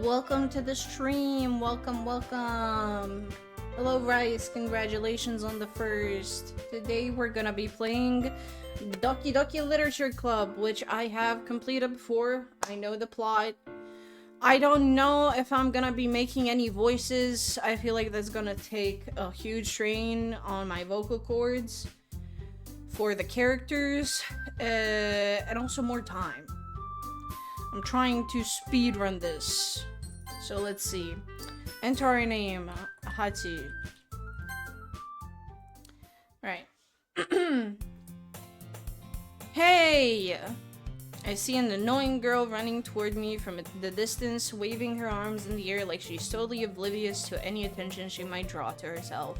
Welcome to the stream. Welcome. Hello, Rice. Congratulations on the first. Today we're gonna be playing Doki Doki Literature Club, which I have completed before. I know the plot. I don't know if I'm gonna be making any voices. I feel like that's gonna take a huge strain on my vocal cords for the characters, and also more time. I'm trying to speedrun this. So let's see. Enter our name, Hachi. Right. Hey! I see an annoying girl running toward me from the distance, waving her arms in the air like she's totally oblivious to any attention she might draw to herself.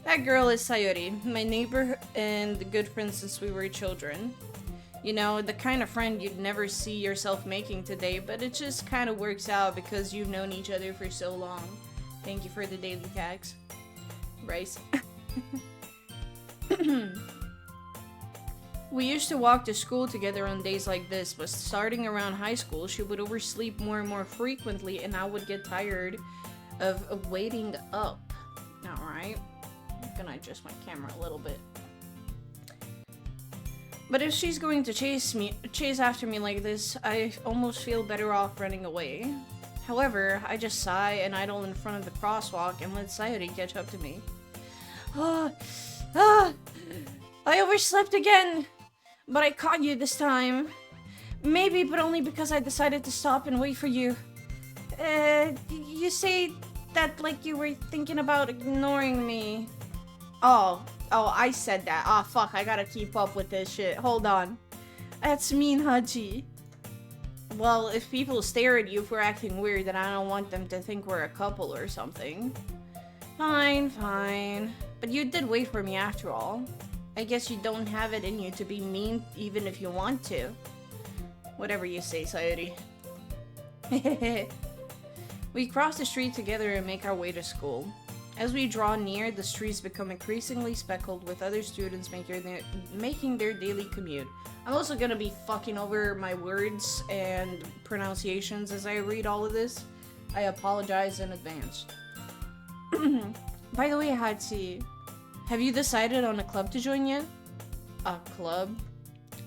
That girl is Sayori, my neighbor and a good friend since we were children. You know, the kind of friend you'd never see yourself making today, but it just kind of works out because you've known each other for so long. Thank you for the daily tags. Rice. We used to walk to school together on days like this, but starting around high school, she would oversleep more and more frequently, and I would get tired of waiting up. Alright. I'm gonna adjust my camera a little bit. But if she's going to chase after me like this, I almost feel better off running away. However, I just sigh and idle in front of the crosswalk and let Sayori catch up to me. I overslept again! But I caught you this time. Maybe, but only because I decided to stop and wait for you. You say that like you were thinking about ignoring me. Oh, I said that. Ah, fuck, I gotta keep up with this shit. Hold on. That's mean, Hachi. Well, if people stare at you for acting weird, then I don't want them to think we're a couple or something. Fine. But you did wait for me after all. I guess you don't have it in you to be mean even if you want to. Whatever you say, Sayori. We cross the street together and make our way to school. As we draw near, the streets become increasingly speckled with other students making their daily commute. I'm also gonna be fucking over my words and pronunciations as I read all of this. I apologize in advance. By the way, Hachi, have you decided on a club to join yet? A club?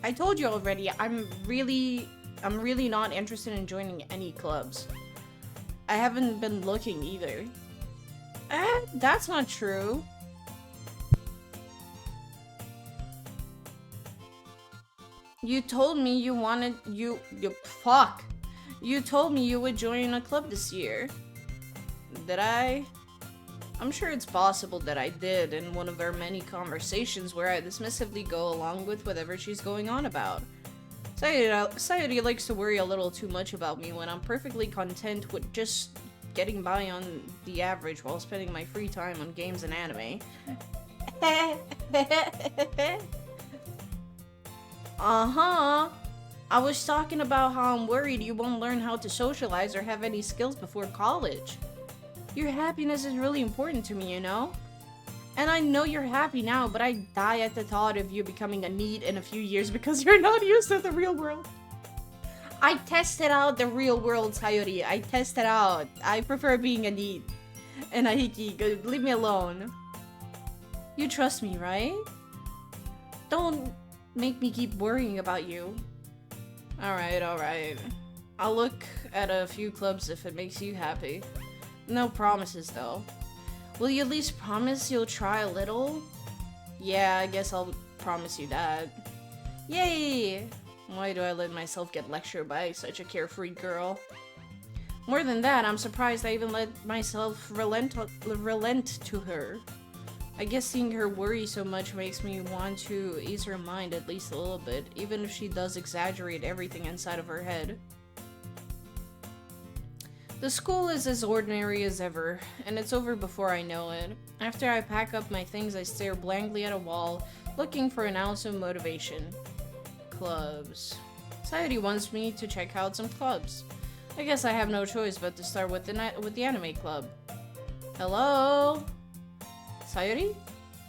I told you already, I'm really not interested in joining any clubs. I haven't been looking either. That's not true. You told me you wanted fuck. You told me you would join a club this year. Did I? I'm sure it's possible that I did in one of our many conversations where I dismissively go along with whatever she's going on about. Sayori likes to worry a little too much about me when I'm perfectly content with just getting by on the average while spending my free time on games and anime. Uh-huh. I was talking about how I'm worried you won't learn how to socialize or have any skills before college. Your happiness is really important to me, you know? And I know you're happy now, but I die at the thought of you becoming a NEET in a few years because you're not used to the real world. I tested out the real world, Sayori. I tested out. I prefer being a NEET. And Ahiki, leave me alone. You trust me, right? Don't make me keep worrying about you. Alright. I'll look at a few clubs if it makes you happy. No promises, though. Will you at least promise you'll try a little? Yeah, I guess I'll promise you that. Yay! Why do I let myself get lectured by such a carefree girl? More than that, I'm surprised I even let myself relent to her. I guess seeing her worry so much makes me want to ease her mind at least a little bit, even if she does exaggerate everything inside of her head. The school is as ordinary as ever, and it's over before I know it. After I pack up my things, I stare blankly at a wall, looking for an ounce of motivation. Clubs. Sayori wants me to check out some clubs. I guess I have no choice but to start with the anime club. Hello? Sayori?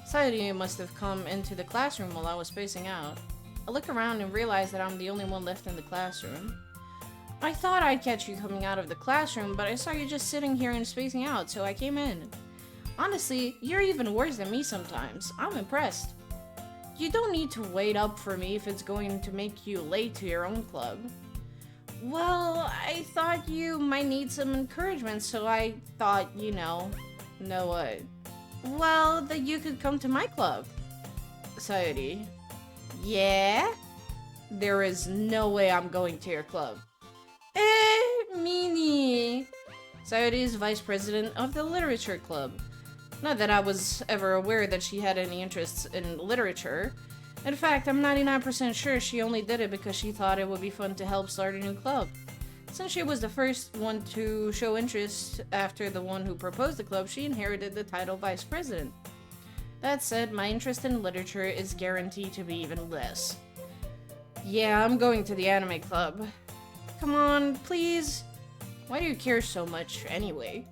Sayori must have come into the classroom while I was spacing out. I look around and realize that I'm the only one left in the classroom. I thought I'd catch you coming out of the classroom, but I saw you just sitting here and spacing out, so I came in. Honestly, you're even worse than me sometimes. I'm impressed. You don't need to wait up for me if it's going to make you late to your own club. Well, I thought you might need some encouragement, so I thought, know what? Well, that you could come to my club. Sayori. Yeah? There is no way I'm going to your club. Mini. Sayori is vice president of the Literature Club. Not that I was ever aware that she had any interests in literature. In fact, I'm 99% sure she only did it because she thought it would be fun to help start a new club. Since she was the first one to show interest after the one who proposed the club, she inherited the title vice president. That said, my interest in literature is guaranteed to be even less. Yeah, I'm going to the anime club. Come on, please. Why do you care so much, anyway?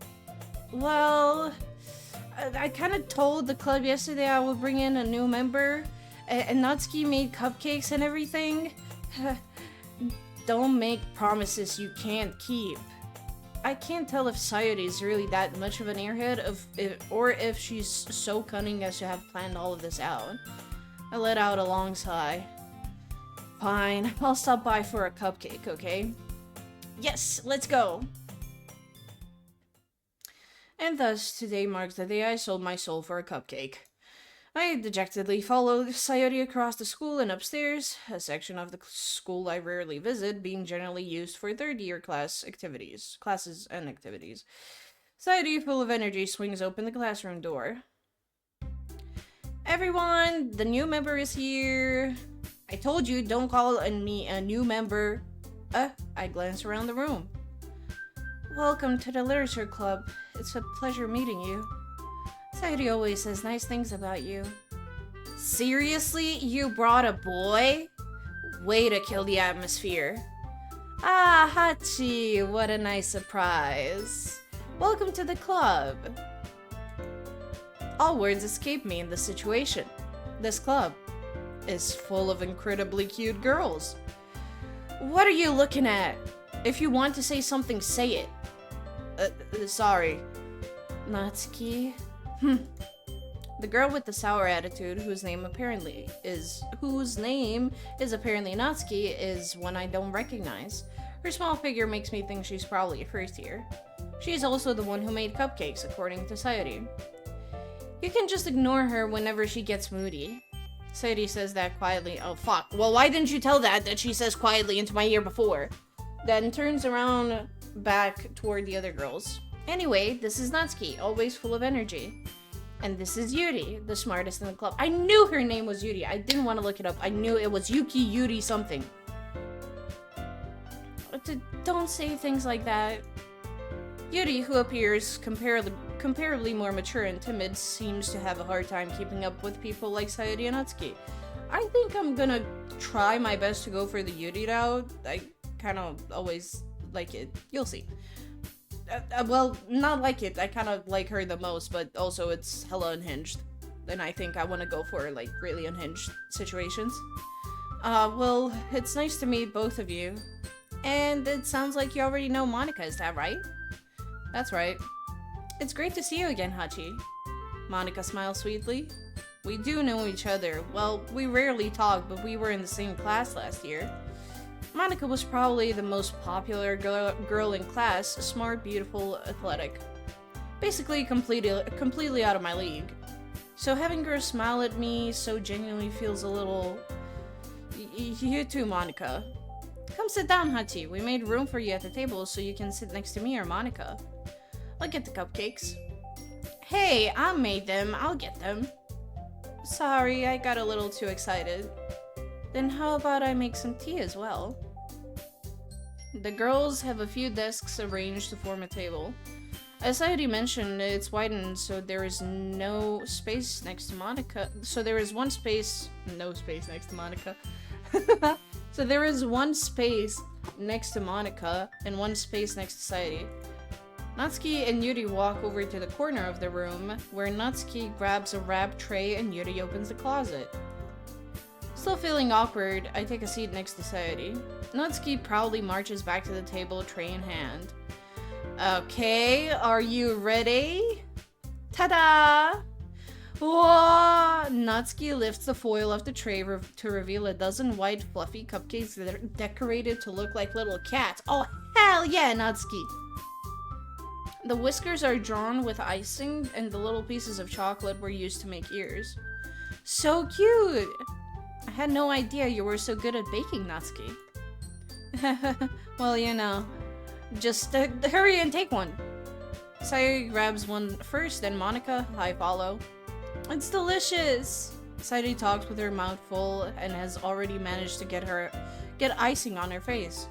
Well, I kind of told the club yesterday I would bring in a new member, and Natsuki made cupcakes and everything. Don't make promises you can't keep. I can't tell if Sayori is really that much of an airhead, or if she's so cunning as to have planned all of this out. I let out a long sigh. Fine, I'll stop by for a cupcake, okay? Yes, let's go! And thus, today marks the day I sold my soul for a cupcake. I dejectedly followed Sayori across the school and upstairs, a section of the school I rarely visit, being generally used for third-year classes and activities. Sayori, full of energy, swings open the classroom door. Everyone, the new member is here. I told you, don't call me a new member. I glance around the room. Welcome to the Literature Club. It's a pleasure meeting you. Sayori always says nice things about you. Seriously? You brought a boy? Way to kill the atmosphere. Ah, Hachi, what a nice surprise. Welcome to the club. All words escape me in this situation. This club is full of incredibly cute girls. What are you looking at? If you want to say something, say it. Sorry. Natsuki? The girl with the sour attitude, whose name is apparently Natsuki, is one I don't recognize. Her small figure makes me think she's probably a first year. She's also the one who made cupcakes, according to Sayori. You can just ignore her whenever she gets moody. Sayori says that quietly. Oh, fuck. Well, why didn't you tell that she says quietly into my ear before? Then turns around back toward the other girls. Anyway, this is Natsuki, always full of energy. And this is Yuri, the smartest in the club. I knew her name was Yuri. I didn't want to look it up. I knew it was Yuki Yuri something. Don't say things like that. Yuri, who appears comparably more mature and timid, seems to have a hard time keeping up with people like Sayori and Natsuki. I think I'm gonna try my best to go for the Yuri route. I kind of always like it. You'll see. Well, not like it. I kind of like her the most, but also it's hella unhinged. And I think I want to go for, like, really unhinged situations. Well, it's nice to meet both of you. And it sounds like you already know Monika, is that right? That's right. It's great to see you again, Hachi. Monika smiles sweetly. We do know each other. Well, we rarely talk, but we were in the same class last year. Monika was probably the most popular girl in class, smart, beautiful, athletic. Basically completely out of my league. So having her smile at me so genuinely feels a little... You too, Monika. Come sit down, Hachi. We made room for you at the table so you can sit next to me or Monika. I'll get the cupcakes. Hey, I made them. I'll get them. Sorry, I got a little too excited. Then how about I make some tea as well? The girls have a few desks arranged to form a table. As I already mentioned, it's widened, so there is no space next to Monika. So there is one space... No space next to Monika. So there is one space next to Monika, and one space next to Sayori. Natsuki and Yuri walk over to the corner of the room, where Natsuki grabs a wrap tray and Yuri opens the closet. Still feeling awkward, I take a seat next to Sayori. Natsuki proudly marches back to the table, tray in hand. Okay, are you ready? Ta-da! Whoa! Natsuki lifts the foil of the tray to reveal a dozen white fluffy cupcakes that are decorated to look like little cats. Oh, hell yeah, Natsuki! The whiskers are drawn with icing, and the little pieces of chocolate were used to make ears. So cute! I had no idea you were so good at baking, Natsuki. Well, you know, just hurry and take one. Sayori grabs one first, then Monika, I follow. It's delicious! Sayori talks with her mouth full and has already managed to get icing on her face.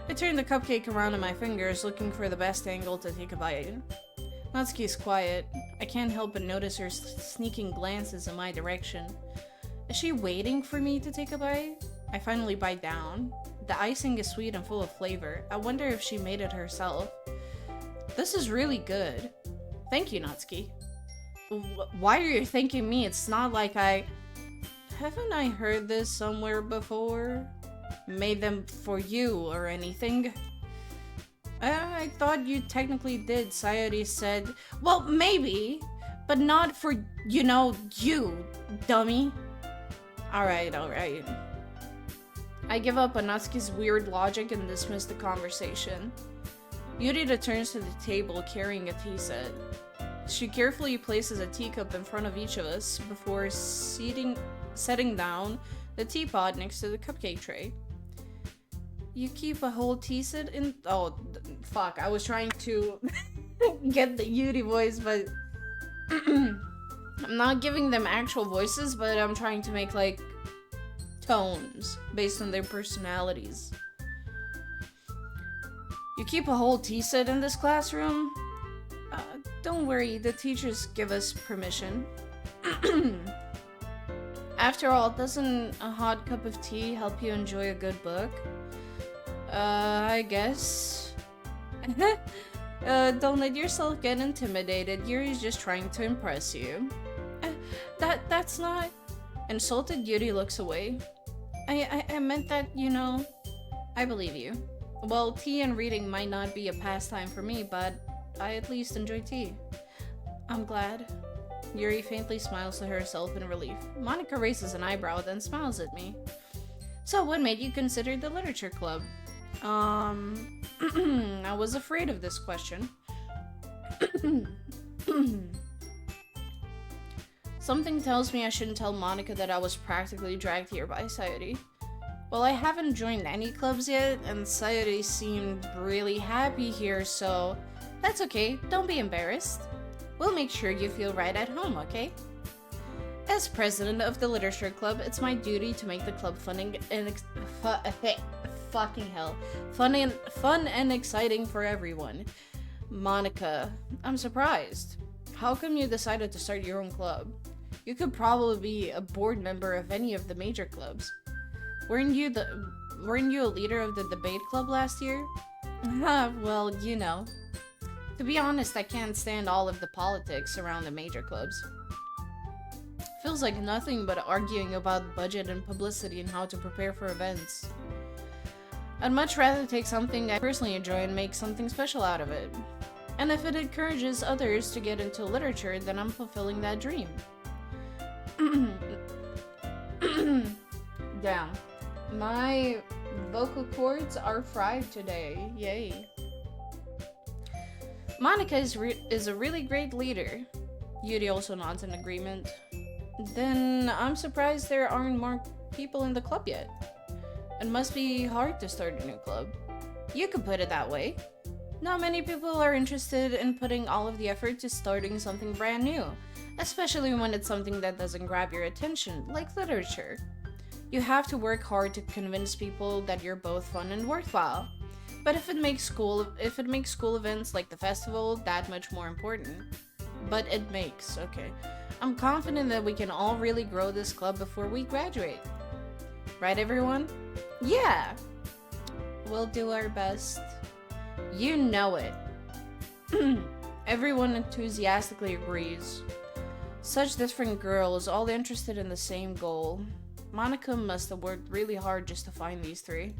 I turn the cupcake around in my fingers, looking for the best angle to take a bite. Natsuki's quiet. I can't help but notice her sneaking glances in my direction. Is she waiting for me to take a bite? I finally bite down. The icing is sweet and full of flavor. I wonder if she made it herself. This is really good. Thank you, Natsuki. Why are you thanking me? It's not like Haven't I heard this somewhere before? Made them for you or anything? I thought you technically did, Sayori said. Well, maybe, but not for, you know, you, dummy. Alright. I give up on Natsuki's weird logic and dismiss the conversation. Yuri returns to the table carrying a tea set. She carefully places a teacup in front of each of us before setting down the teapot next to the cupcake tray. You keep a whole tea set in— oh, fuck, I was trying to get the Yuri voice, but I'm not giving them actual voices, but I'm trying to make, like, tones based on their personalities. You keep a whole tea set in this classroom? Don't worry, the teachers give us permission. After all, doesn't a hot cup of tea help you enjoy a good book? I guess. Don't let yourself get intimidated. Yuri's just trying to impress you. That's not... Insulted Yuri looks away. I meant that, you know... I believe you. Well, tea and reading might not be a pastime for me, but I at least enjoy tea. I'm glad. Yuri faintly smiles to herself in relief. Monika raises an eyebrow, then smiles at me. So, what made you consider the literature club? I was afraid of this question. Something tells me I shouldn't tell Monika that I was practically dragged here by Sayori. Well, I haven't joined any clubs yet, and Sayori seemed really happy here, so that's okay, don't be embarrassed. We'll make sure you feel right at home, okay? As president of the literature club, it's my duty to make the club fun and exciting for everyone. Monika, I'm surprised. How come you decided to start your own club? You could probably be a board member of any of the major clubs. Weren't you a leader of the debate club last year? Well, you know. To be honest, I can't stand all of the politics around the major clubs. Feels like nothing but arguing about budget and publicity and how to prepare for events. I'd much rather take something I personally enjoy and make something special out of it. And if it encourages others to get into literature, then I'm fulfilling that dream. Damn. My vocal cords are fried today. Yay. Monika is a really great leader. Yuri also nods in agreement. Then I'm surprised there aren't more people in the club yet. It must be hard to start a new club. You could put it that way. Not many people are interested in putting all of the effort to starting something brand new, especially when it's something that doesn't grab your attention, like literature. You have to work hard to convince people that you're both fun and worthwhile. But if it makes school events like the festival that much more important. But it makes, okay. I'm confident that we can all really grow this club before we graduate. Right, everyone? Yeah! We'll do our best. You know it. Everyone enthusiastically agrees. Such different girls, all interested in the same goal. Monika must have worked really hard just to find these three.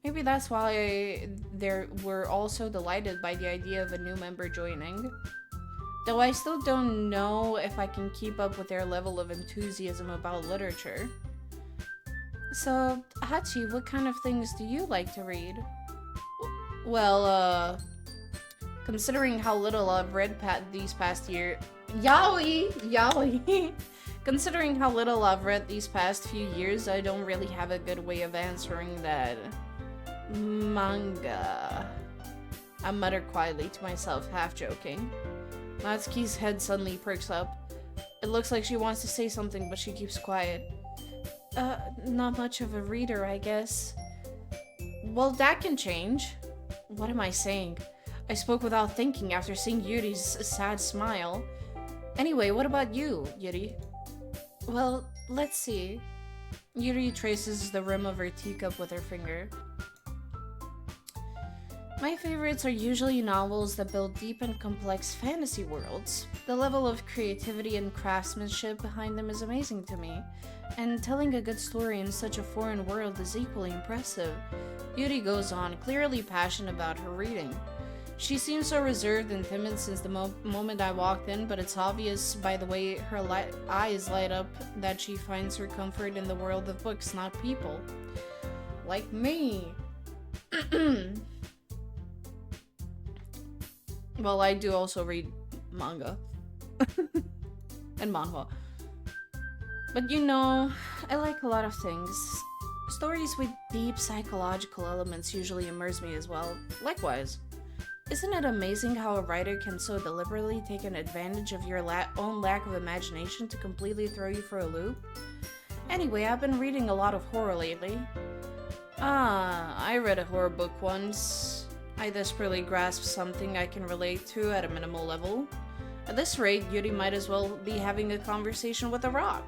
Maybe that's why they were all so delighted by the idea of a new member joining. Though I still don't know if I can keep up with their level of enthusiasm about literature. So, Hachi, what kind of things do you like to read? Well, considering how little I've read these past year... Yaoi! Considering how little I've read these past few years, I don't really have a good way of answering that. Manga. I mutter quietly to myself, half joking. Natsuki's head suddenly perks up. It looks like she wants to say something, but she keeps quiet. Not much of a reader, I guess. Well, that can change. What am I saying? I spoke without thinking after seeing Yuri's sad smile. Anyway, what about you, Yuri? Well, let's see. Yuri traces the rim of her teacup with her finger. My favorites are usually novels that build deep and complex fantasy worlds. The level of creativity and craftsmanship behind them is amazing to me, and telling a good story in such a foreign world is equally impressive. Yuri goes on, clearly passionate about her reading. She seems so reserved and timid since the moment I walked in, but it's obvious by the way her eyes light up that she finds her comfort in the world of books, not people. Like me. Well, I do also read manga. And manhwa. But you know, I like a lot of things. Stories with deep psychological elements usually immerse me as well. Likewise. Isn't it amazing how a writer can so deliberately take an advantage of your own lack of imagination to completely throw you for a loop? Anyway, I've been reading a lot of horror lately. I read a horror book once. I desperately grasped something I can relate to at a minimal level. At this rate, Yuri might as well be having a conversation with a rock.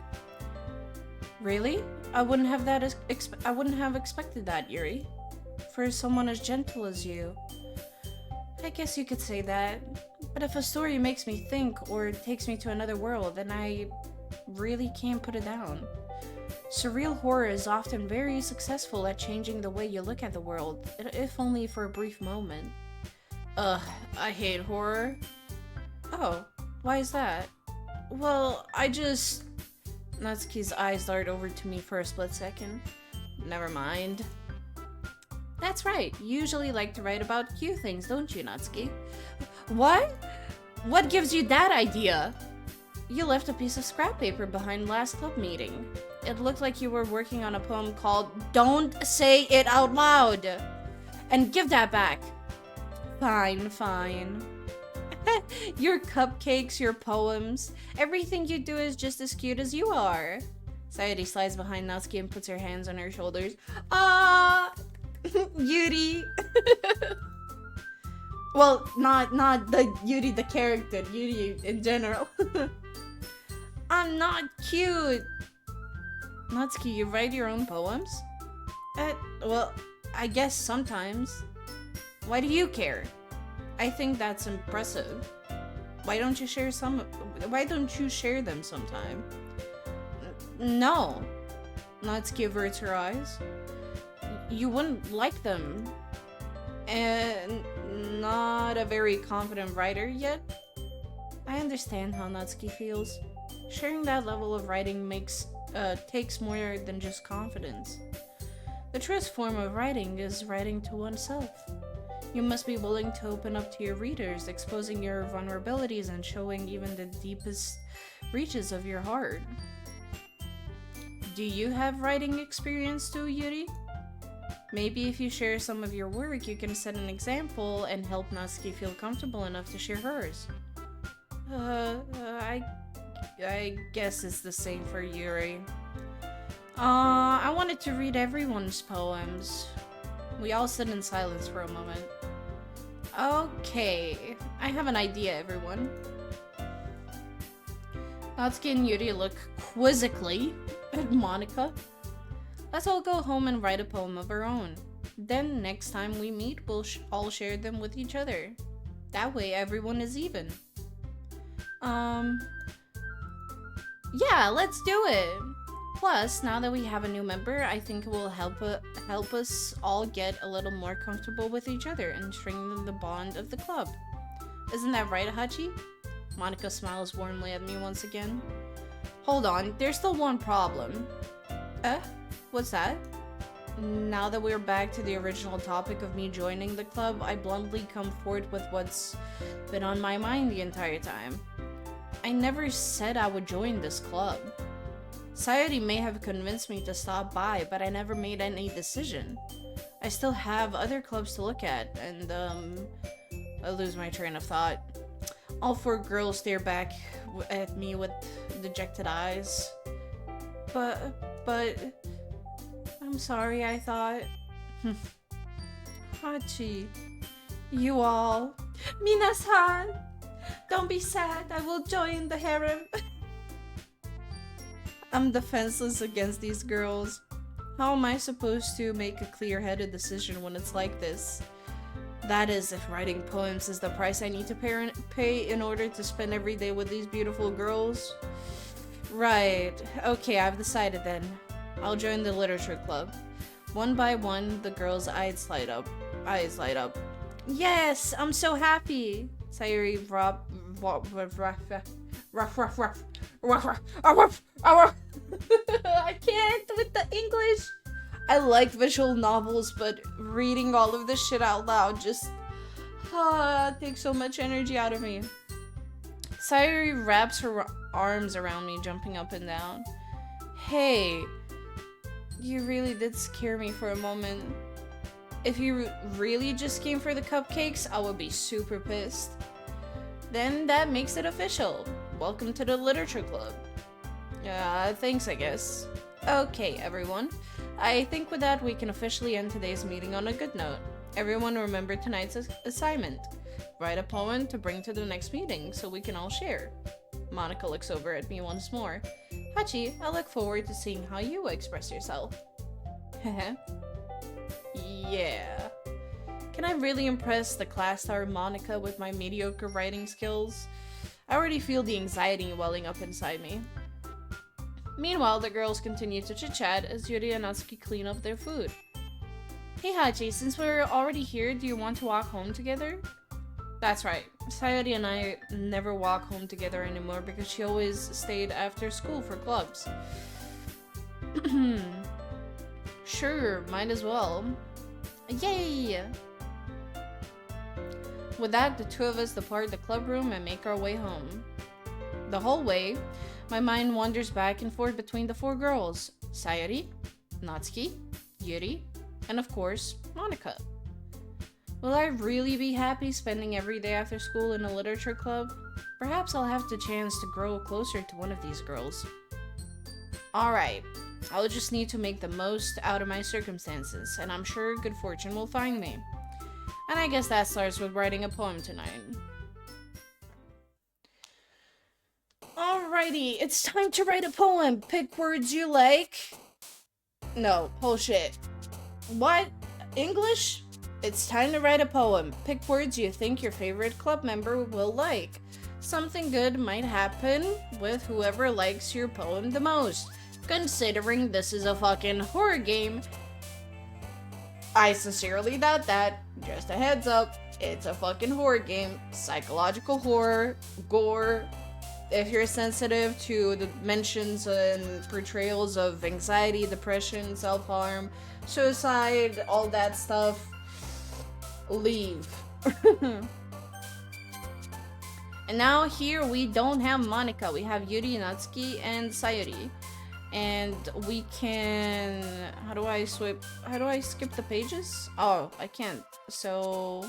Really? I wouldn't have expected that, Yuri. For someone as gentle as you. I guess you could say that. But if a story makes me think or takes me to another world, then I really can't put it down. Surreal horror is often very successful at changing the way you look at the world, if only for a brief moment. I hate horror. Oh, why is that? Well, Natsuki's eyes dart over to me for a split second. Never mind. That's right, you usually like to write about cute things, don't you, Natsuki? What? What gives you that idea? You left a piece of scrap paper behind last club meeting. It looked like you were working on a poem called Don't Say It Out Loud! And give that back. Fine. Your cupcakes, your poems, everything you do is just as cute as you are. Sayori slides behind Natsuki and puts her hands on her shoulders. Yuri! Well, not the Yuri the character, Yuri in general. I'm not cute! Natsuki, you write your own poems? Well, I guess sometimes. Why do you care? I think that's impressive. Why don't you share them sometime? No. Natsuki averts her eyes. You wouldn't like them. And not a very confident writer yet. I understand how Natsuki feels. Sharing that level of writing takes more than just confidence. The truest form of writing is writing to oneself. You must be willing to open up to your readers, exposing your vulnerabilities and showing even the deepest reaches of your heart. Do you have writing experience too, Yuri? Maybe if you share some of your work, you can set an example and help Natsuki feel comfortable enough to share hers. I guess it's the same for Yuri. I wanted to read everyone's poems. We all sit in silence for a moment. Okay, I have an idea, everyone. Natsuki and Yuri look quizzically at Monika. Let's all go home and write a poem of our own. Then, next time we meet, we'll all share them with each other. That way, everyone is even. Yeah, let's do it! Plus, now that we have a new member, I think it will help us all get a little more comfortable with each other and strengthen the bond of the club. Isn't that right, Hachi? Monika smiles warmly at me once again. Hold on, there's still one problem. What's that? Now that we're back to the original topic of me joining the club, I bluntly come forward with what's been on my mind the entire time. I never said I would join this club. Sayori may have convinced me to stop by, but I never made any decision. I still have other clubs to look at, and I lose my train of thought. All four girls stare back at me with dejected eyes. But, I'm sorry, I thought. Hachi, you all. Minasan! Don't be sad, I will join the harem. I'm defenseless against these girls. How am I supposed to make a clear-headed decision when it's like this? That is, if writing poems is the price I need to pay in order to spend every day with these beautiful girls. Right. Okay, I've decided then. I'll join the literature club. One by one, the girls' eyes light up. Yes, I'm so happy. Sayori I can't with the English. I like visual novels, but reading all of this shit out loud just takes so much energy out of me. Sayori wraps her arms around me, jumping up and down. Hey, you really did scare me for a moment. If you really just came for the cupcakes, I would be super pissed. Then that makes it official. Welcome to the literature club. Thanks, I guess. Okay, everyone. I think with that, we can officially end today's meeting on a good note. Everyone remember tonight's assignment. Write a poem to bring to the next meeting so we can all share. Monika looks over at me once more. Hachi, I look forward to seeing how you express yourself. Heh. Yeah. Can I really impress the class star Monika with my mediocre writing skills? I already feel the anxiety welling up inside me. Meanwhile, the girls continue to chit-chat as Yuri and Natsuki clean up their food. Hey Hachi, since we're already here, do you want to walk home together? That's right. Sayori and I never walk home together anymore because she always stayed after school for clubs. Sure, might as well. Yay! With that, the two of us depart the club room and make our way home. The whole way, my mind wanders back and forth between the four girls. Sayori, Natsuki, Yuri, and of course, Monika. Will I really be happy spending every day after school in a literature club? Perhaps I'll have the chance to grow closer to one of these girls. Alright, I'll just need to make the most out of my circumstances, and I'm sure good fortune will find me. And I guess that starts with writing a poem tonight. Alrighty, it's time to write a poem. Pick words you like. No, bullshit. What? English? It's time to write a poem. Pick words you think your favorite club member will like. Something good might happen with whoever likes your poem the most. Considering this is a fucking horror game, I sincerely doubt that. Just a heads up, it's a fucking horror game. Psychological horror, gore. If you're sensitive to the mentions and portrayals of anxiety, depression, self-harm, suicide, all that stuff, leave. And now here we don't have Monika, we have Yuri, Natsuki, and Sayori. And we can... How do I skip the pages? Oh, I can't. So...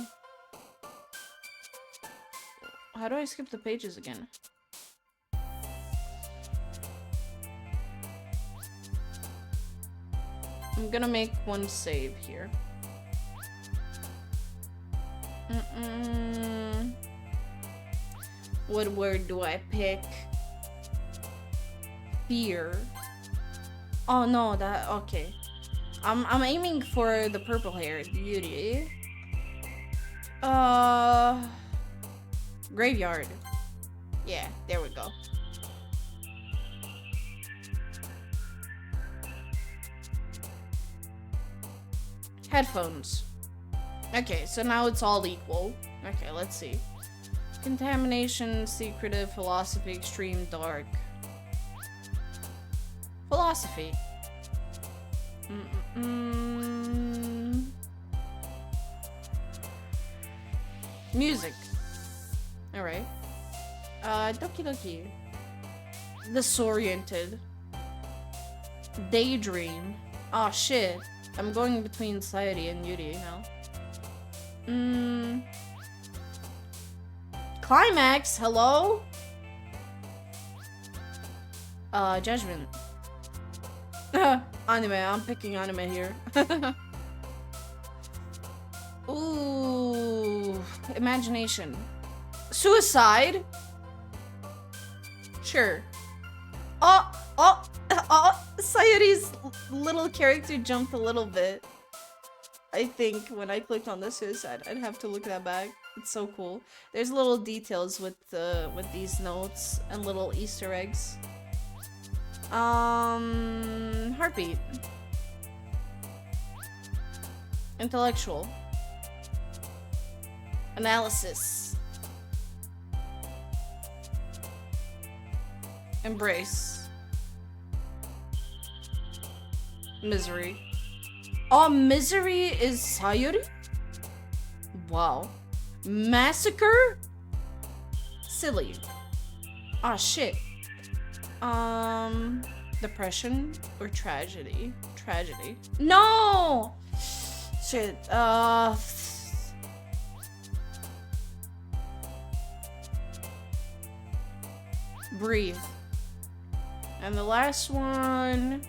How do I skip the pages again? I'm gonna make one save here. What word do I pick? Fear. Oh no, that okay. I'm aiming for the purple hair beauty. Graveyard. Yeah, there we go. Headphones. Okay, so now it's all equal. Okay, let's see. Contamination, secretive, philosophy, extreme, dark. Philosophy. Music. Alright. Doki Doki. Disoriented. Daydream. Oh shit. I'm going between Sayori and Yuri now. Climax, hello? Judgment. Anime, I'm picking anime here. Ooh, imagination. Suicide? Sure. Oh, Sayori's little character jumped a little bit. I think when I clicked on the suicide, I'd have to look that back. It's so cool. There's little details with these notes and little Easter eggs. Heartbeat. Intellectual. Analysis. Embrace. Misery. Oh, misery is Sayori? Wow. Massacre? Silly. Ah, shit. Depression or tragedy? Tragedy. No! Shit, breathe. And the last one...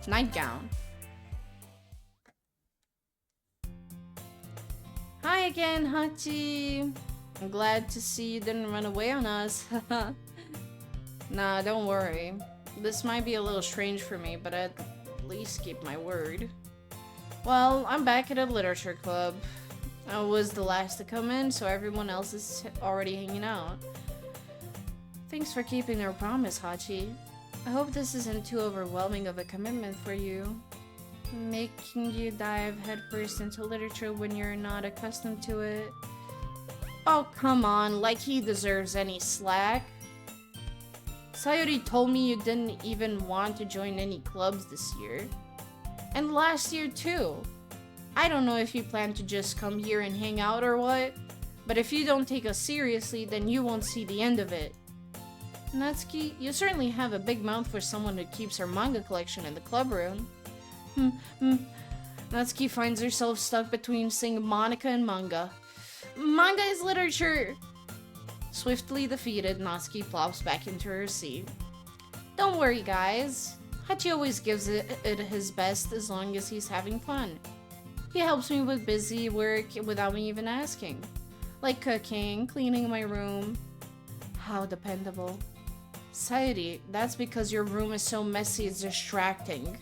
Nightgown. Hi again, Hachi. I'm glad to see you didn't run away on us. Nah, don't worry. This might be a little strange for me, but I'd at least keep my word. Well, I'm back at a literature club. I was the last to come in, so everyone else is already hanging out. Thanks for keeping our promise, Hachi. I hope this isn't too overwhelming of a commitment for you. Making you dive headfirst into literature when you're not accustomed to it. Oh, come on, like he deserves any slack. Sayori told me you didn't even want to join any clubs this year. And last year too. I don't know if you plan to just come here and hang out or what, but if you don't take us seriously, then you won't see the end of it. Natsuki, you certainly have a big mouth for someone who keeps her manga collection in the club room. Natsuki finds herself stuck between saying monika and manga. Manga is literature! Swiftly defeated, Natsuki plops back into her seat. Don't worry, guys. Hachi always gives it his best as long as he's having fun. He helps me with busy work without me even asking. Like cooking, cleaning my room. How dependable. Sayori, that's because your room is so messy it's distracting.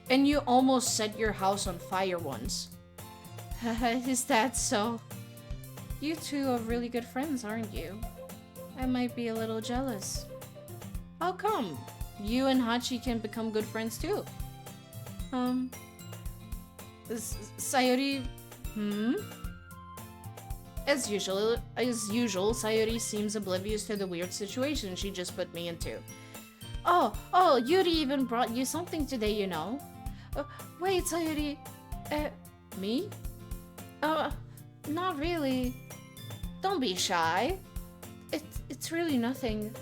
And you almost set your house on fire once. Is that so? You two are really good friends, aren't you? I might be a little jealous. How come? You and Hachi can become good friends too. Sayori... As usual, Sayori seems oblivious to the weird situation she just put me into. Oh, Yuri even brought you something today, you know. Wait, Sayori... me? Not really. Don't be shy. It's really nothing.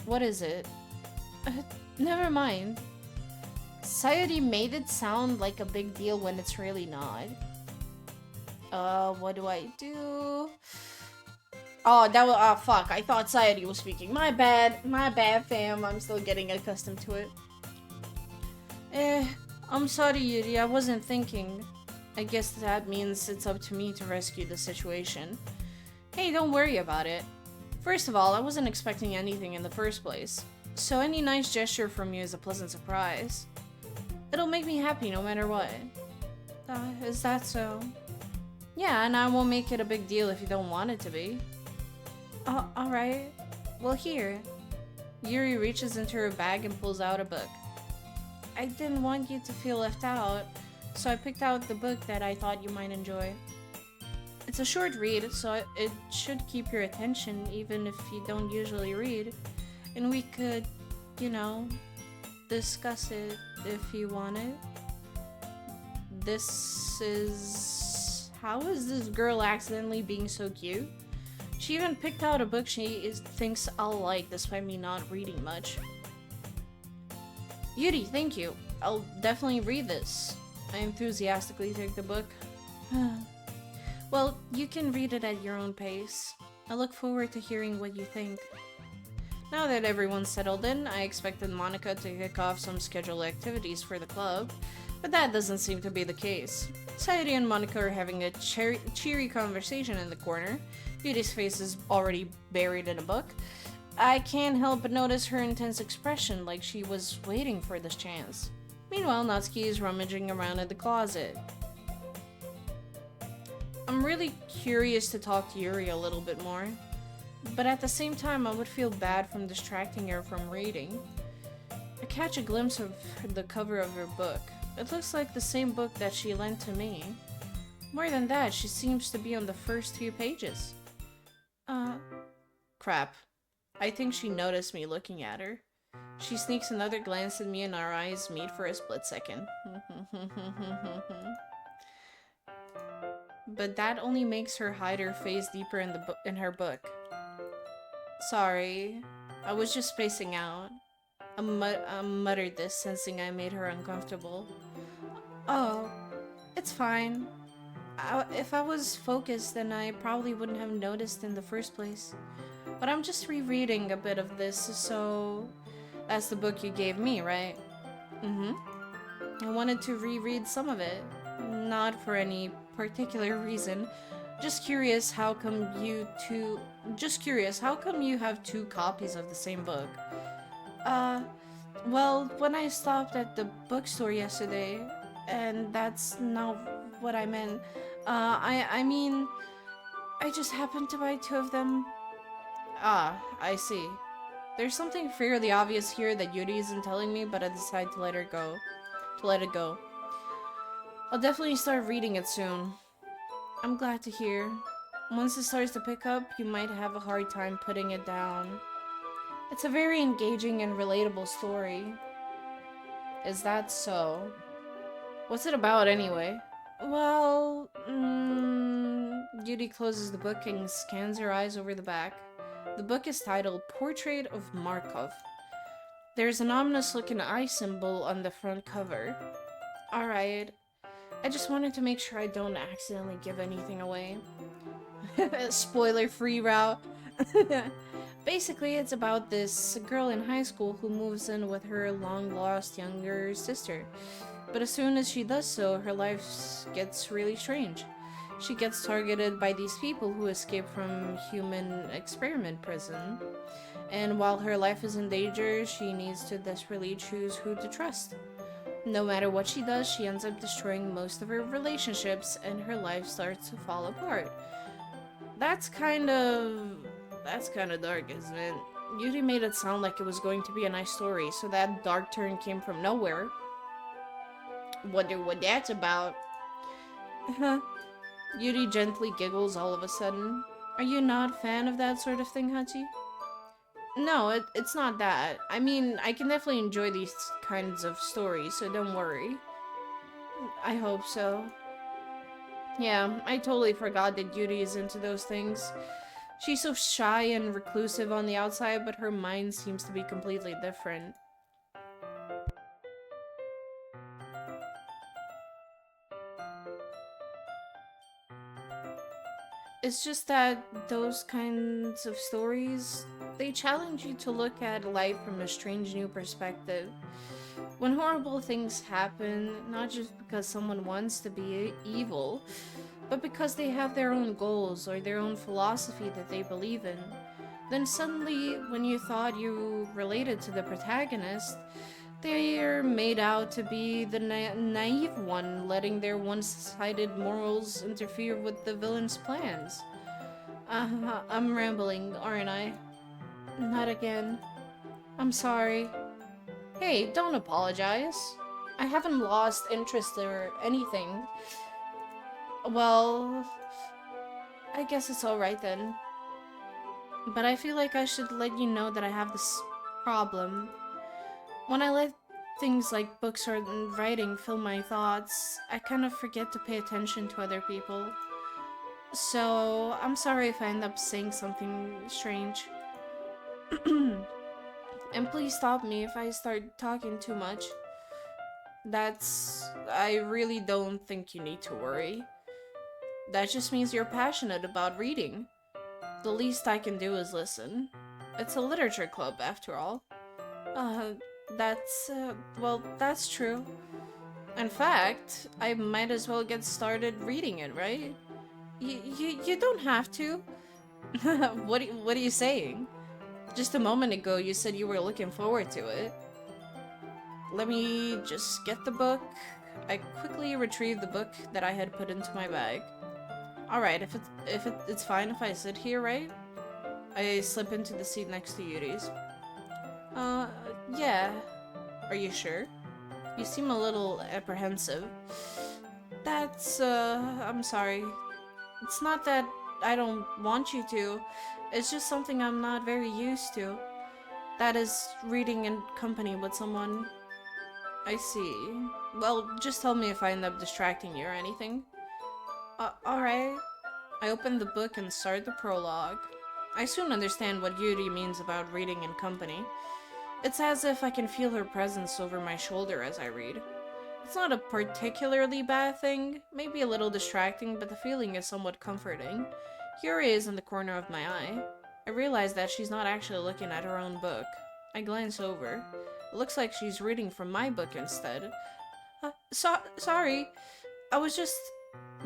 What is it? Never mind. Sayori made it sound like a big deal when it's really not. What do I do? Oh, that was, fuck. I thought Sayori was speaking. My bad, fam. I'm still getting accustomed to it. I'm sorry, Yuri. I wasn't thinking. I guess that means it's up to me to rescue the situation. Hey, don't worry about it. First of all, I wasn't expecting anything in the first place. So any nice gesture from you is a pleasant surprise. It'll make me happy no matter what. Is that so? Yeah, and I won't make it a big deal if you don't want it to be. Alright. Well, here. Yuri reaches into her bag and pulls out a book. I didn't want you to feel left out, so I picked out the book that I thought you might enjoy. It's a short read, so it should keep your attention even if you don't usually read. And we could, you know, discuss it if you want it. This is... How is this girl accidentally being so cute? She even picked out a book thinks I'll like despite me not reading much. Yuri, thank you. I'll definitely read this. I enthusiastically take the book. Well, you can read it at your own pace. I look forward to hearing what you think. Now that everyone's settled in, I expected Monika to kick off some scheduled activities for the club, but that doesn't seem to be the case. Sayuri and Monika are having a cheery conversation in the corner. Yuri's face is already buried in a book. I can't help but notice her intense expression, like she was waiting for this chance. Meanwhile, Natsuki is rummaging around in the closet. I'm really curious to talk to Yuri a little bit more, but at the same time I would feel bad from distracting her from reading. I catch a glimpse of the cover of her book. It looks like the same book that she lent to me. More than that, she seems to be on the first few pages. Crap. I think she noticed me looking at her. She sneaks another glance at me and our eyes meet for a split second. But that only makes her hide her face deeper in her book. Sorry, I was just spacing out. I muttered this, sensing I made her uncomfortable. Oh, it's fine. If I was focused, then I probably wouldn't have noticed in the first place. But I'm just rereading a bit of this, so... That's the book you gave me, right? I wanted to reread some of it. Not for any particular reason. Just curious how come you have two copies of the same book? Well, when I stopped at the bookstore yesterday, and that's not what I meant. I mean, I just happened to buy two of them. Ah, I see. There's something fairly obvious here that Yuri isn't telling me, but I decide to let it go. I'll definitely start reading it soon. I'm glad to hear. Once it starts to pick up, you might have a hard time putting it down. It's a very engaging and relatable story. Is that so? What's it about anyway? Well, Yuri closes the book and scans her eyes over the back. The book is titled Portrait of Markov. There's an ominous-looking eye symbol on the front cover. Alright, I just wanted to make sure I don't accidentally give anything away. Spoiler-free route. Basically, it's about this girl in high school who moves in with her long-lost younger sister. But as soon as she does so, her life gets really strange. She gets targeted by these people who escape from human experiment prison. And while her life is in danger, she needs to desperately choose who to trust. No matter what she does, she ends up destroying most of her relationships and her life starts to fall apart. That's kind of dark, isn't it? Yuri made it sound like it was going to be a nice story, so that dark turn came from nowhere. Wonder what that's about. Yuri gently giggles all of a sudden. Are you not a fan of that sort of thing, Hachi? No, it's not that. I mean, I can definitely enjoy these kinds of stories, so don't worry. I hope so. Yeah, I totally forgot that Yuri is into those things. She's so shy and reclusive on the outside, but her mind seems to be completely different. It's just that those kinds of stories, they challenge you to look at life from a strange new perspective. When horrible things happen, not just because someone wants to be evil, but because they have their own goals or their own philosophy that they believe in, then suddenly, when you thought you related to the protagonist, they're made out to be the naive one, letting their one-sided morals interfere with the villain's plans. I'm rambling, aren't I? Not again. I'm sorry. Hey, don't apologize. I haven't lost interest or anything. Well, I guess it's alright then. But I feel like I should let you know that I have this problem. When I let things like books or writing fill my thoughts, I kind of forget to pay attention to other people. So, I'm sorry if I end up saying something strange. And please stop me if I start talking too much. I really don't think you need to worry. That just means you're passionate about reading. The least I can do is listen. It's a literature club, after all. Uh, that's true. In fact, I might as well get started reading it, right? You don't have to. What are you saying? Just a moment ago, you said you were looking forward to it. Let me just get the book. I quickly retrieved the book that I had put into my bag. Alright, it's fine if I sit here, right? I slip into the seat next to Yuri's. Yeah. Are you sure? You seem a little apprehensive. I'm sorry. It's not that I don't want you to. It's just something I'm not very used to. That is, reading in company with someone. I see. Well, just tell me if I end up distracting you or anything. Alright. I open the book and start the prologue. I soon understand what Yuri means about reading in company. It's as if I can feel her presence over my shoulder as I read. It's not a particularly bad thing, maybe a little distracting, but the feeling is somewhat comforting. Yuri is in the corner of my eye. I realize that she's not actually looking at her own book. I glance over. It looks like she's reading from my book instead. Sorry. I was just...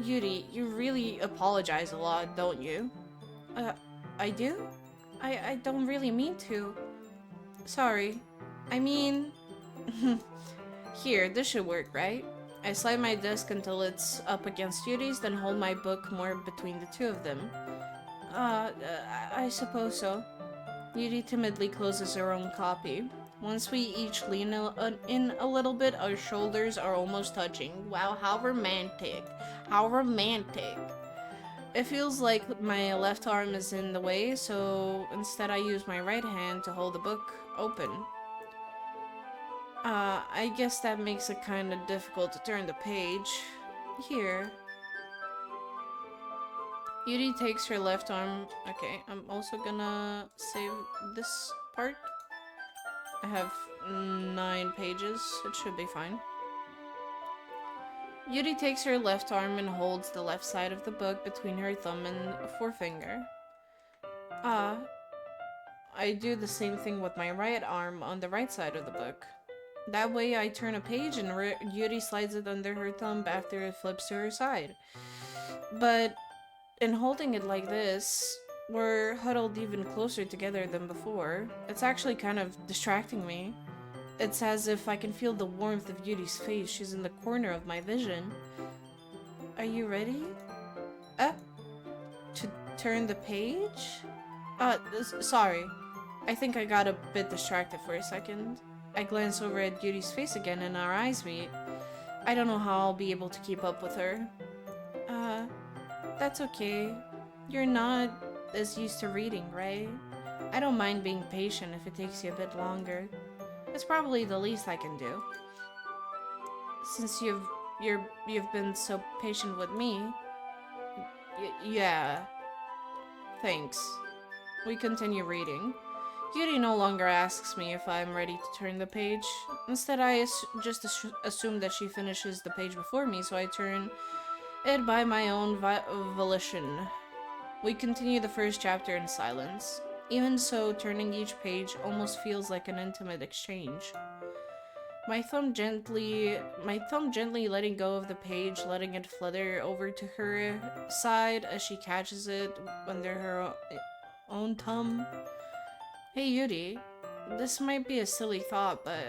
Yuri, you really apologize a lot, don't you? I do? I don't really mean to. Sorry. I mean... Here, this should work, right? I slide my desk until it's up against Yuri's, then hold my book more between the two of them. I suppose so. Yuri timidly closes her own copy. Once we each lean in a little bit, our shoulders are almost touching. Wow, how romantic. How romantic. It feels like my left arm is in the way, so instead I use my right hand to hold the book open. I guess that makes it kind of difficult to turn the page. Here. Yuri takes her left arm. Okay, I'm also gonna save this part. I have 9 pages. It should be fine. Yuri takes her left arm and holds the left side of the book between her thumb and forefinger. I do the same thing with my right arm on the right side of the book. That way I turn a page and Yuri slides it under her thumb after it flips to her side. But in holding it like this, we're huddled even closer together than before. It's actually kind of distracting me. It's as if I can feel the warmth of Yuri's face. She's in the corner of my vision. Are you ready? To turn the page? Sorry. I think I got a bit distracted for a second. I glance over at Yuri's face again and our eyes meet. I don't know how I'll be able to keep up with her. That's okay. You're not as used to reading, right? I don't mind being patient if it takes you a bit longer. It's probably the least I can do. Since you've been so patient with me. Yeah. Thanks. We continue reading. Yuri no longer asks me if I'm ready to turn the page. Instead, I just assume that she finishes the page before me, so I turn it by my own volition. We continue the first chapter in silence. Even so, turning each page almost feels like an intimate exchange. My thumb gently letting go of the page, letting it flutter over to her side as she catches it under her own thumb. Hey Yuri, this might be a silly thought, but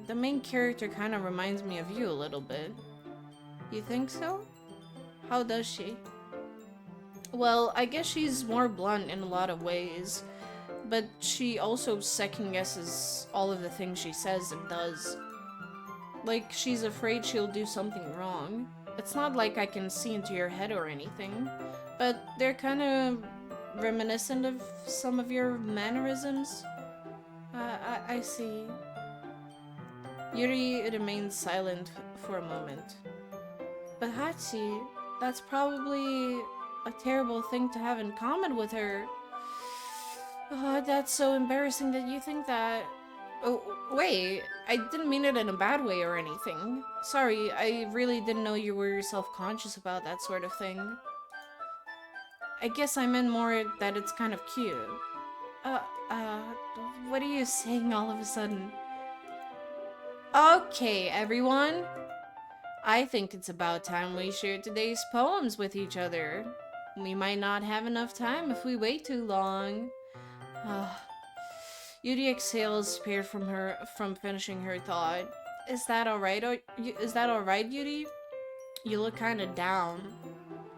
the main character kind of reminds me of you a little bit. You think so? How does she? Well, I guess she's more blunt in a lot of ways, but she also second guesses all of the things she says and does. Like she's afraid she'll do something wrong. It's not like I can see into your head or anything, but they're kind of reminiscent of some of your mannerisms. I see. Yuri remains silent for a moment. But Hachi, that's probably a terrible thing to have in common with her. Oh, that's so embarrassing that you think that. Oh, wait, I didn't mean it in a bad way or anything. Sorry, I really didn't know you were self-conscious about that sort of thing. I guess I meant more that it's kind of cute. Uh, uh, what are you saying all of a sudden? Okay, everyone. I think it's about time we share today's poems with each other. We might not have enough time if we wait too long. Yuri exhales, spared from finishing her thought. Is that alright? Is that alright, Yuri? You look kind of down.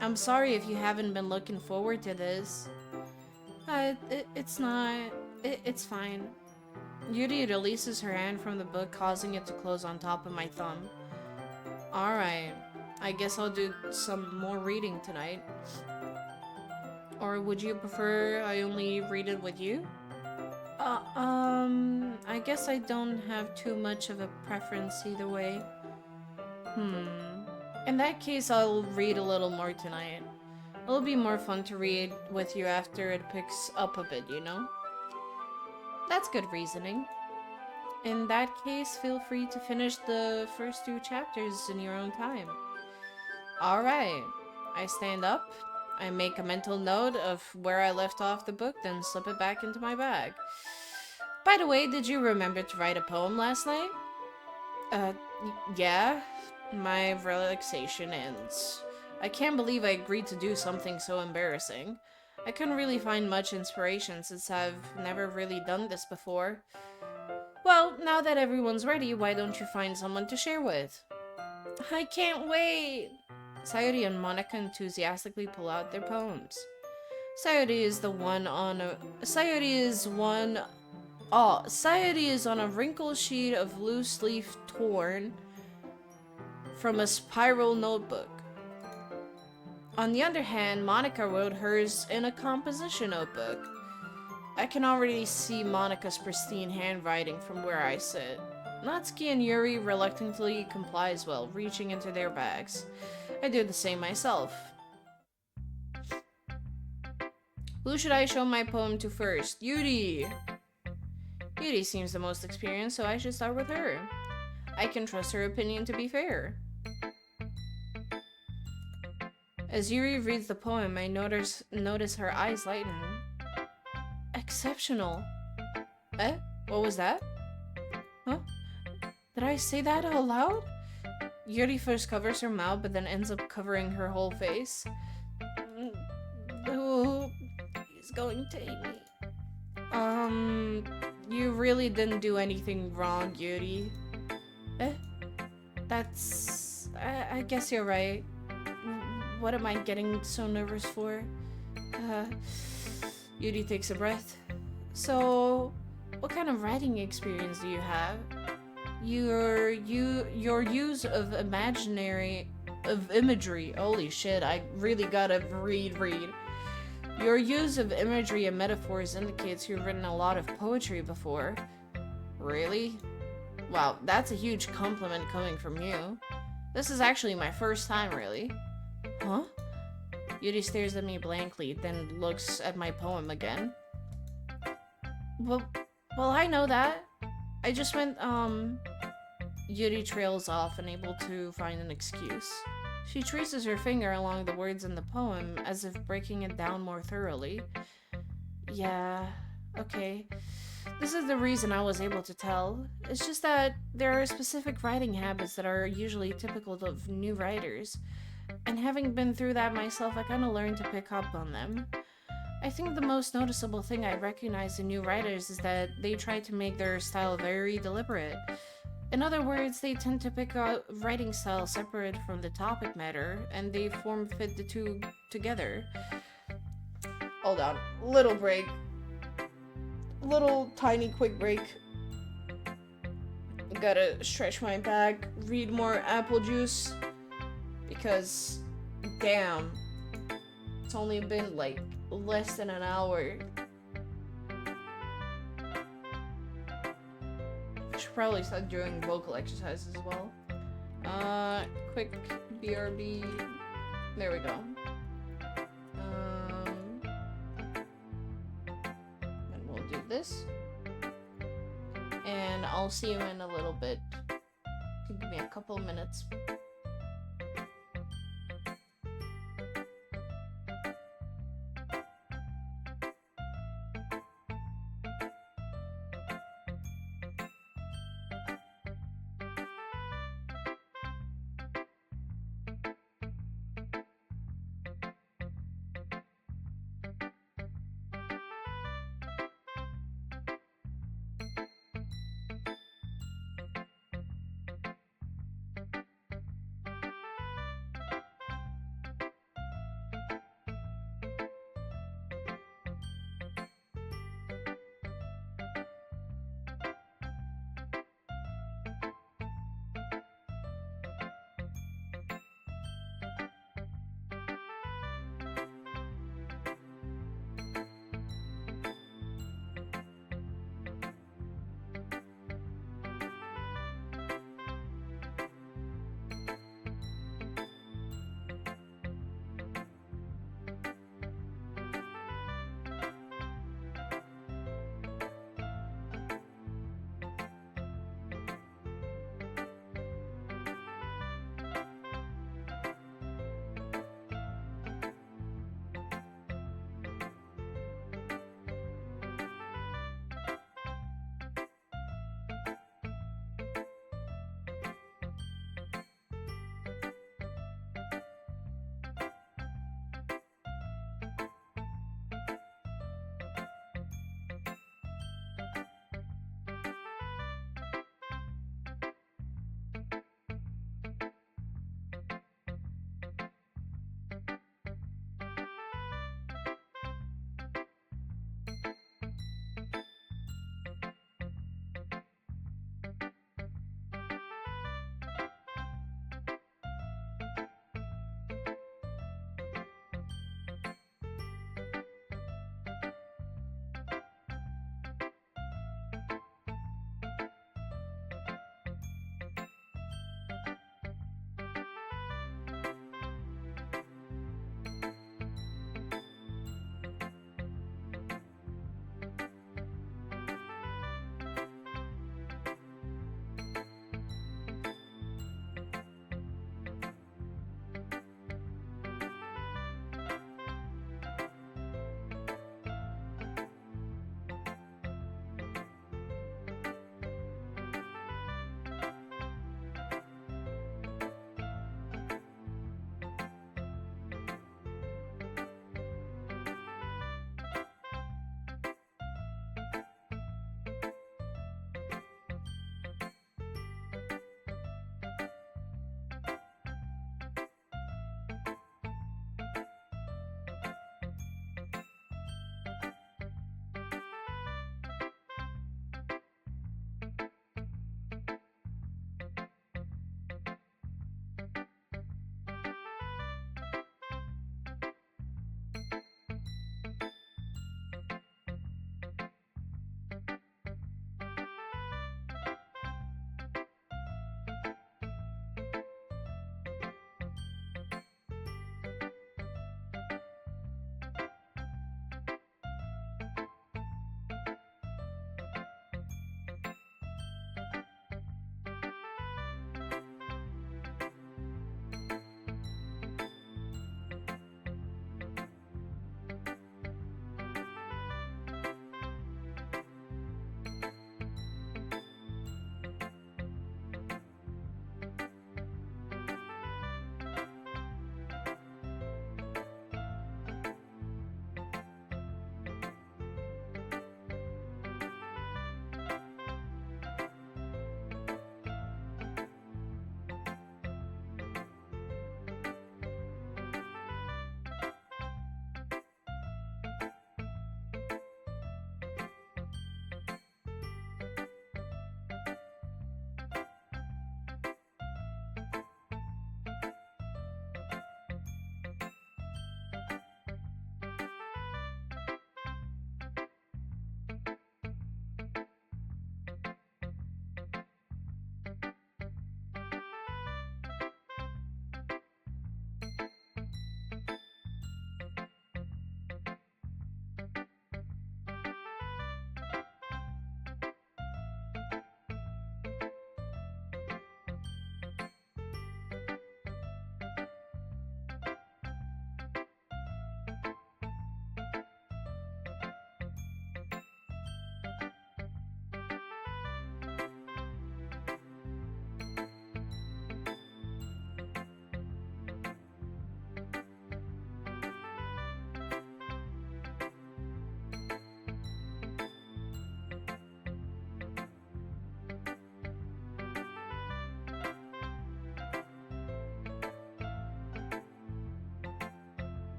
I'm sorry if you haven't been looking forward to this. It's not. It's fine. Yuri releases her hand from the book, causing it to close on top of my thumb. Alright, I guess I'll do some more reading tonight. Or would you prefer I only read it with you? I guess I don't have too much of a preference either way. In that case, I'll read a little more tonight. It'll be more fun to read with you after it picks up a bit, you know? That's good reasoning. In that case, feel free to finish the first 2 chapters in your own time. Alright. I stand up. I make a mental note of where I left off the book, then slip it back into my bag. By the way, did you remember to write a poem last night? Yeah. My relaxation ends. I can't believe I agreed to do something so embarrassing. I couldn't really find much inspiration since I've never really done this before. Well, now that everyone's ready, why don't you find someone to share with? I can't wait! Sayori and Monika enthusiastically pull out their poems. Sayori is on a wrinkled sheet of loose leaf torn from a spiral notebook. On the other hand, Monika wrote hers in a composition notebook. I can already see Monika's pristine handwriting from where I sit. Natsuki and Yuri reluctantly comply as well, reaching into their bags. I do the same myself. Who should I show my poem to first? Yuri! Yuri seems the most experienced, so I should start with her. I can trust her opinion to be fair. As Yuri reads the poem, I notice her eyes lighten. Exceptional. Eh? What was that? Huh? Did I say that out loud? Yuri first covers her mouth, but then ends up covering her whole face. Oh, he's going to eat me. You really didn't do anything wrong, Yuri. Eh? That's... I guess you're right. What am I getting so nervous for? Yuri takes a breath. So, what kind of writing experience do you have? Your use of imagery. Holy shit, I really gotta read. Your use of imagery and metaphors indicates you've written a lot of poetry before. Really? Wow, that's a huge compliment coming from you. This is actually my first time, really. Huh? Yuri stares at me blankly, then looks at my poem again. Well, I know that. I just went, Yuri trails off, unable to find an excuse. She traces her finger along the words in the poem, as if breaking it down more thoroughly. Yeah, okay. This is the reason I was able to tell. It's just that there are specific writing habits that are usually typical of new writers. And having been through that myself, I kind of learned to pick up on them. I think the most noticeable thing I recognize in new writers is that they try to make their style very deliberate. In other words, they tend to pick out writing style separate from the topic matter, and they form-fit the two together. Hold on. Little break. Little tiny quick break. gotta stretch my back, read more apple juice, because damn, it's only been like less than an hour. I should probably start doing vocal exercises as well. Quick BRB. There we go. And we'll do this. And I'll see you in a little bit. Give me a couple minutes.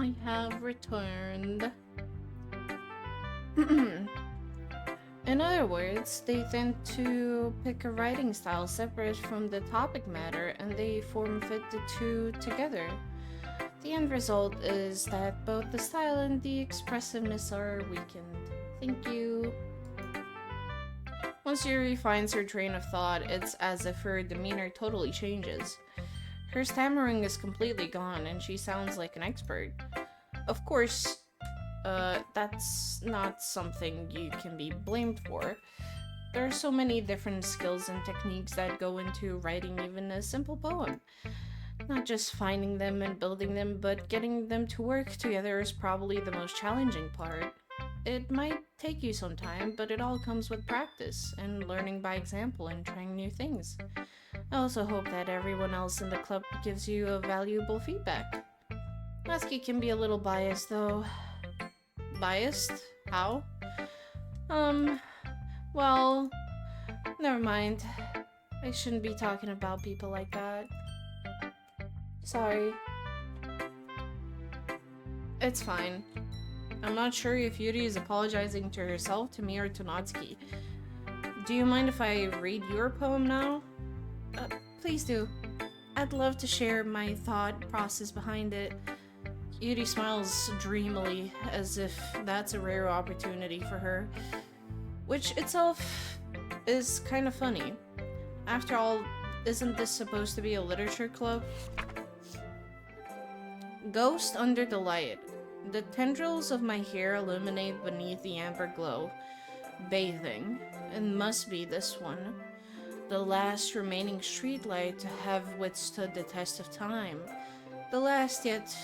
I have returned. In other words, they tend to pick a writing style separate from the topic matter and they form fit the two together. The end result is that both the style and the expressiveness are weakened. Thank you. Once Yuri finds her train of thought, it's as if her demeanor totally changes. Her stammering is completely gone and she sounds like an expert. Of course, that's not something you can be blamed for. There are so many different skills and techniques that go into writing even a simple poem. Not just finding them and building them, but getting them to work together is probably the most challenging part. It might take you some time, but it all comes with practice and learning by example and trying new things. I also hope that everyone else in the club gives you a valuable feedback. Natsuki can be a little biased though. Biased? How? Well, never mind. I shouldn't be talking about people like that. Sorry. It's fine. I'm not sure if Yuri is apologizing to herself, to me, or to Natsuki. Do you mind if I read your poem now? Please do. I'd love to share my thought process behind it. Yuri smiles dreamily, as if that's a rare opportunity for her, which itself is kind of funny. After all, isn't this supposed to be a literature club? Ghost under the light. The tendrils of my hair illuminate beneath the amber glow. Bathing. It must be this one. The last remaining streetlight to have withstood the test of time. The last yet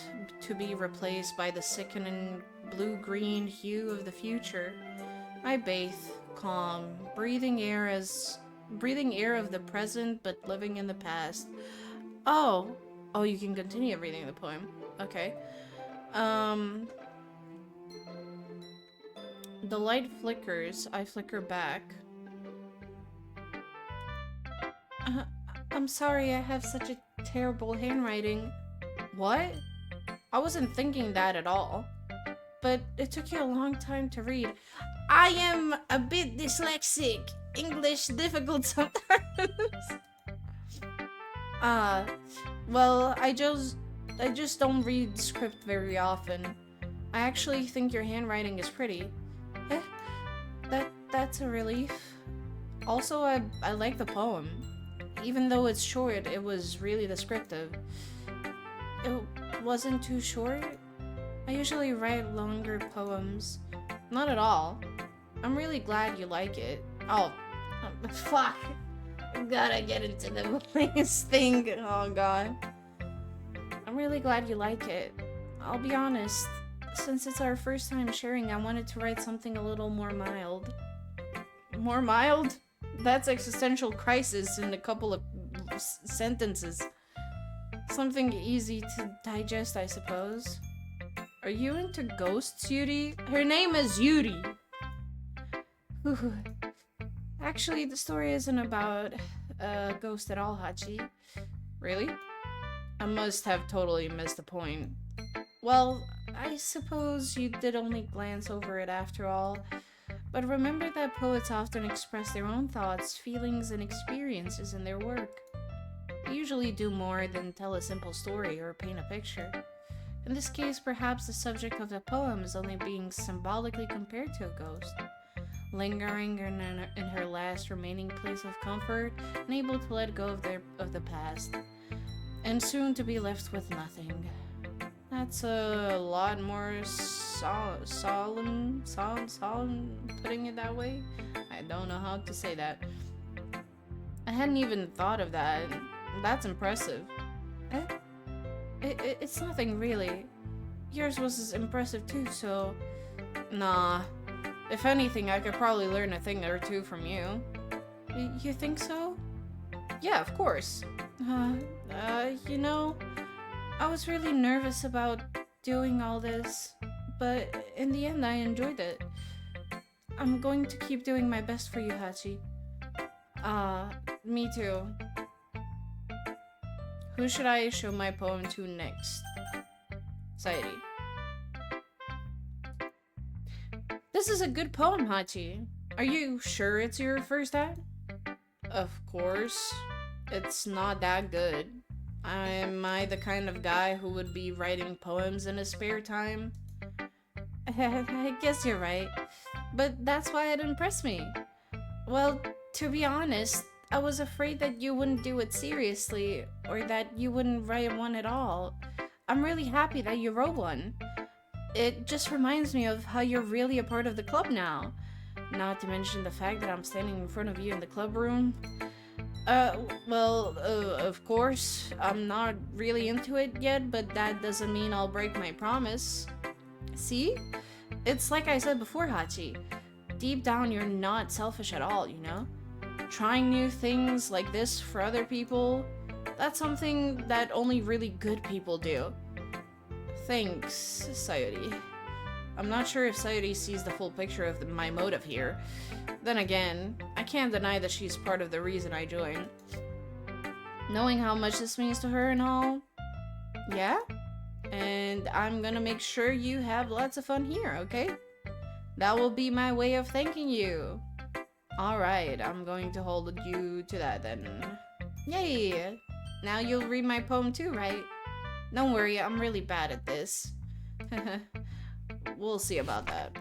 to be replaced by the sickening blue-green hue of the future. I bathe, calm, breathing air of the present but living in the past. Oh, you can continue reading the poem. Okay. The light flickers. I flicker back. I'm sorry I have such a terrible handwriting. What? I wasn't thinking that at all. But it took you a long time to read. I am a bit dyslexic. English difficult sometimes. Well, I just don't read script very often. I actually think your handwriting is pretty. Eh, that's a relief. Also, I like the poem. Even though it's short, it was really descriptive. It wasn't too short. I usually write longer poems. Not at all. I'm really glad you like it. Oh, fuck. Gotta get into the voice thing. Oh god. I'm really glad you like it. I'll be honest. Since it's our first time sharing, I wanted to write something a little more mild. More mild? That's existential crisis in a couple of sentences. Something easy to digest, I suppose. Are you into ghosts, Yuri? Her name is Yuri! Whew. Actually, the story isn't about a ghost at all, Hachi. Really? I must have totally missed the point. Well, I suppose you did only glance over it after all. But remember that poets often express their own thoughts, feelings, and experiences in their work. They usually do more than tell a simple story or paint a picture. In this case, perhaps the subject of the poem is only being symbolically compared to a ghost, lingering in her last remaining place of comfort, unable to let go of the past, and soon to be left with nothing. That's a lot more solemn, putting it that way? I don't know how to say that. I hadn't even thought of that. That's impressive. It's nothing really. Yours was as impressive too, so... Nah. If anything, I could probably learn a thing or two from you. You think so? Yeah, of course. You know, I was really nervous about doing all this, but in the end I enjoyed it. I'm going to keep doing my best for you, Hachi. Me too. Who should I show my poem to next? Sairi. This is a good poem, Hachi. Are you sure it's your first ad? Of course. It's not that good. Am I the kind of guy who would be writing poems in his spare time? I guess you're right. But that's why it impressed me. Well, to be honest, I was afraid that you wouldn't do it seriously, or that you wouldn't write one at all. I'm really happy that you wrote one. It just reminds me of how you're really a part of the club now. Not to mention the fact that I'm standing in front of you in the club room. Of course, I'm not really into it yet, but that doesn't mean I'll break my promise. See? It's like I said before, Hachi. Deep down, you're not selfish at all, you know? Trying new things like this for other people, that's something that only really good people do. Thanks, Sayuri. I'm not sure if Sayuri sees the full picture of my motive here. Then again, I can't deny that she's part of the reason I joined. Knowing how much this means to her and all, yeah? And I'm gonna make sure you have lots of fun here, okay? That will be my way of thanking you. Alright, I'm going to hold you to that then. Yay! Now you'll read my poem too, right? Don't worry, I'm really bad at this. We'll see about that.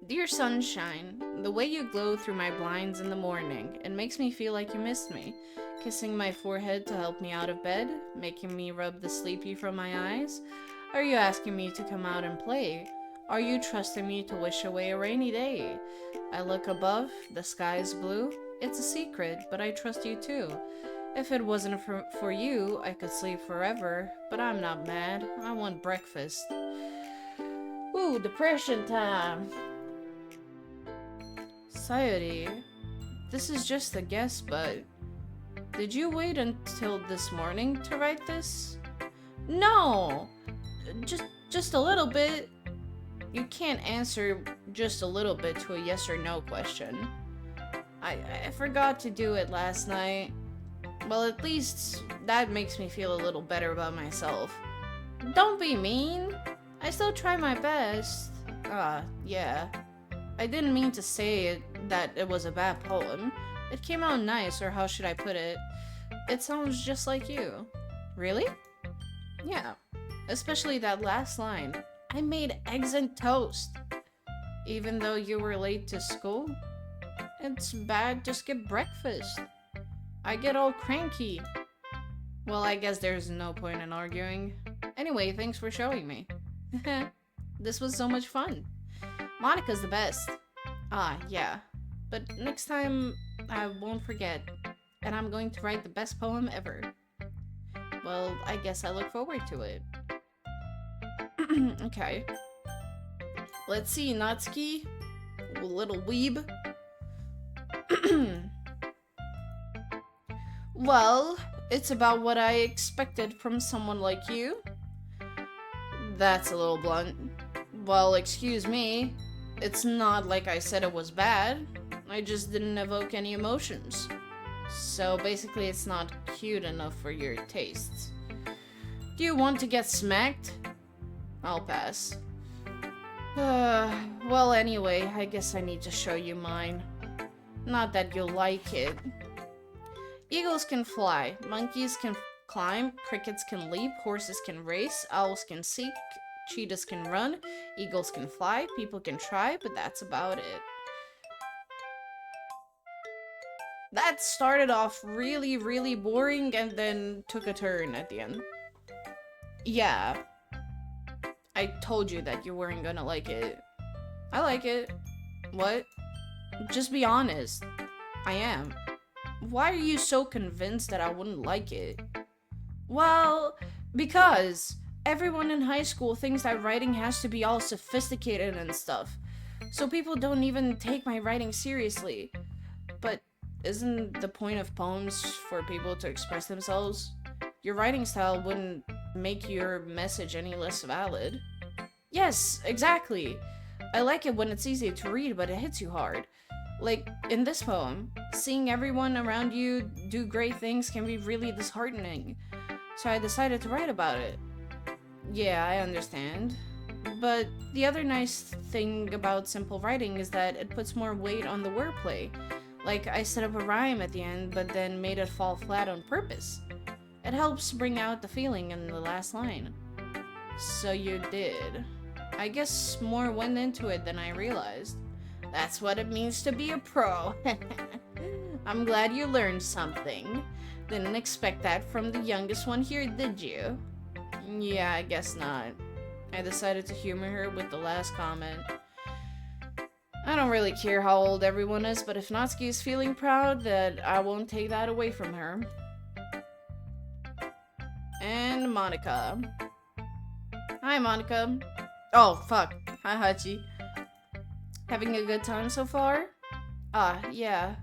Dear sunshine, the way you glow through my blinds in the morning, it makes me feel like you missed me. Kissing my forehead to help me out of bed, making me rub the sleepy from my eyes. Are you asking me to come out and play? Are you trusting me to wish away a rainy day? I look above, the sky is blue. It's a secret, but I trust you too. If it wasn't for you, I could sleep forever, but I'm not mad. I want breakfast. Ooh, depression time. Sayuri, this is just a guess, but did you wait until this morning to write this? No! Just a little bit. You can't answer just a little bit to a yes or no question. I forgot to do it last night. Well, at least that makes me feel a little better about myself. Don't be mean. I still try my best. Yeah. I didn't mean to say that it was a bad poem. It came out nice, or how should I put it? It sounds just like you. Really? Yeah. Especially that last line. I made eggs and toast. Even though you were late to school? It's bad to skip breakfast. I get all cranky. Well, I guess there's no point in arguing. Anyway, thanks for showing me. This was so much fun. Monika's the best. Yeah. But next time, I won't forget. And I'm going to write the best poem ever. Well, I guess I look forward to it. Okay. Let's see, Natsuki. Little weeb. Well, it's about what I expected from someone like you. That's a little blunt. Well, excuse me. It's not like I said it was bad. I just didn't evoke any emotions. So basically it's not cute enough for your tastes. Do you want to get smacked? I'll pass. Well, anyway, I guess I need to show you mine. Not that you'll like it. Eagles can fly, monkeys can climb, crickets can leap, horses can race, owls can seek, cheetahs can run, eagles can fly, people can try, but that's about it. That started off really, really boring and then took a turn at the end. Yeah. I told you that you weren't gonna like it. I like it. What? Just be honest. I am. Why are you so convinced that I wouldn't like it? Well, because everyone in high school thinks that writing has to be all sophisticated and stuff. So people don't even take my writing seriously. But isn't the point of poems for people to express themselves? Your writing style wouldn't make your message any less valid. Yes, exactly. I like it when it's easy to read, but it hits you hard. Like, in this poem, seeing everyone around you do great things can be really disheartening. So I decided to write about it. Yeah, I understand. But the other nice thing about simple writing is that it puts more weight on the wordplay. Like, I set up a rhyme at the end, but then made it fall flat on purpose. It helps bring out the feeling in the last line. So you did. I guess more went into it than I realized. That's what it means to be a pro. I'm glad you learned something. Didn't expect that from the youngest one here, did you? Yeah, I guess not. I decided to humor her with the last comment. I don't really care how old everyone is, but if Natsuki is feeling proud, that I won't take that away from her. And Monica. Hi, Monica. Oh, fuck. Hi, Hachi. Having a good time so far? Ah, yeah.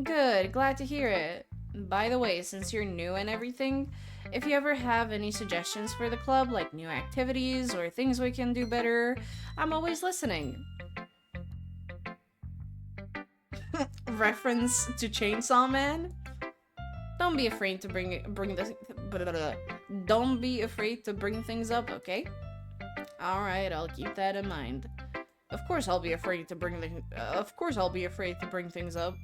Good, glad to hear it. By the way, since you're new and everything, if you ever have any suggestions for the club, like new activities or things we can do better, I'm always listening. Reference to Chainsaw Man? Don't be afraid to don't be afraid to bring things up, okay? Alright, I'll keep that in mind. Of course I'll be afraid to bring things up.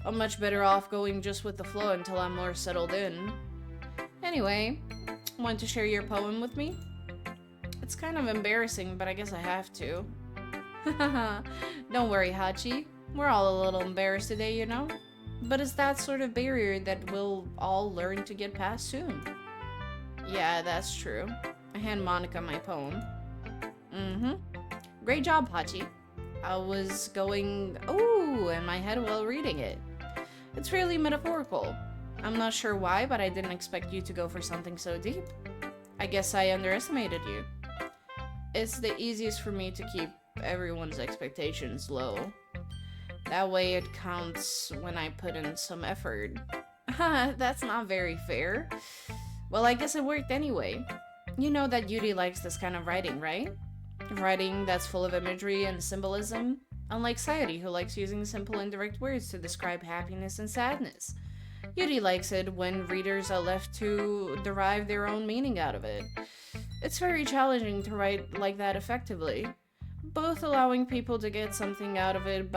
I'm much better off going just with the flow until I'm more settled in. Anyway, want to share your poem with me? It's kind of embarrassing, but I guess I have to. Don't worry, Hachi. We're all a little embarrassed today, you know? But it's that sort of barrier that we'll all learn to get past soon. Yeah, that's true. I hand Monica my poem. Great job, Hachi. I was going, ooh, in my head while reading it. It's really metaphorical. I'm not sure why, but I didn't expect you to go for something so deep. I guess I underestimated you. It's the easiest for me to keep everyone's expectations low. That way it counts when I put in some effort. That's not very fair. Well, I guess it worked anyway. You know that Yuri likes this kind of writing, right? Writing that's full of imagery and symbolism. Unlike Sayuri, who likes using simple and direct words to describe happiness and sadness. Yuri likes it when readers are left to derive their own meaning out of it. It's very challenging to write like that effectively. Both allowing people to get something out of it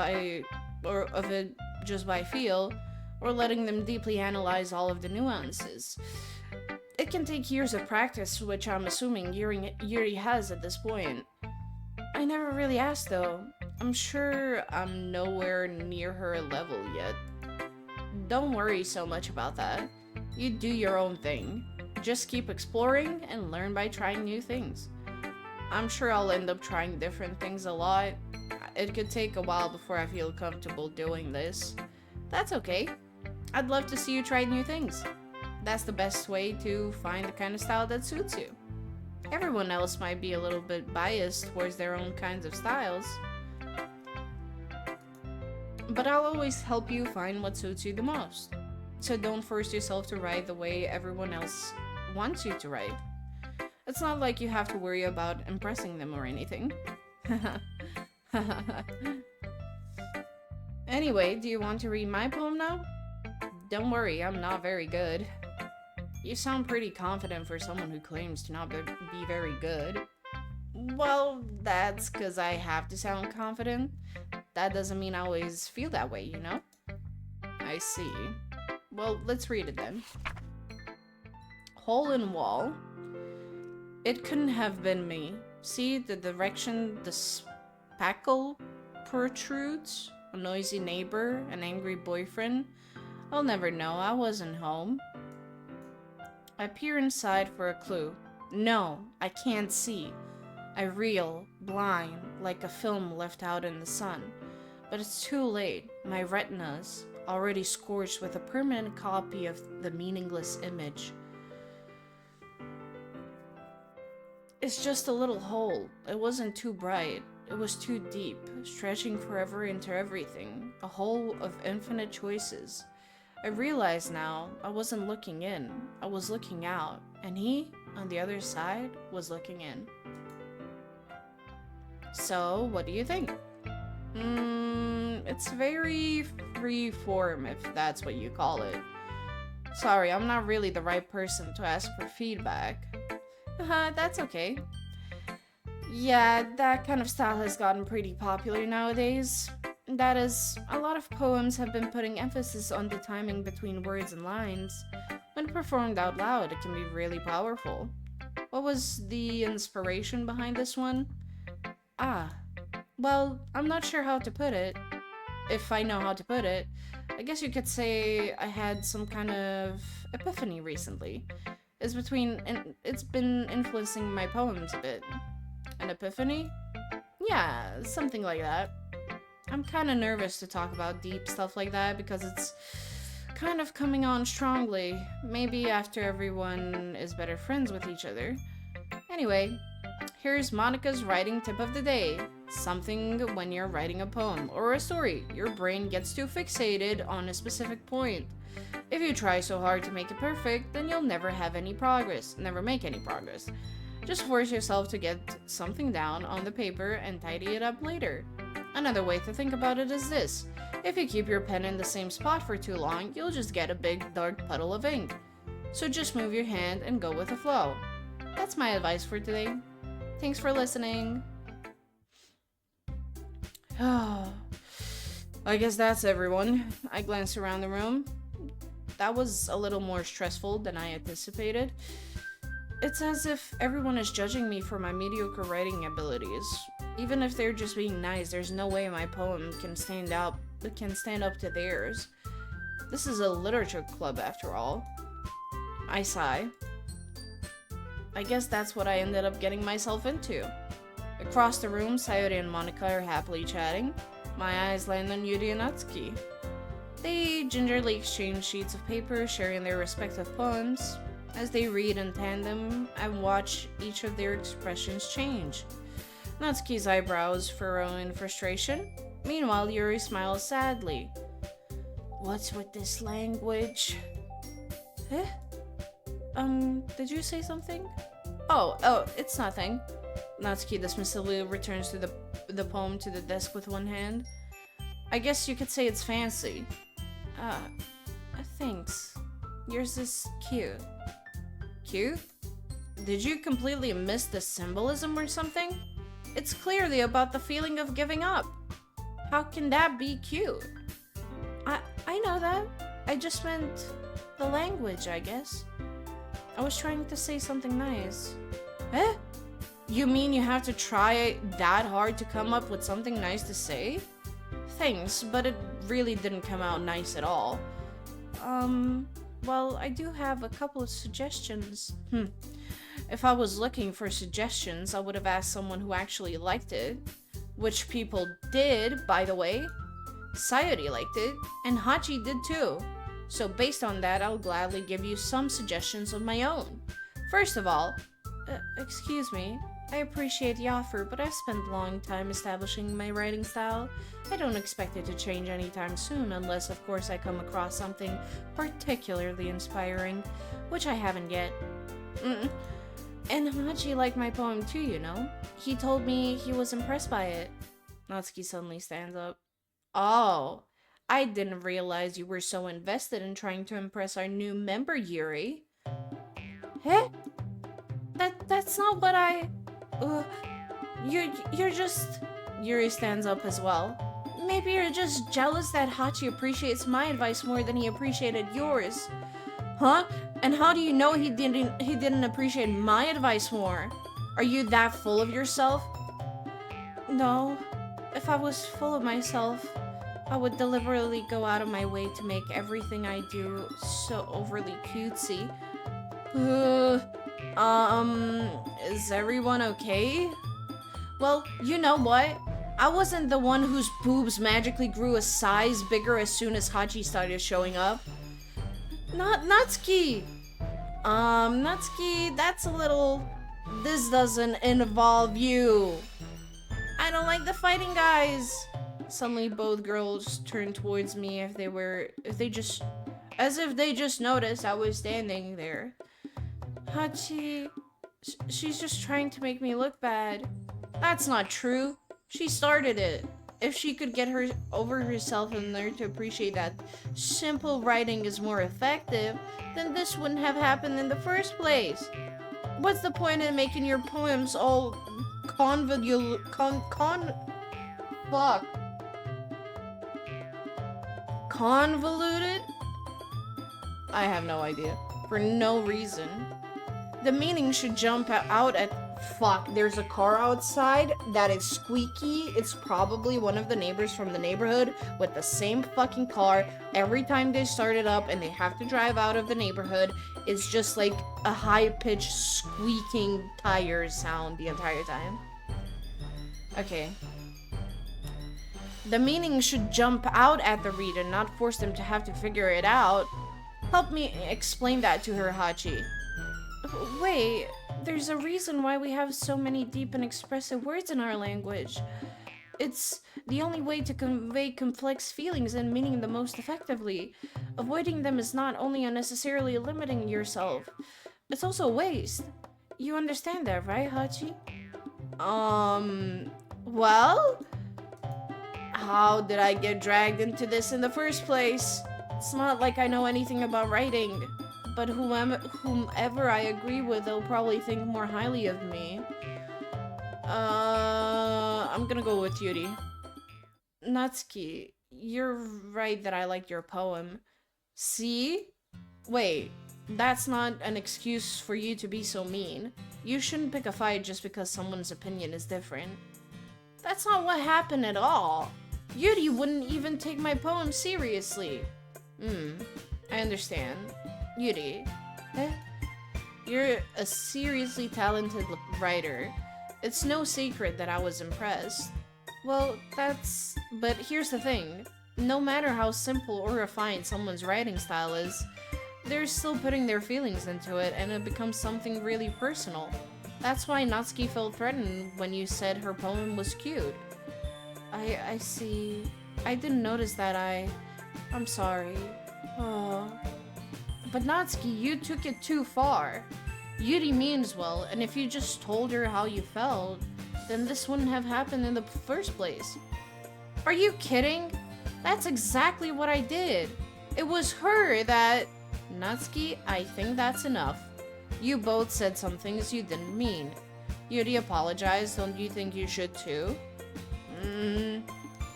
just by feel, or letting them deeply analyze all of the nuances. It can take years of practice, which I'm assuming Yuri has at this point. I never really asked though. I'm sure I'm nowhere near her level yet. Don't worry so much about that. You do your own thing. Just keep exploring and learn by trying new things. I'm sure I'll end up trying different things a lot. It could take a while before I feel comfortable doing this. That's okay. I'd love to see you try new things. That's the best way to find the kind of style that suits you. Everyone else might be a little bit biased towards their own kinds of styles. But I'll always help you find what suits you the most. So don't force yourself to write the way everyone else wants you to write. It's not like you have to worry about impressing them or anything. Anyway, do you want to read my poem now? Don't worry, I'm not very good. You sound pretty confident for someone who claims to not be very good. Well, that's because I have to sound confident. That doesn't mean I always feel that way, you know? I see. Well, let's read it then. Hole in wall. It couldn't have been me. See the direction the spackle protrudes? A noisy neighbor, an angry boyfriend. I'll never know, I wasn't home. I peer inside for a clue. No, I can't see. I reel, blind, like a film left out in the sun. But it's too late. My retina's already scorched with a permanent copy of the meaningless image. It's just a little hole. It wasn't too bright. It was too deep, stretching forever into everything. A hole of infinite choices. I realize now I wasn't looking in. I was looking out. And he, on the other side, was looking in. So, what do you think? It's very free form, if that's what you call it. Sorry, I'm not really the right person to ask for feedback. That's okay. Yeah, that kind of style has gotten pretty popular nowadays. That is, a lot of poems have been putting emphasis on the timing between words and lines. When performed out loud, it can be really powerful. What was the inspiration behind this one? Ah, well, I'm not sure how to put it. If I know how to put it, I guess you could say I had some kind of epiphany recently. It's been influencing my poems a bit. An epiphany? Yeah, something like that. I'm kind of nervous to talk about deep stuff like that because it's kind of coming on strongly. Maybe after everyone is better friends with each other. Anyway, here's Monica's writing tip of the day. Something when you're writing a poem or a story, your brain gets too fixated on a specific point. If you try so hard to make it perfect, then you'll never make any progress. Just force yourself to get something down on the paper and tidy it up later. Another way to think about it is this. If you keep your pen in the same spot for too long, you'll just get a big dark puddle of ink. So just move your hand and go with the flow. That's my advice for today. Thanks for listening. I guess that's everyone. I glanced around the room. That was a little more stressful than I anticipated. It's as if everyone is judging me for my mediocre writing abilities. Even if they're just being nice, there's no way my poem can stand up to theirs. This is a literature club after all. I sigh. I guess that's what I ended up getting myself into. Across the room, Sayori and Monika are happily chatting. My eyes land on Yuri and Natsuki. They gingerly exchange sheets of paper, sharing their respective poems. As they read in tandem, I watch each of their expressions change. Natsuki's eyebrows furrow in frustration. Meanwhile, Yuri smiles sadly. What's with this language? Eh? Did you say something? Oh, it's nothing. Natsuki dismissively returns to the poem to the desk with one hand. I guess you could say it's fancy. Thanks. Yours is cute. Cute? Did you completely miss the symbolism or something? It's clearly about the feeling of giving up. How can that be cute? I know that. I just meant the language, I guess. I was trying to say something nice. Eh? You mean you have to try that hard to come up with something nice to say? Thanks, but it really didn't come out nice at all. Well, I do have a couple of suggestions. If I was looking for suggestions, I would have asked someone who actually liked it. Which people did, by the way. Sayori liked it, and Hachi did too. So based on that, I'll gladly give you some suggestions of my own. First of all, excuse me, I appreciate the offer, but I've spent a long time establishing my writing style. I don't expect it to change anytime soon, unless of course I come across something particularly inspiring, which I haven't yet. And Hachi liked my poem too, you know? He told me he was impressed by it. Natsuki suddenly stands up. Oh, I didn't realize you were so invested in trying to impress our new member, Yuri. Eh? That's not what I... You're just... Yuri stands up as well. Maybe you're just jealous that Hachi appreciates my advice more than he appreciated yours. Huh? And how do you know he didn't appreciate my advice more? Are you that full of yourself? No. If I was full of myself, I would deliberately go out of my way to make everything I do so overly cutesy. Is everyone okay? Well, you know what? I wasn't the one whose boobs magically grew a size bigger as soon as Hachi started showing up. Not Natsuki! Natsuki, that's a little... This doesn't involve you. I don't like the fighting guys. Suddenly both girls turned towards me as if they just noticed I was standing there. Hachi, she's just trying to make me look bad. That's not true. She started it. If she could get over herself and learn to appreciate that simple writing is more effective, then this wouldn't have happened in the first place. What's the point in making your poems all fuck. Convoluted? I have no idea. For no reason. The meaning should jump out at... Fuck, there's a car outside that is squeaky. It's probably one of the neighbors from the neighborhood with the same fucking car. Every time they start it up and they have to drive out of the neighborhood, it's just like a high-pitched squeaking tire sound the entire time. Okay. The meaning should jump out at the reader, not force them to have to figure it out. Help me explain that to her, Hachi. Wait, there's a reason why we have so many deep and expressive words in our language. It's the only way to convey complex feelings and meaning the most effectively. Avoiding them is not only unnecessarily limiting yourself, it's also a waste. You understand that, right, Hachi? Well? How did I get dragged into this in the first place? It's not like I know anything about writing. But whomever I agree with, they'll probably think more highly of me. I'm gonna go with Yuri. Natsuki, you're right that I liked your poem. See? Wait, that's not an excuse for you to be so mean. You shouldn't pick a fight just because someone's opinion is different. That's not what happened at all. Yuri wouldn't even take my poem seriously. I understand. Yuri, you're a seriously talented writer. It's no secret that I was impressed. Well, but here's the thing. No matter how simple or refined someone's writing style is, they're still putting their feelings into it and it becomes something really personal. That's why Natsuki felt threatened when you said her poem was cute. I see. I didn't notice that. I'm sorry. Oh. But Natsuki, you took it too far. Yuri means well, and if you just told her how you felt, then this wouldn't have happened in the first place. Are you kidding? That's exactly what I did. It was her that... Natsuki, I think that's enough. You both said some things you didn't mean. Yuri apologized, don't you think you should too?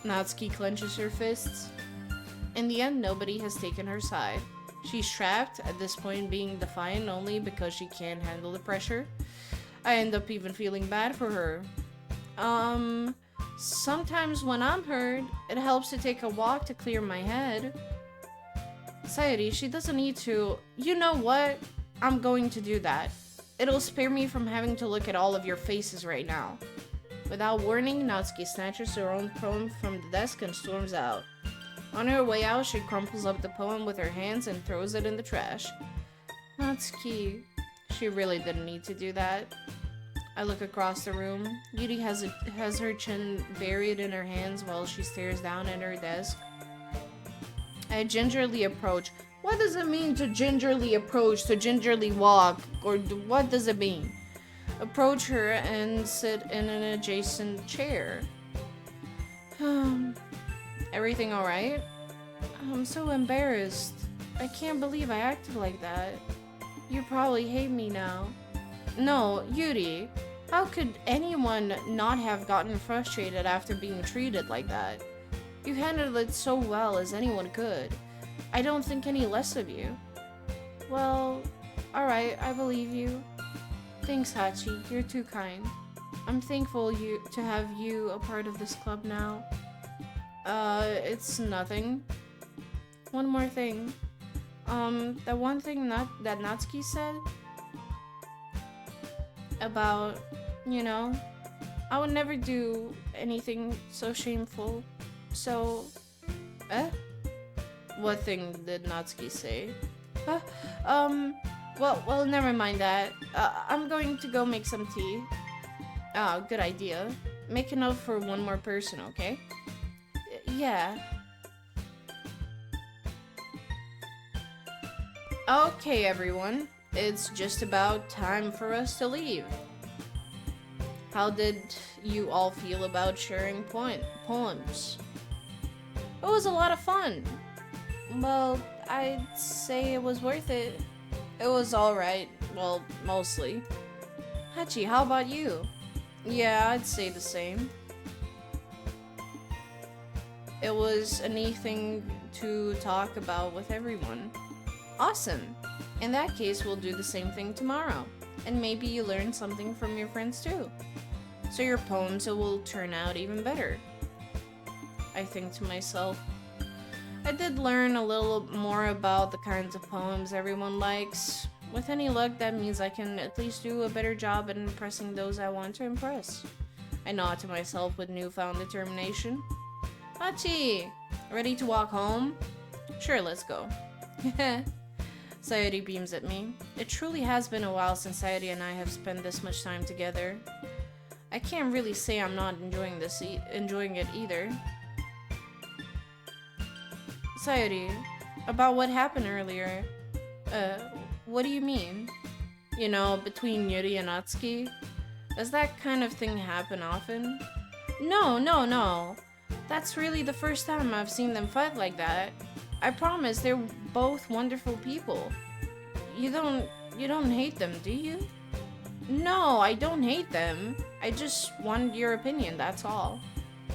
Natsuki clenches her fists. In the end, nobody has taken her side. She's trapped, at this point being defiant only because she can't handle the pressure. I end up even feeling bad for her. Sometimes when I'm hurt, it helps to take a walk to clear my head. Sayuri, she doesn't need to... You know what? I'm going to do that. It'll spare me from having to look at all of your faces right now. Without warning, Natsuki snatches her own poem from the desk and storms out. On her way out, she crumples up the poem with her hands and throws it in the trash. Natsuki, she really didn't need to do that. I look across the room. Yuri has her chin buried in her hands while she stares down at her desk. I gingerly approach. What does it mean to gingerly approach, to gingerly walk, or what does it mean? Approach her and sit in an adjacent chair. Everything alright? I'm so embarrassed. I can't believe I acted like that. You probably hate me now. No, Yuri. How could anyone not have gotten frustrated after being treated like that? You handled it so well as anyone could. I don't think any less of you. Well, alright, I believe you. Thanks, Hachi. You're too kind. I'm thankful to have you a part of this club now. It's nothing. One more thing. The one thing that Natsuki said about, you know, I would never do anything so shameful. So, What thing did Natsuki say? Well, never mind that. I'm going to go make some tea. Oh, good idea. Make enough for one more person, okay? Yeah. Okay, everyone. It's just about time for us to leave. How did you all feel about sharing poems? It was a lot of fun. Well, I'd say it was worth it. It was alright. Well, mostly. Hachi, how about you? Yeah, I'd say the same. It was a neat thing to talk about with everyone. Awesome. In that case, we'll do the same thing tomorrow. And maybe you learn something from your friends too. So your poems will turn out even better. I think to myself. I did learn a little more about the kinds of poems everyone likes. With any luck, that means I can at least do a better job at impressing those I want to impress. I nod to myself with newfound determination. Hachi! Ready to walk home? Sure, let's go. Sayori beams at me. It truly has been a while since Sayori and I have spent this much time together. I can't really say I'm not enjoying it either. Sayori, about what happened earlier. What do you mean? You know, between Yuri and Atsuki? Does that kind of thing happen often? No. That's really the first time I've seen them fight like that. I promise they're both wonderful people. You don't hate them, do you? No, I don't hate them. I just wanted your opinion, that's all.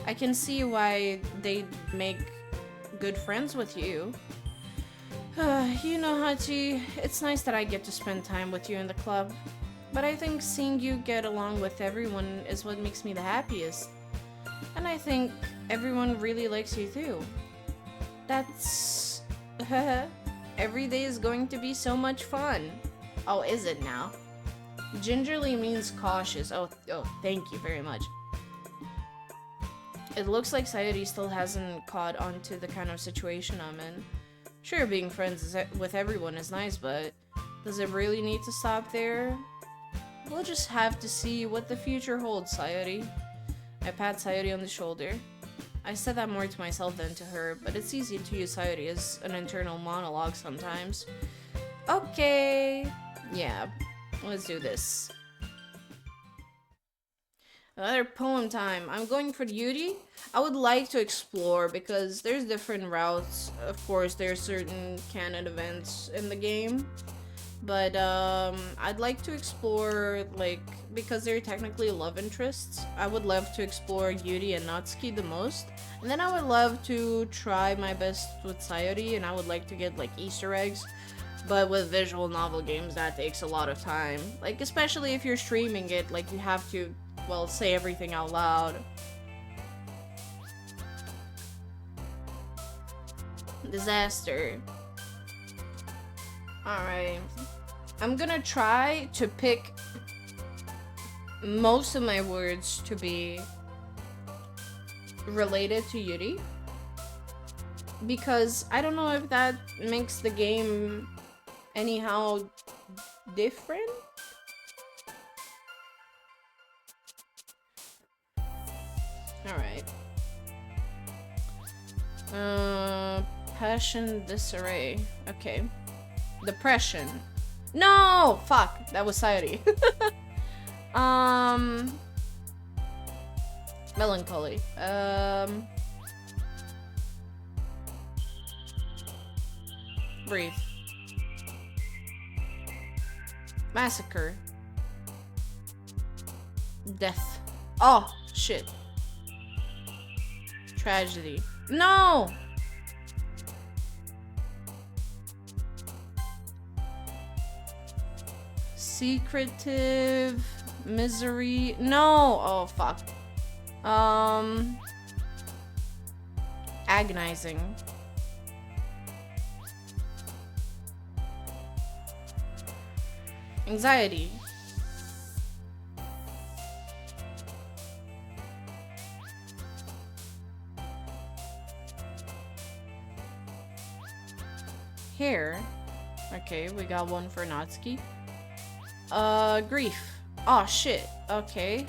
I can see why they'd make good friends with you. You know, Hachi, it's nice that I get to spend time with you in the club. But I think seeing you get along with everyone is what makes me the happiest. And I think everyone really likes you too. That's... Every day is going to be so much fun. Oh, is it now? Gingerly means cautious. Oh, thank you very much. It looks like Sayori still hasn't caught on to the kind of situation I'm in. Sure, being friends with everyone is nice, but does it really need to stop there? We'll just have to see what the future holds, Sayori. I pat Sayori on the shoulder. I said that more to myself than to her, but it's easy to use Sayori as an internal monologue sometimes. Okay. Yeah, let's do this. Another poem time. I'm going for Yuri. I would like to explore because there's different routes. Of course, there's certain canon events in the game. But I'd like to explore, like, because they're technically love interests, I would love to explore Yuri and Natsuki the most. And then I would love to try my best with Sayori, and I would like to get, like, Easter eggs. But with visual novel games, that takes a lot of time. Like, especially if you're streaming it, like, you have to, well, say everything out loud. Disaster. Alright. I'm gonna try to pick most of my words to be related to Yuri. Because I don't know if that makes the game anyhow different. Alright. Passion, disarray. Okay. Depression. No! Fuck! That was Sayori. Melancholy. Breathe. Massacre. Death. Oh, shit. Tragedy. No! Secretive. Misery. No! Oh, fuck. Agonizing. Anxiety. Hair. Okay, we got one for Natsuki. Grief. Oh, shit. Okay.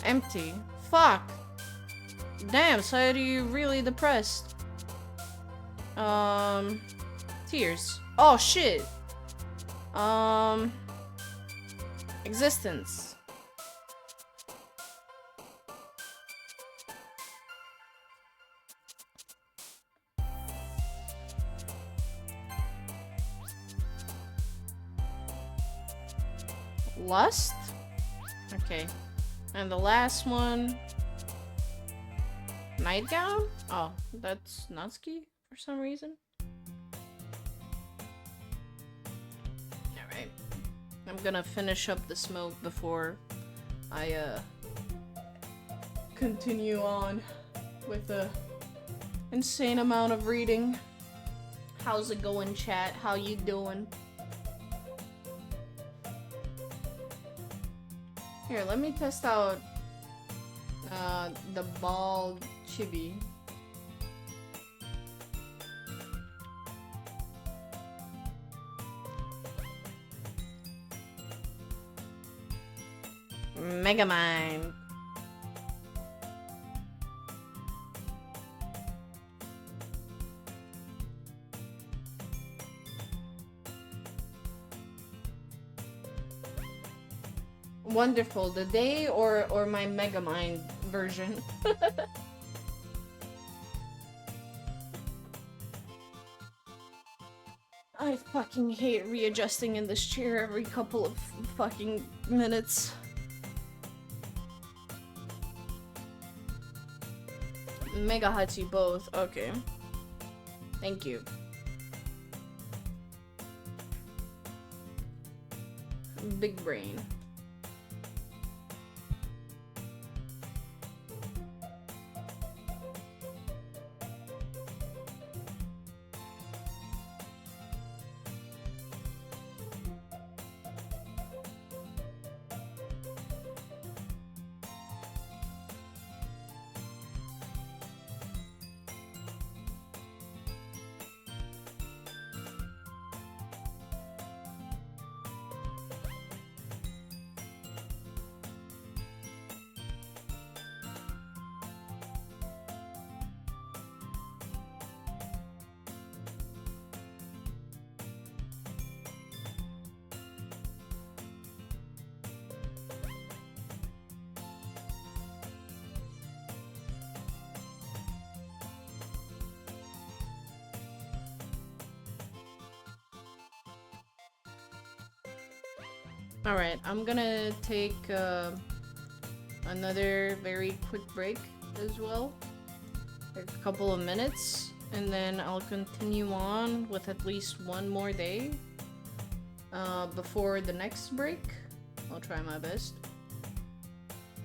Empty. Fuck. Damn, so are you really depressed? Tears. Oh, shit. Existence. Lust? Okay. And the last one... Nightgown? Oh, that's Natsuki for some reason. Alright. I'm gonna finish up the smoke before I, continue on with the insane amount of reading. How's it going, chat? How you doing? Here, let me test out the ball chibi. Megamind. Wonderful. The day or my Megamind version. I fucking hate readjusting in this chair every couple of fucking minutes. Mega Hachi both. Okay. Thank you. Big brain. Alright, I'm gonna take another very quick break as well. A couple of minutes, and then I'll continue on with at least one more day before the next break. I'll try my best.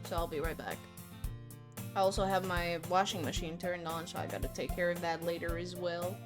So I'll be right back. I also have my washing machine turned on, so I gotta take care of that later as well.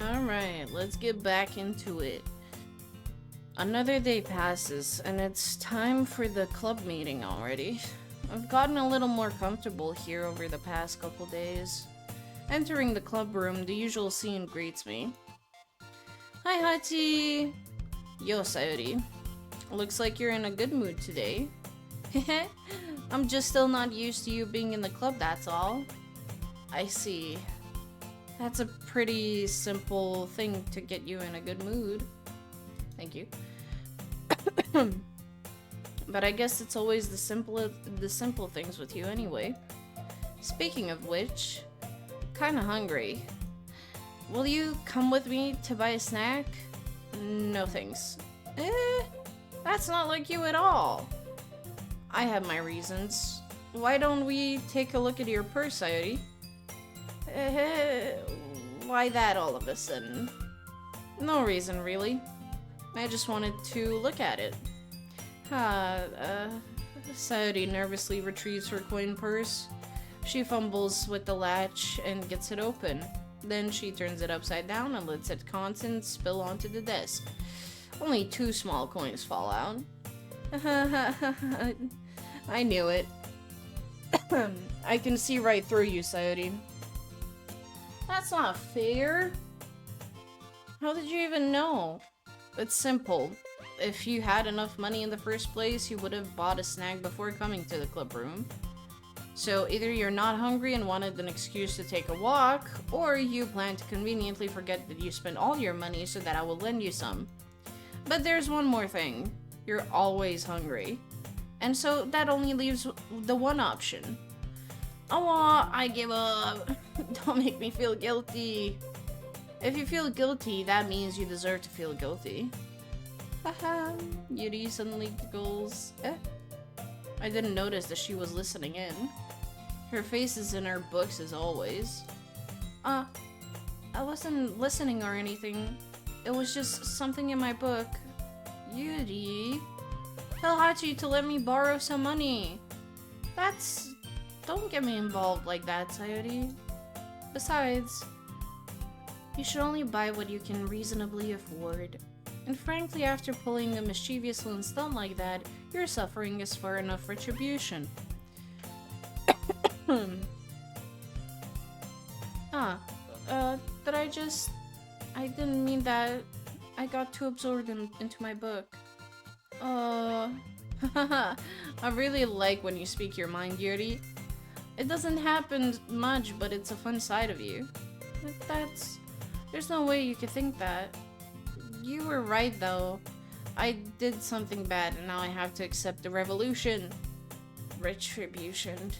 Alright, let's get back into it. Another day passes, and it's time for the club meeting already. I've gotten a little more comfortable here over the past couple days. Entering the club room, the usual scene greets me. Hi, Hachi! Yo, Sayori. Looks like you're in a good mood today. I'm just still not used to you being in the club, that's all. I see. That's a pretty simple thing to get you in a good mood. Thank you. But I guess it's always the simple things with you anyway. Speaking of which, kinda hungry. Will you come with me to buy a snack? No thanks. That's not like you at all. I have my reasons. Why don't we take a look at your purse, Sayori? Why that all of a sudden? No reason, really. I just wanted to look at it. Sayori nervously retrieves her coin purse. She fumbles with the latch and gets it open. Then she turns it upside down and lets its contents spill onto the desk. Only 2 small coins fall out. I knew it. I can see right through you, Sayori. That's not fair. How did you even know? It's simple. If you had enough money in the first place, you would have bought a snack before coming to the club room. So either you're not hungry and wanted an excuse to take a walk, or you plan to conveniently forget that you spent all your money so that I will lend you some. But there's one more thing. You're always hungry. And so that only leaves the one option. Oh, I give up. Don't make me feel guilty. If you feel guilty, that means you deserve to feel guilty. Haha, Yuri suddenly giggles. I didn't notice that she was listening in. Her face is in her books as always. I wasn't listening or anything. It was just something in my book. Yuri, tell Hachi to let me borrow some money. Don't get me involved like that, Sayori. Besides, you should only buy what you can reasonably afford. And frankly, after pulling a mischievous little stunt like that, your suffering is far enough retribution. I didn't mean that. I got too absorbed into my book. I really like when you speak your mind, Yuri. It doesn't happen much, but it's a fun side of you. There's no way you could think that. You were right, though. I did something bad, and now I have to accept the revolution. Retribution.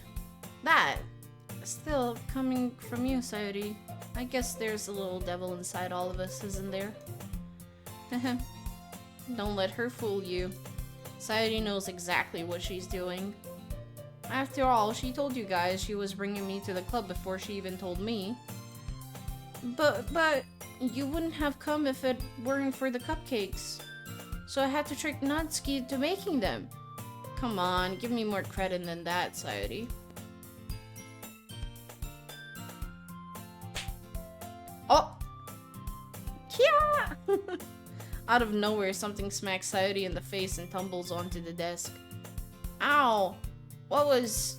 That. Still, coming from you, Sayori. I guess there's a little devil inside all of us, isn't there? Don't let her fool you. Sayori knows exactly what she's doing. After all, she told you guys she was bringing me to the club before she even told me. But you wouldn't have come if it weren't for the cupcakes. So I had to trick Natsuki into making them. Come on, give me more credit than that, Sayori. Oh! Yeah! Out of nowhere, something smacks Sayori in the face and tumbles onto the desk. Ow! What was...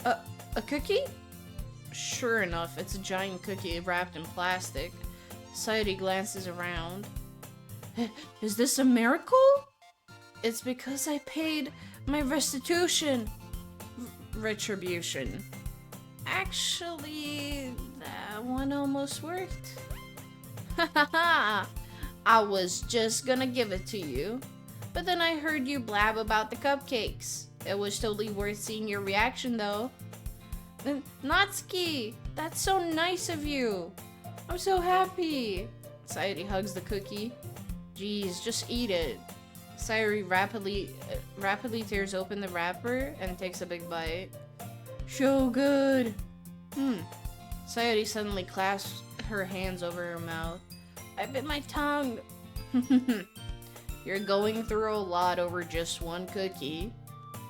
A cookie? Sure enough, it's a giant cookie wrapped in plastic. Sayori glances around. Is this a miracle? It's because I paid my restitution. Retribution. Actually, that one almost worked. Hahaha! I was just gonna give it to you. But then I heard you blab about the cupcakes. It was totally worth seeing your reaction, though. Natsuki! That's so nice of you! I'm so happy! Sayori hugs the cookie. Geez, just eat it. Sayori rapidly tears open the wrapper and takes a big bite. So good! Sayori suddenly clasps her hands over her mouth. I bit my tongue! You're going through a lot over just one cookie.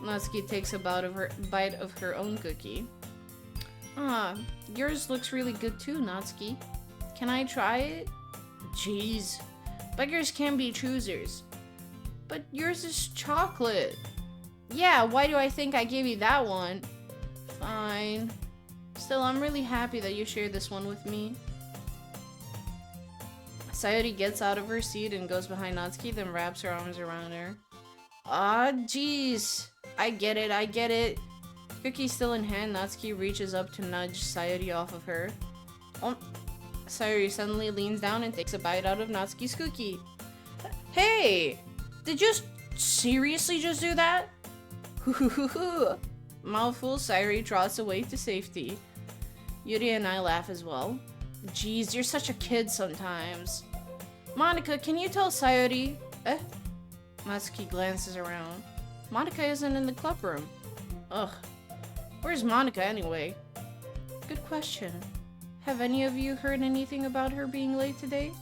Natsuki takes a bite of her own cookie. Yours looks really good too, Natsuki. Can I try it? Jeez. Beggars can be choosers. But yours is chocolate. Yeah, why do I think I gave you that one? Fine. Still, I'm really happy that you shared this one with me. Sayori gets out of her seat and goes behind Natsuki, then wraps her arms around her. Ah, jeez. I get it. Cookie still in hand, Natsuki reaches up to nudge Sayori off of her. Oh. Sayori suddenly leans down and takes a bite out of Natsuki's cookie. Hey! Did you seriously just do that? Mouthful, Sayori trots away to safety. Yuri and I laugh as well. Jeez, you're such a kid sometimes. Monika, can you tell Sayori? Natsuki glances around. Monika isn't in the club room. Ugh. Where's Monika anyway? Good question. Have any of you heard anything about her being late today?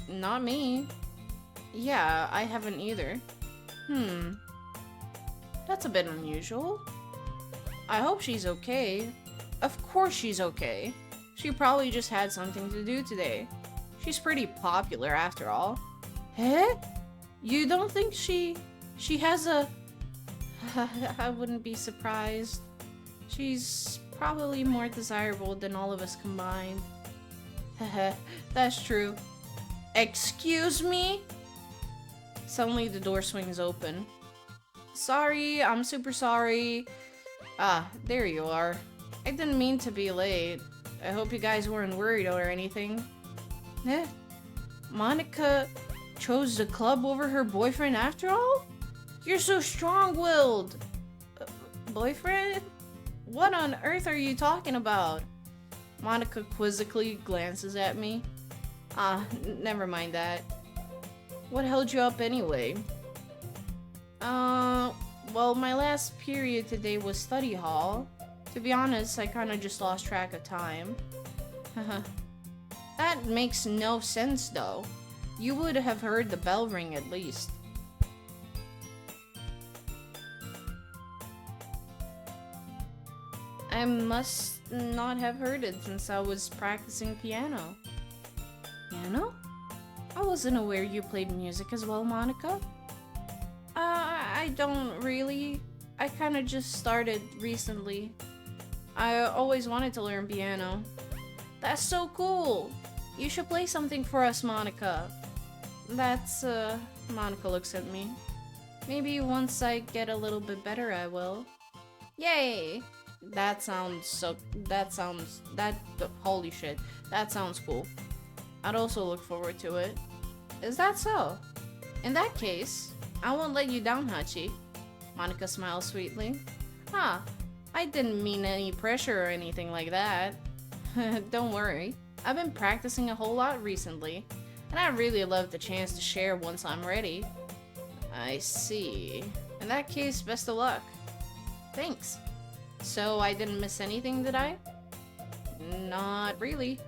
Not me. Yeah, I haven't either. That's a bit unusual. I hope she's okay. Of course she's okay. She probably just had something to do today. She's pretty popular after all. Eh? You don't think she has a... I wouldn't be surprised. She's probably more desirable than all of us combined. Heh, that's true. Excuse me? Suddenly the door swings open. Sorry, I'm super sorry. Ah, there you are. I didn't mean to be late. I hope you guys weren't worried or anything. Eh? Monika chose the club over her boyfriend after all? You're so strong-willed. Boyfriend? What on earth are you talking about? Monika quizzically glances at me. Ah, never mind that. What held you up anyway? Well, my last period today was study hall. To be honest, I kinda just lost track of time. That makes no sense though. You would have heard the bell ring at least. I must not have heard it since I was practicing piano. Piano? I wasn't aware you played music as well, Monika. I don't really. I kinda just started recently. I always wanted to learn piano. That's so cool! You should play something for us, Monika. That's, Monika looks at me. Maybe once I get a little bit better, I will. Yay! Holy shit. That sounds cool. I'd also look forward to it. Is that so? In that case, I won't let you down, Hachi. Monika smiles sweetly. I didn't mean any pressure or anything like that. Don't worry. I've been practicing a whole lot recently, and I really love the chance to share once I'm ready. I see. In that case, best of luck. Thanks. So I didn't miss anything, did I? Not really.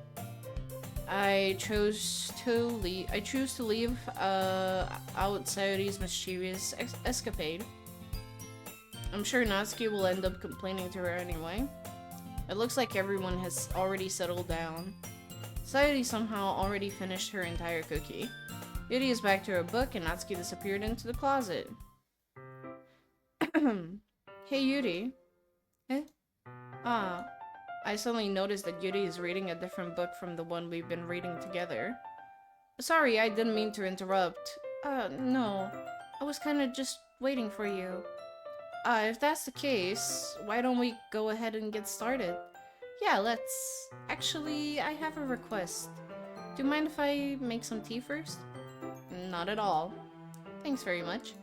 I choose to leave out Sayori's mischievous escapade. I'm sure Natsuki will end up complaining to her anyway. It looks like everyone has already settled down. Sayori somehow already finished her entire cookie. Yuri is back to her book and Natsuki disappeared into the closet. Hey Yuri. Eh? I suddenly noticed that Yuri is reading a different book from the one we've been reading together. Sorry, I didn't mean to interrupt. No. I was kinda just waiting for you. If that's the case, why don't we go ahead and get started? Yeah, let's. Actually, I have a request. Do you mind if I make some tea first? Not at all. Thanks very much.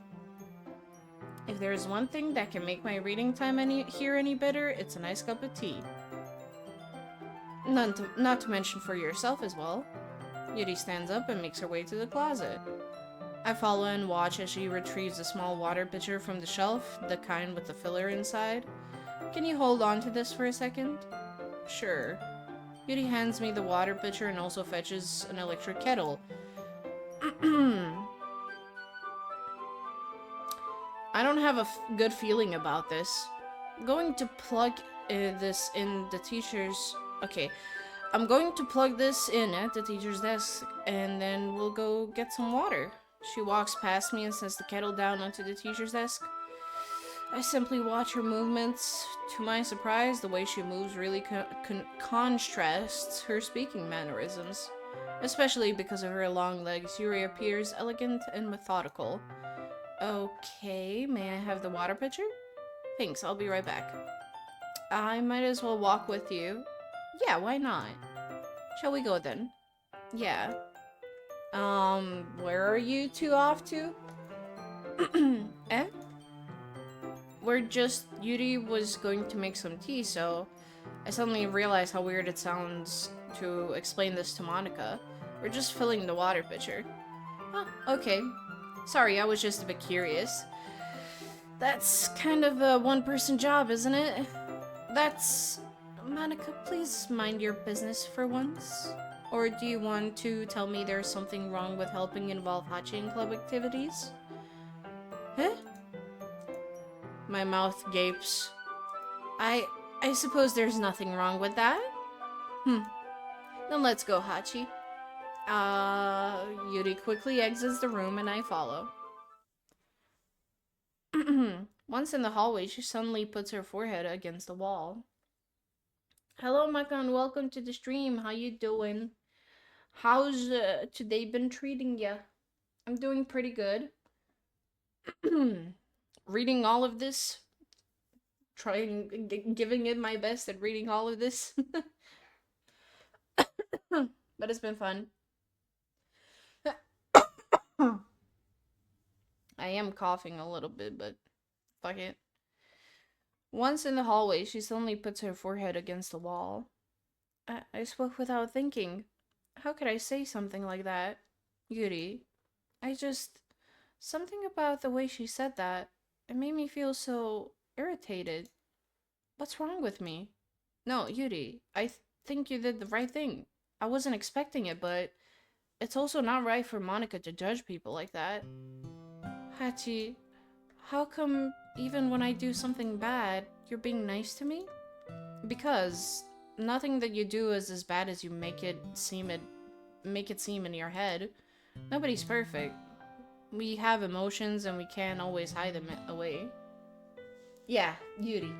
If there's one thing that can make my reading time any better, it's a nice cup of tea. Not to mention for yourself as well. Yuri stands up and makes her way to the closet. I follow and watch as she retrieves a small water pitcher from the shelf, the kind with the filler inside. Can you hold on to this for a second? Sure. Yuri hands me the water pitcher and also fetches an electric kettle. I don't have a good feeling about this. I'm going to plug this in the teacher's... Okay. I'm going to plug this in at the teacher's desk, and then we'll go get some water. She walks past me and sets the kettle down onto the teacher's desk. I simply watch her movements. To my surprise, the way she moves really contrasts her speaking mannerisms. Especially because of her long legs, Yuri appears elegant and methodical. Okay, may I have the water pitcher? Thanks, I'll be right back. I might as well walk with you. Yeah, why not? Shall we go then? Yeah. Where are you two off to? Eh? Yuri was going to make some tea, so I suddenly realized how weird it sounds to explain this to Monika. We're just filling the water pitcher. Oh, okay. Sorry, I was just a bit curious. That's kind of a one-person job, isn't it? That's... Monika, please mind your business for once. Or do you want to tell me there's something wrong with helping involve Hachi in club activities? Huh? My mouth gapes. I suppose there's nothing wrong with that? Then let's go, Hachi. Yuri quickly exits the room and I follow. Once in the hallway, she suddenly puts her forehead against the wall. Hello, Makan. Welcome to the stream. How you doing? How's today been treating ya? I'm doing pretty good. Reading all of this. Giving it my best at reading all of this. But it's been fun. I am coughing a little bit, but fuck it. Once in the hallway, she suddenly puts her forehead against the wall. I spoke without thinking. How could I say something like that? Yuri, something about the way she said that, it made me feel so irritated. What's wrong with me? No, Yuri, I think you did the right thing. I wasn't expecting it, but it's also not right for Monika to judge people like that. Hachi, how come even when I do something bad, you're being nice to me? Because nothing that you do is as bad as you make it seem in your head. Nobody's perfect. We have emotions and we can't always hide them away. Yeah, Yuri.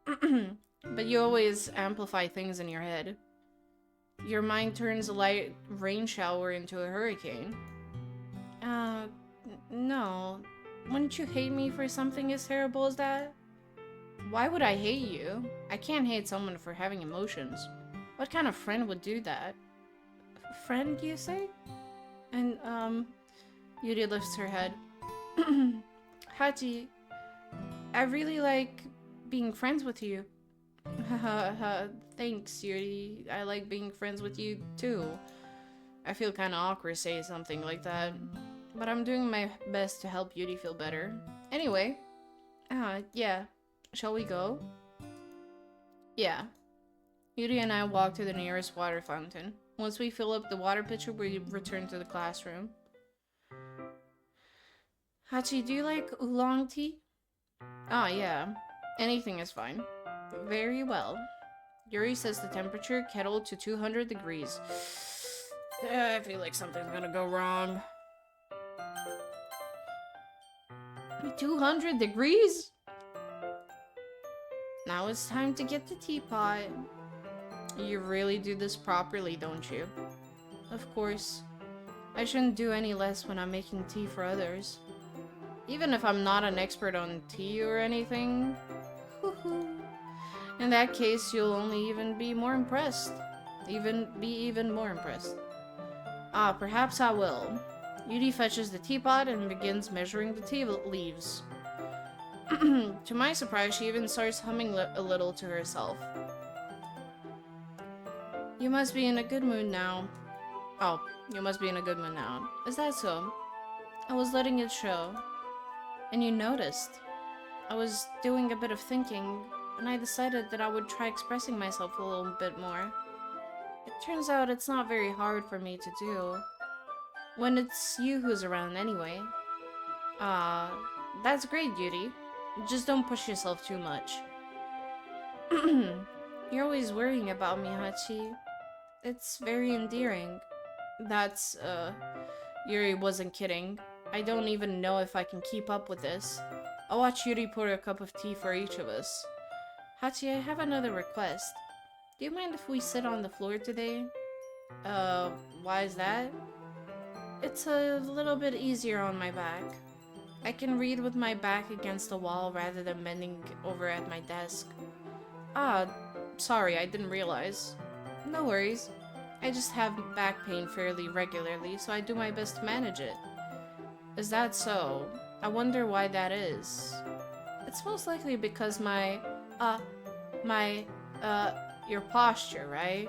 But you always amplify things in your head. Your mind turns a light rain shower into a hurricane. No. Wouldn't you hate me for something as terrible as that? Why would I hate you? I can't hate someone for having emotions. What kind of friend would do that? Friend, you say? And, Yuri lifts her head. Hachi, I really like being friends with you. Thanks, Yuri. I like being friends with you, too. I feel kinda awkward saying something like that. But I'm doing my best to help Yuri feel better. Anyway. Yeah. Shall we go? Yeah. Yuri and I walk to the nearest water fountain. Once we fill up the water pitcher, we return to the classroom. Hachi, do you like oolong tea? Yeah. Anything is fine. Very well. Yuri sets the temperature kettle to 200 degrees. I feel like something's gonna go wrong. 200 degrees? Now it's time to get the teapot. You really do this properly, don't you? Of course. I shouldn't do any less when I'm making tea for others. Even if I'm not an expert on tea or anything. In that case, you'll only even be more impressed. Even more impressed. Perhaps I will. Yuri fetches the teapot and begins measuring the tea leaves. To my surprise, she even starts humming a little to herself. You must be in a good mood now. Oh, you must be in a good mood now. Is that so? I was letting it show. And you noticed. I was doing a bit of thinking, and I decided that I would try expressing myself a little bit more. It turns out it's not very hard for me to do. When it's you who's around anyway. That's great, Yuri. Just don't push yourself too much. You're always worrying about me, Hachi. It's very endearing. That's, Yuri wasn't kidding. I don't even know if I can keep up with this. I'll watch Yuri pour a cup of tea for each of us. Hachi, I have another request. Do you mind if we sit on the floor today? Why is that? It's a little bit easier on my back. I can read with my back against the wall rather than bending over at my desk. Ah, sorry, I didn't realize. No worries. I just have back pain fairly regularly, so I do my best to manage it. Is that so? I wonder why that is. It's most likely because your posture, right?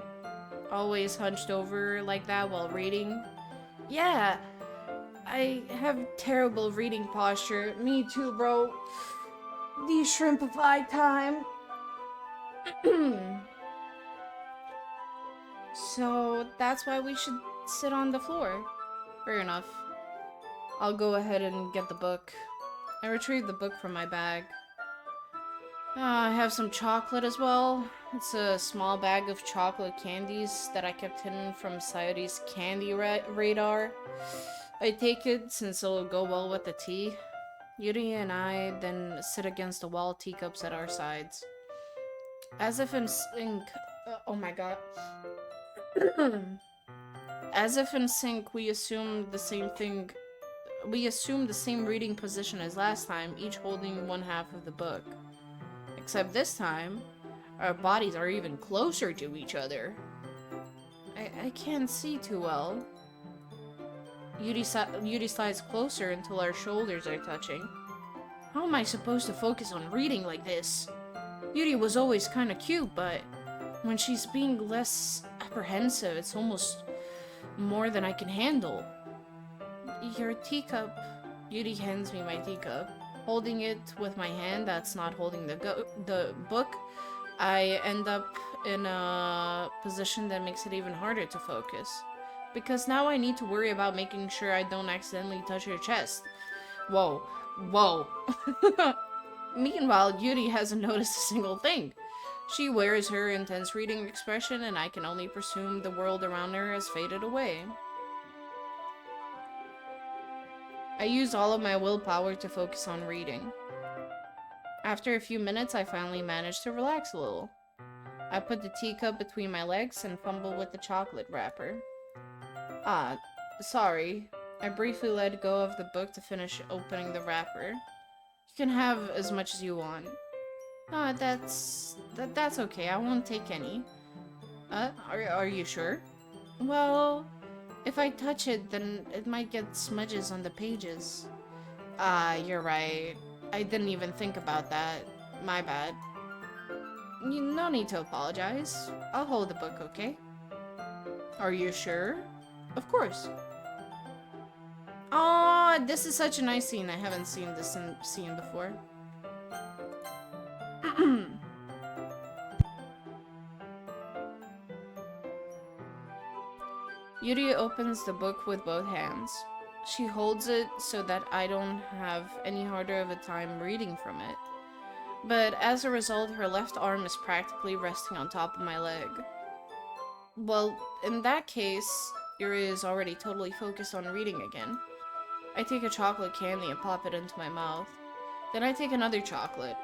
Always hunched over like that while reading. Yeah, I have terrible reading posture. Me too, bro. The shrimpify time. So that's why we should sit on the floor. Fair enough. I'll go ahead and get the book. I retrieved the book from my bag. I have some chocolate as well. It's a small bag of chocolate candies that I kept hidden from Sayori's candy radar. I take it since it'll go well with the tea. Yuri and I then sit against the wall, teacups at our sides. As if in sync. Oh my god. As if in sync, we assume the same thing. We assume the same reading position as last time, each holding one half of the book. Except this time, our bodies are even closer to each other. I can't see too well. Yuri slides closer until our shoulders are touching. How am I supposed to focus on reading like this? Yuri was always kinda cute, but when she's being less apprehensive, it's almost more than I can handle. Your teacup. Yuri hands me my teacup. Holding it with my hand that's not holding the book, I end up in a position that makes it even harder to focus. Because now I need to worry about making sure I don't accidentally touch her chest. Whoa. Whoa. Meanwhile, Yuri hasn't noticed a single thing. She wears her intense reading expression, and I can only presume the world around her has faded away. I used all of my willpower to focus on reading. After a few minutes, I finally managed to relax a little. I put the teacup between my legs and fumbled with the chocolate wrapper. Ah, sorry. I briefly let go of the book to finish opening the wrapper. You can have as much as you want. Ah, that's okay. I won't take any. Are you sure? Well, if I touch it, then it might get smudges on the pages. Ah, you're right. I didn't even think about that. My bad. No need to apologize. I'll hold the book, okay? Are you sure? Of course. Aw, this is such a nice scene. I haven't seen this scene before. Yuri opens the book with both hands. She holds it so that I don't have any harder of a time reading from it. But as a result, her left arm is practically resting on top of my leg. Well, in that case, Yuri is already totally focused on reading again. I take a chocolate candy and pop it into my mouth. Then I take another chocolate,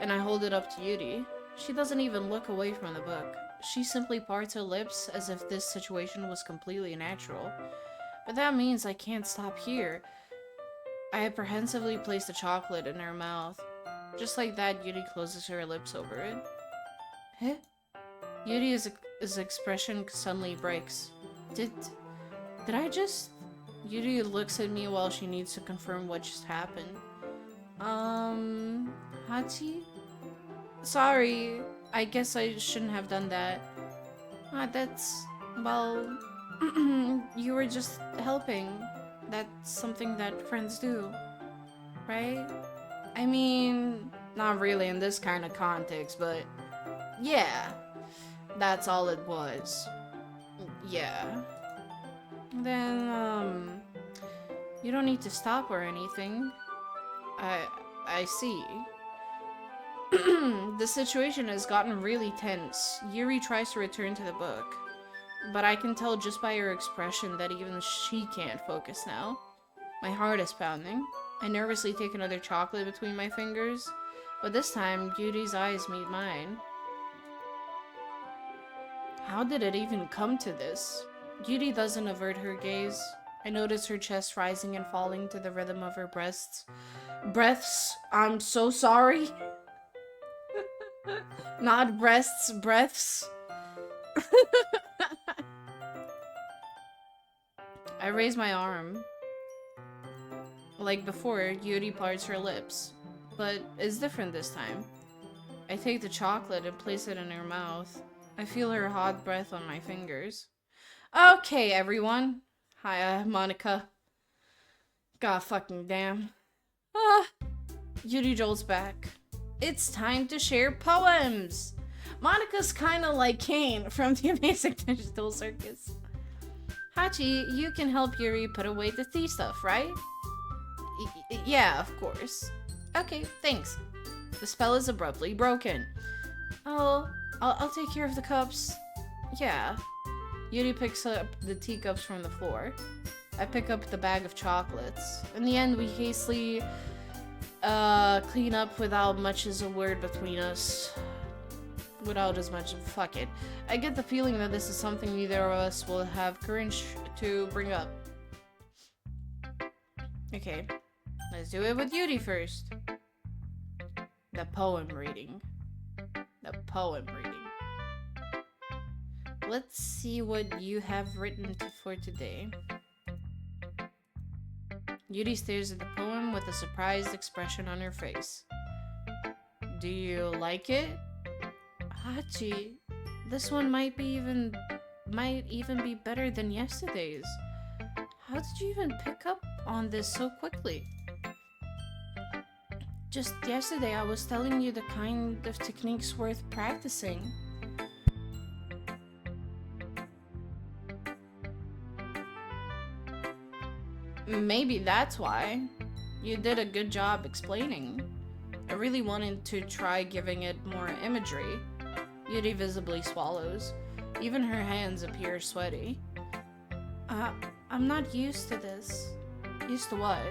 and I hold it up to Yuri. She doesn't even look away from the book. She simply parts her lips as if this situation was completely natural. But that means I can't stop here. I apprehensively place the chocolate in her mouth. Just like that, Yuri closes her lips over it. Huh? Yuri's expression suddenly breaks. Did I just... Yuri looks at me while she needs to confirm what just happened. Hachi? Sorry, I guess I shouldn't have done that. That's... well... you were just helping. That's something that friends do. Right? I mean, not really in this kind of context, but... yeah. That's all it was. Yeah. Then, you don't need to stop or anything. I see. The situation has gotten really tense. Yuri tries to return to the book, but I can tell just by her expression that even she can't focus now. My heart is pounding. I nervously take another chocolate between my fingers, but this time, Yuri's eyes meet mine. How did it even come to this? Yuri doesn't avert her gaze. I notice her chest rising and falling to the rhythm of her breaths. Breaths? I'm so sorry. Not breasts, breaths. I raise my arm. Like before, Yuri parts her lips, but it's different this time. I take the chocolate and place it in her mouth. I feel her hot breath on my fingers. Okay, everyone. Hi, Monica. God fucking damn. Ah. Yuri jolts back. It's time to share poems! Monica's kinda like Kane from the Amazing Digital Circus. Hachi, you can help Yuri put away the tea stuff, right? Yeah, of course. Okay, thanks. The spell is abruptly broken. Oh, I'll take care of the cups. Yeah. Yuri picks up the teacups from the floor. I pick up the bag of chocolates. In the end, we hastily clean up without much as a word between us. Without as much, fuck it. I get the feeling that this is something neither of us will have courage to bring up. Okay, let's do it with Yuri first. The poem reading. The poem reading. Let's see what you have written for today. Yuri stares at the poem with a surprised expression on her face. Do you like it? Hachi, this one might even be better than yesterday's. How did you even pick up on this so quickly? Just yesterday I was telling you the kind of techniques worth practicing. Maybe that's why. You did a good job explaining. I really wanted to try giving it more imagery. Yuri visibly swallows. Even her hands appear sweaty. I'm not used to this. Used to what?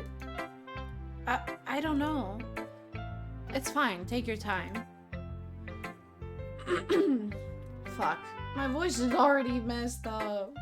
I don't know. It's fine, take your time. Fuck. My voice is already messed up.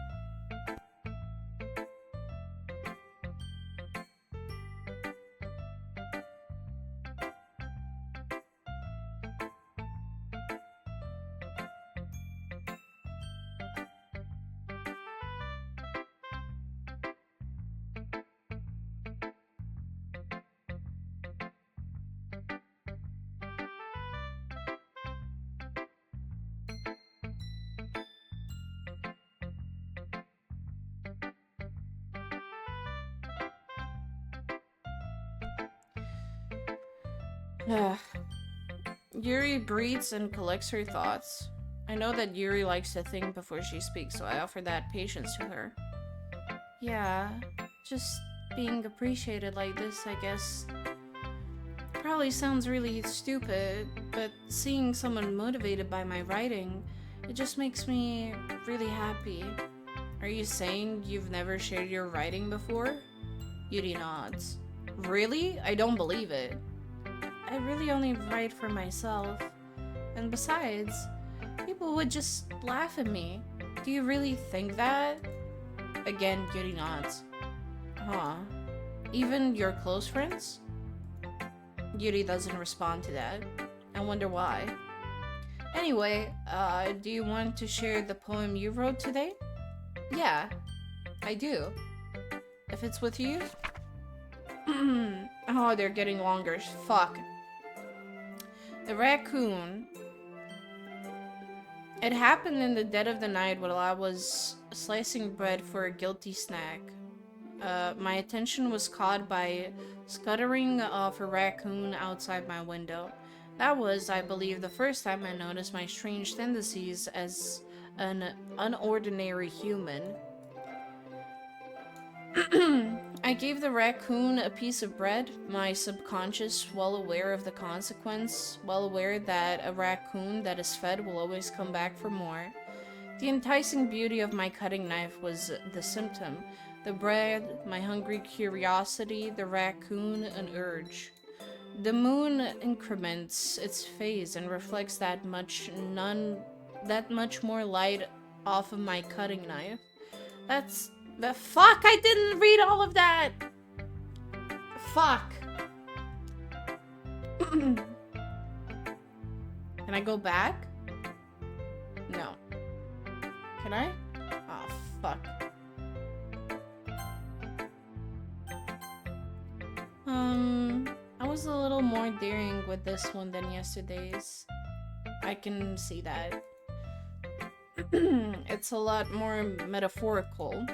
Yuri breathes and collects her thoughts. I know that Yuri likes to think before she speaks, so I offer that patience to her. Yeah, just being appreciated like this, I guess. Probably sounds really stupid, but seeing someone motivated by my writing, it just makes me really happy. Are you saying you've never shared your writing before? Yuri nods. Really? I don't believe it. I really only write for myself. And besides, people would just laugh at me. Do you really think that? Again, Yuri nods. Huh. Even your close friends? Yuri doesn't respond to that. I wonder why. Anyway, do you want to share the poem you wrote today? Yeah, I do. If it's with you? Oh, they're getting longer. Fuck. The raccoon. It happened in the dead of the night while I was slicing bread for a guilty snack. My attention was caught by scuttering of a raccoon outside my window. That was, I believe, the first time I noticed my strange tendencies as an unordinary human. I gave the raccoon a piece of bread, my subconscious well aware of the consequence, well aware that a raccoon that is fed will always come back for more. The enticing beauty of my cutting knife was the symptom. The bread, my hungry curiosity, the raccoon, an urge. The moon increments its phase and reflects that much more light off of my cutting knife. Fuck, I didn't read all of that! Fuck. Can I go back? No. Can I? Oh, fuck. I was a little more daring with this one than yesterday's. I can see that. It's a lot more metaphorical.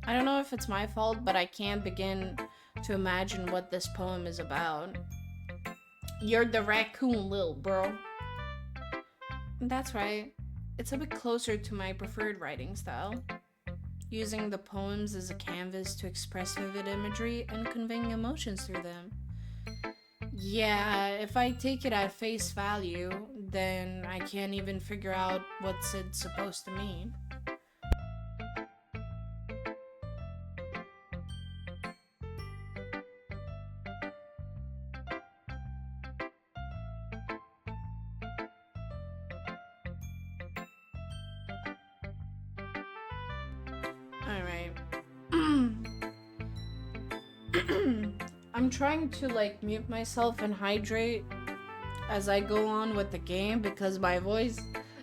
I don't know if it's my fault, but I can't begin to imagine what this poem is about. You're the raccoon, lil bro. That's right. It's a bit closer to my preferred writing style. Using the poems as a canvas to express vivid imagery and conveying emotions through them. Yeah, if I take it at face value, then I can't even figure out what's it supposed to mean. Alright. I'm trying to mute myself and hydrate as I go on with the game because my voice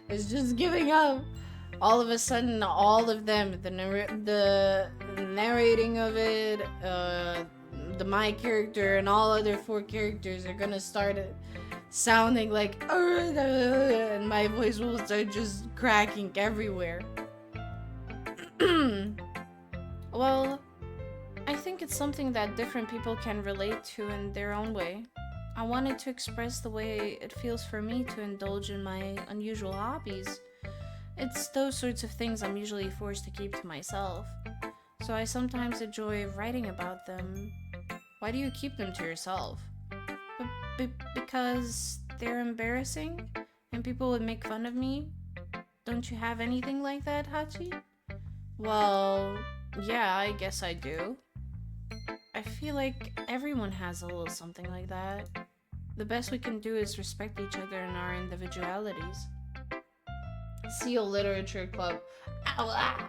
is just giving up. All of a sudden, all of them, the narrating of it, my character, and all other 4 characters are gonna start sounding like, and my voice will start just cracking everywhere. Well, I think it's something that different people can relate to in their own way. I wanted to express the way it feels for me to indulge in my unusual hobbies. It's those sorts of things I'm usually forced to keep to myself. So I sometimes enjoy writing about them. Why do you keep them to yourself? Because they're embarrassing and people would make fun of me? Don't you have anything like that, Hachi? Well, yeah, I guess I do. I feel like everyone has a little something like that. The best we can do is respect each other and our individualities. Seal Literature Club. Ow,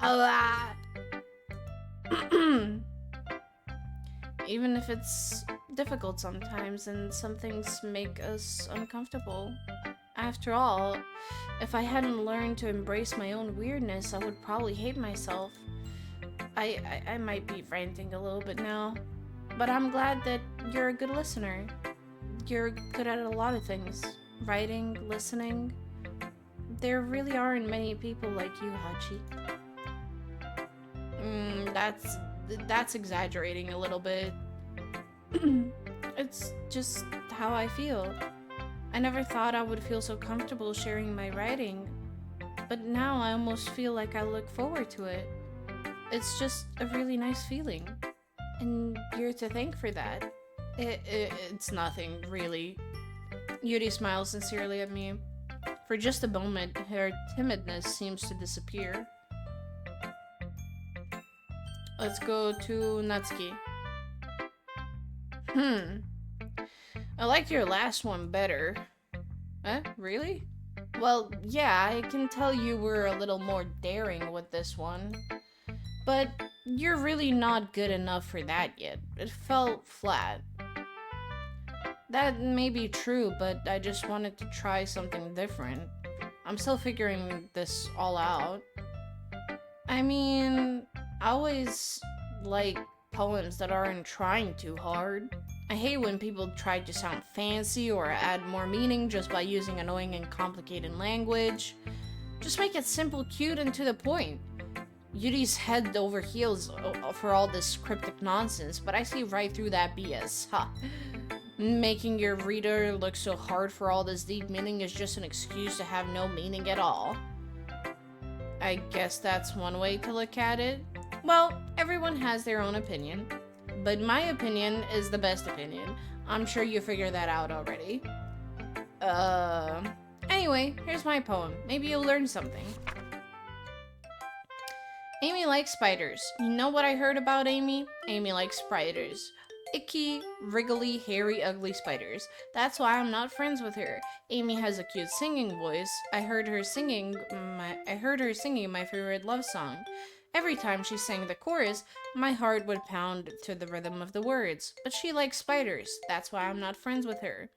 ow, Even if it's difficult sometimes and some things make us uncomfortable. After all, if I hadn't learned to embrace my own weirdness, I would probably hate myself. I might be ranting a little bit now, but I'm glad that you're a good listener. You're good at a lot of things. Writing, listening. There really aren't many people like you, Hachi. That's exaggerating a little bit. It's just how I feel. I never thought I would feel so comfortable sharing my writing, but now I almost feel like I look forward to it. It's just a really nice feeling, and you're to thank for that. It's nothing, really. Yuri smiles sincerely at me. For just a moment, her timidness seems to disappear. Let's go to Natsuki. I liked your last one better. Really? Well, yeah, I can tell you were a little more daring with this one. But you're really not good enough for that yet. It felt flat. That may be true, but I just wanted to try something different. I'm still figuring this all out. I mean, I always like poems that aren't trying too hard. I hate when people try to sound fancy or add more meaning just by using annoying and complicated language. Just make it simple, cute, and to the point. Yuri's head over heels for all this cryptic nonsense, but I see right through that BS. Ha! Making your reader look so hard for all this deep meaning is just an excuse to have no meaning at all. I guess that's one way to look at it. Well, everyone has their own opinion, but my opinion is the best opinion. I'm sure you figured that out already. Uh, anyway, here's my poem. Maybe you'll learn something. Amy likes spiders. You know what I heard about Amy? Amy likes spiders. Icky, wriggly, hairy, ugly spiders. That's why I'm not friends with her. Amy has a cute singing voice. I heard her singing my favorite love song. Every time she sang the chorus, my heart would pound to the rhythm of the words. But she likes spiders. That's why I'm not friends with her.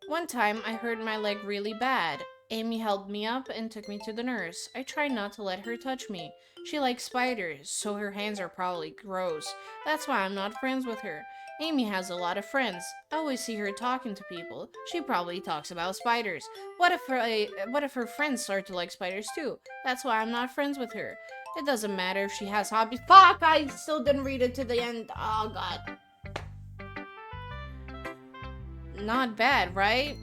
One time, I hurt my leg really bad. Amy held me up and took me to the nurse. I tried not to let her touch me. She likes spiders, so her hands are probably gross. That's why I'm not friends with her. Amy has a lot of friends. I always see her talking to people. She probably talks about spiders. What if her friends start to like spiders too? That's why I'm not friends with her. It doesn't matter if she has hobbies. Fuck, I still didn't read it to the end. Oh god. Not bad, right?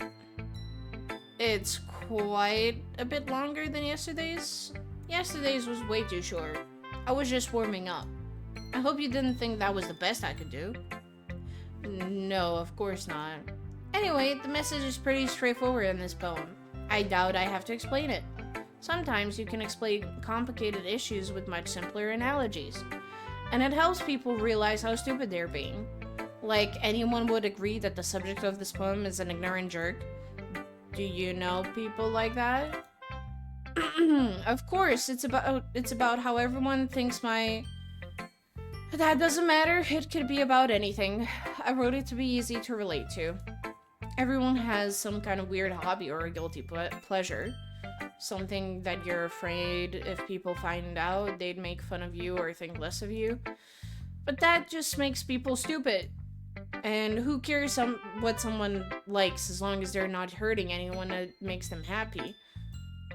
It's quite a bit longer than yesterday's. Yesterday's was way too short. I was just warming up. I hope you didn't think that was the best I could do. No, of course not. Anyway, the message is pretty straightforward in this poem. I doubt I have to explain it. Sometimes you can explain complicated issues with much simpler analogies. And it helps people realize how stupid they're being. Like, anyone would agree that the subject of this poem is an ignorant jerk. Do you know people like that? Of course, it's about how everyone thinks my... That doesn't matter, it could be about anything. I wrote it to be easy to relate to. Everyone has some kind of weird hobby or a guilty pleasure. Something that you're afraid if people find out, they'd make fun of you or think less of you. But that just makes people stupid. And who cares what someone likes as long as they're not hurting anyone that makes them happy?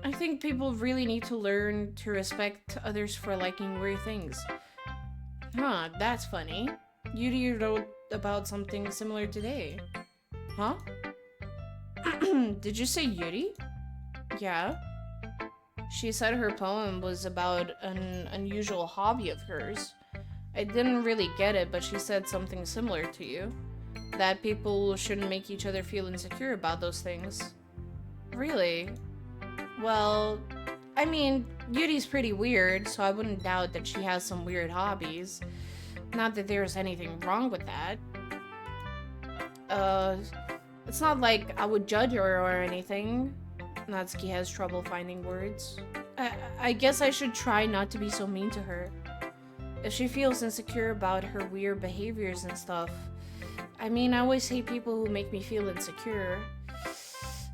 I think people really need to learn to respect others for liking weird things. Huh, that's funny. You wrote about something similar today. Huh? Did you say Yuri? Yeah. She said her poem was about an unusual hobby of hers. I didn't really get it, but she said something similar to you. That people shouldn't make each other feel insecure about those things. Really? Well, I mean, Yuri's pretty weird, so I wouldn't doubt that she has some weird hobbies. Not that there's anything wrong with that. It's not like I would judge her or anything. Natsuki has trouble finding words. I guess I should try not to be so mean to her. If she feels insecure about her weird behaviors and stuff. I mean, I always hate people who make me feel insecure.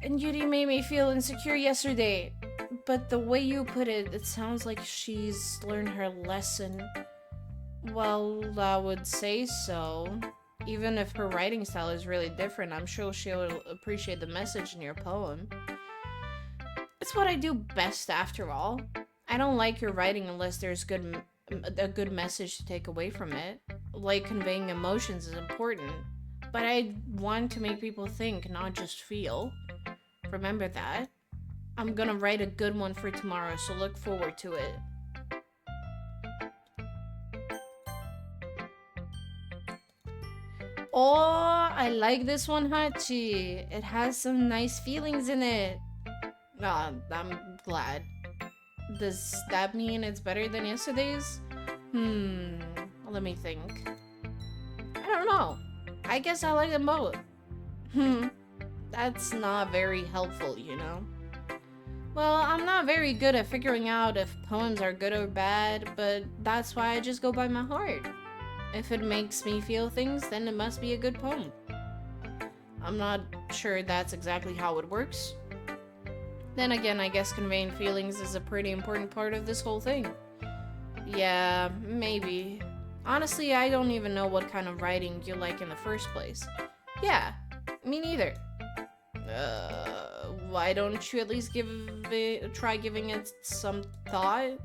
And Yuri made me feel insecure yesterday. But the way you put it, it sounds like she's learned her lesson. Well, I would say so. Even if her writing style is really different, I'm sure she'll appreciate the message in your poem. It's what I do best, after all. I don't like your writing unless there's a good message to take away from it. Like, conveying emotions is important. But I want to make people think, not just feel. Remember that. I'm gonna write a good one for tomorrow, so look forward to it. Oh, I like this one, Hachi. It has some nice feelings in it. I'm glad. Does that mean it's better than yesterday's? Let me think. I don't know. I guess I like them both. That's not very helpful, you know? Well, I'm not very good at figuring out if poems are good or bad, but that's why I just go by my heart. If it makes me feel things, then it must be a good poem. I'm not sure that's exactly how it works. Then again, I guess conveying feelings is a pretty important part of this whole thing. Yeah, maybe. Honestly, I don't even know what kind of writing you like in the first place. Yeah, me neither. Why don't you at least try giving it some thought?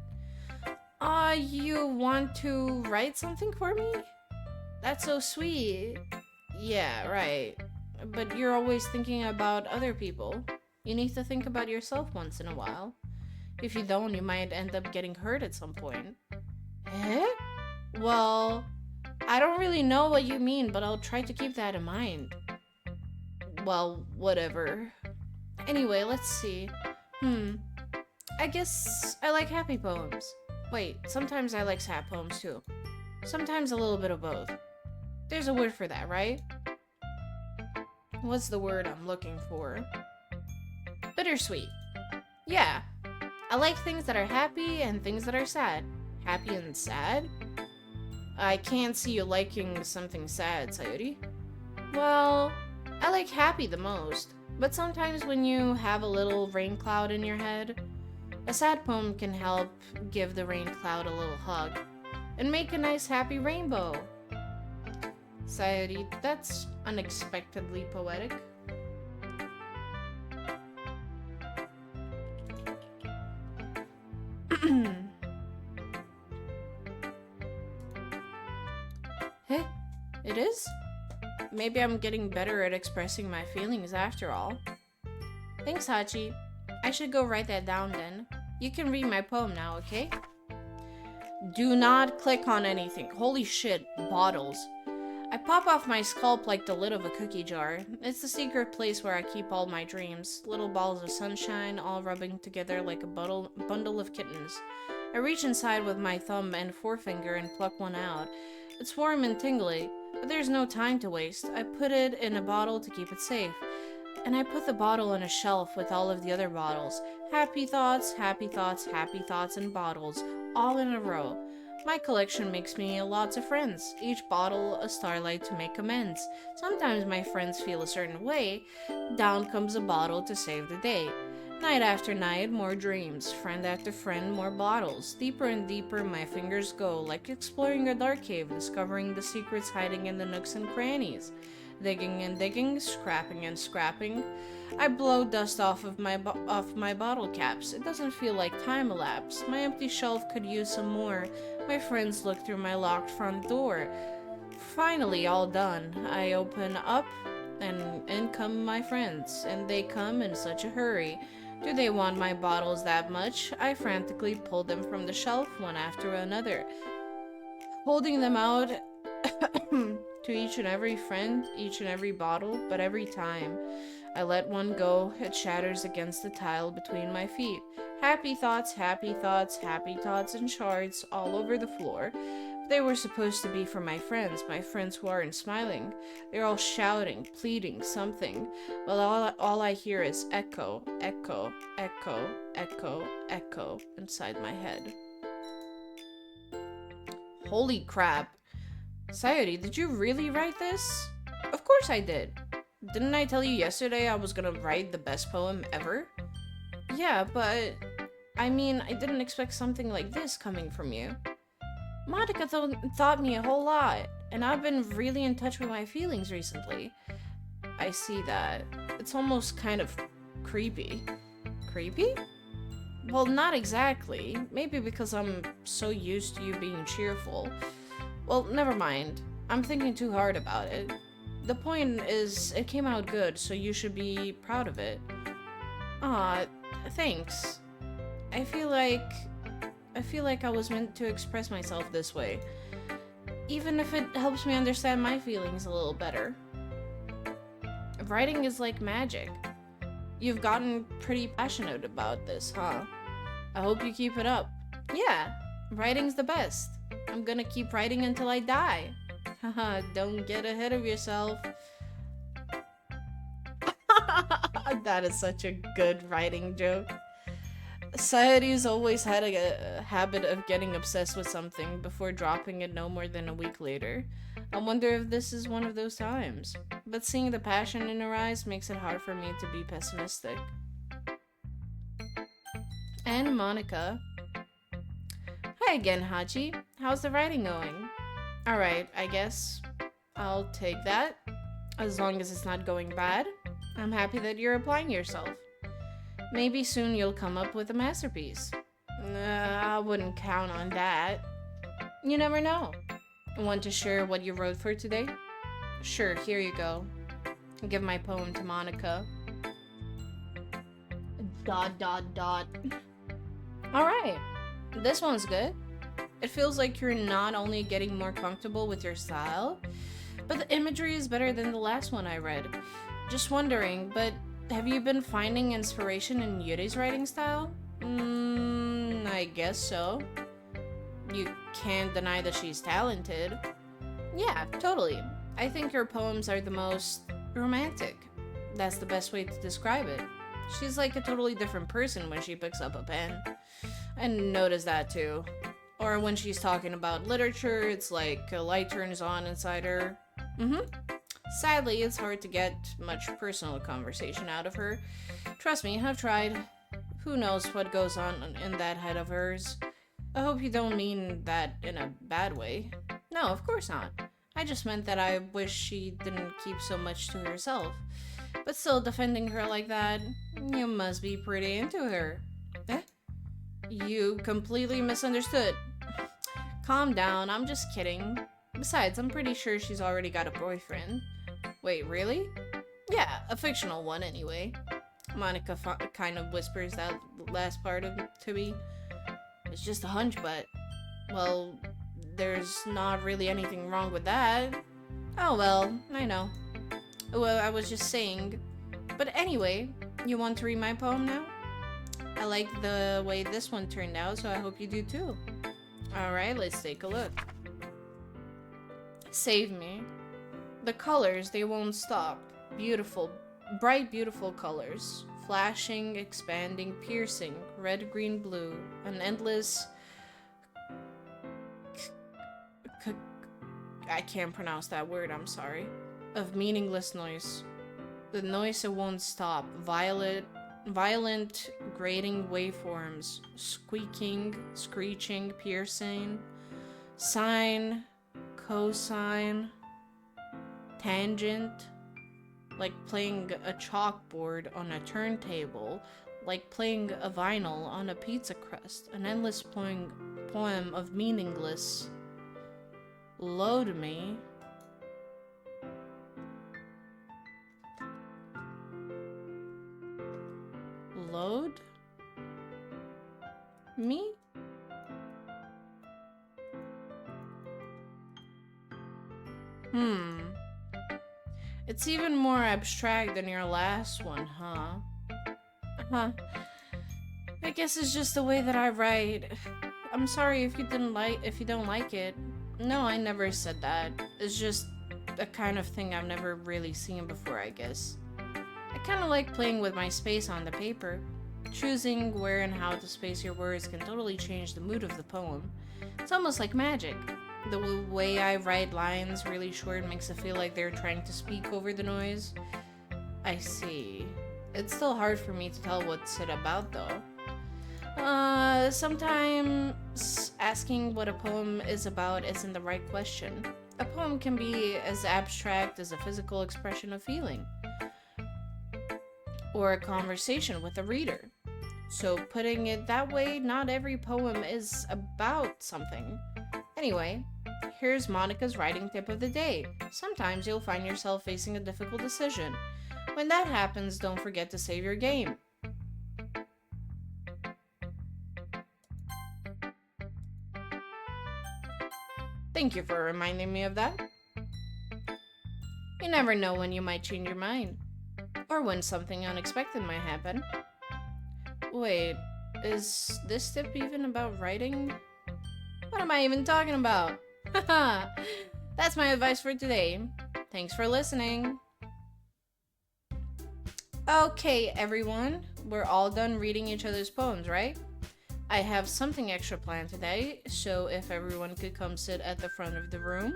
You want to write something for me? That's so sweet. Yeah, right. But you're always thinking about other people. You need to think about yourself once in a while. If you don't, you might end up getting hurt at some point. Eh? Well, I don't really know what you mean, but I'll try to keep that in mind. Well, whatever. Anyway, let's see. I guess I like happy poems. Wait, sometimes I like sad poems too. Sometimes a little bit of both. There's a word for that, right? What's the word I'm looking for? Bittersweet. Yeah. I like things that are happy and things that are sad. Happy and sad? I can't see you liking something sad, Sayuri. Well, I like happy the most. But sometimes when you have a little rain cloud in your head, a sad poem can help give the rain cloud a little hug and make a nice happy rainbow. Sayuri, that's unexpectedly poetic. Hey, it is? Maybe I'm getting better at expressing my feelings after all. Thanks, Hachi. I should go write that down then. You can read my poem now, okay? Do not click on anything. Holy shit, bottles. I pop off my scalp like the lid of a cookie jar. It's the secret place where I keep all my dreams. Little balls of sunshine, all rubbing together like a bundle of kittens. I reach inside with my thumb and forefinger and pluck one out. It's warm and tingly, but there's no time to waste. I put it in a bottle to keep it safe. And I put the bottle on a shelf with all of the other bottles. Happy thoughts, happy thoughts, happy thoughts, and bottles, all in a row. My collection makes me lots of friends, each bottle a starlight to make amends. Sometimes my friends feel a certain way, down comes a bottle to save the day. Night after night, more dreams, friend after friend, more bottles. Deeper and deeper my fingers go, like exploring a dark cave, discovering the secrets hiding in the nooks and crannies. Digging and digging, scrapping and scrapping. I blow dust off my bottle caps. It doesn't feel like time elapsed. My empty shelf could use some more. My friends look through my locked front door. Finally, all done. I open up, and in come my friends, and they come in such a hurry. Do they want my bottles that much? I frantically pull them from the shelf one after another, holding them out to each and every friend, each and every bottle, but every time I let one go, it shatters against the tile between my feet. Happy thoughts, happy thoughts, happy thoughts, and shards all over the floor. They were supposed to be for my friends who aren't smiling. They're all shouting, pleading, something. Well, all I hear is echo, echo, echo, echo, echo inside my head. Holy crap. Sayuri, did you really write this? Of course I did. Didn't I tell you yesterday I was gonna write the best poem ever? Yeah, but I mean, I didn't expect something like this coming from you. Monika taught me a whole lot, and I've been really in touch with my feelings recently. I see that. It's almost kind of creepy. Creepy? Well, not exactly. Maybe because I'm so used to you being cheerful. Well, never mind. I'm thinking too hard about it. The point is, it came out good, so you should be proud of it. Aw, thanks. I feel like I was meant to express myself this way. Even if it helps me understand my feelings a little better. Writing is like magic. You've gotten pretty passionate about this, huh? I hope you keep it up. Yeah, writing's the best. I'm gonna keep writing until I die. Haha, don't get ahead of yourself. That is such a good writing joke. Sayuri's always had a habit of getting obsessed with something before dropping it no more than a week later. I wonder if this is one of those times. But seeing the passion in her eyes makes it hard for me to be pessimistic. And Monika. Hi again, Hachi. How's the writing going? Alright, I guess I'll take that. As long as it's not going bad. I'm happy that you're applying yourself. Maybe soon you'll come up with a masterpiece. I wouldn't count on that. You never know. Want to share what you wrote for today? Sure, here you go. Give my poem to Monika. ... Alright, this one's good. It feels like you're not only getting more comfortable with your style, but the imagery is better than the last one I read. Just wondering, but have you been finding inspiration in Yuri's writing style? I guess so. You can't deny that she's talented. Yeah, totally. I think her poems are the most romantic. That's the best way to describe it. She's like a totally different person when she picks up a pen. I noticed that too. Or when she's talking about literature, it's like a light turns on inside her. Sadly, it's hard to get much personal conversation out of her. Trust me, I've tried. Who knows what goes on in that head of hers. I hope you don't mean that in a bad way. No, of course not. I just meant that I wish she didn't keep so much to herself. But still defending her like that, you must be pretty into her. Eh? You completely misunderstood. Calm down, I'm just kidding. Besides, I'm pretty sure she's already got a boyfriend. Wait, really? Yeah, a fictional one anyway. Monika kind of whispers that last part to me. It's just a hunch, but... well, there's not really anything wrong with that. Oh well, I know. Well, I was just saying. But anyway, you want to read my poem now? I like the way this one turned out, so I hope you do too. Alright, let's take a look. Save me. The colors, they won't stop. Beautiful, bright, beautiful colors. Flashing, expanding, piercing. Red, green, blue. An endless... I can't pronounce that word, I'm sorry. Of meaningless noise. The noise that won't stop. Violent, grating waveforms. Squeaking, screeching, piercing. Sine, cosine, tangent. Like playing a chalkboard on a turntable. Like playing a vinyl on a pizza crust. An endless poem of meaningless. Load me. Load me? It's even more abstract than your last one, huh? I guess it's just the way that I write. I'm sorry if you don't like it. No, I never said that. It's just a kind of thing I've never really seen before, I guess. I kind of like playing with my space on the paper. Choosing where and how to space your words can totally change the mood of the poem. It's almost like magic. The way I write lines really short makes it feel like they're trying to speak over the noise. I see. It's still hard for me to tell what's it about, though. Sometimes asking what a poem is about isn't the right question. A poem can be as abstract as a physical expression of feeling, or a conversation with a reader. So putting it that way, not every poem is about something. Anyway, here's Monika's writing tip of the day. Sometimes you'll find yourself facing a difficult decision. When that happens, don't forget to save your game. Thank you for reminding me of that. You never know when you might change your mind. Or when something unexpected might happen. Wait, is this tip even about writing? What am I even talking about? Haha, that's my advice for today. Thanks for listening. Okay, everyone, we're all done reading each other's poems, right? I have something extra planned today, so if everyone could come sit at the front of the room.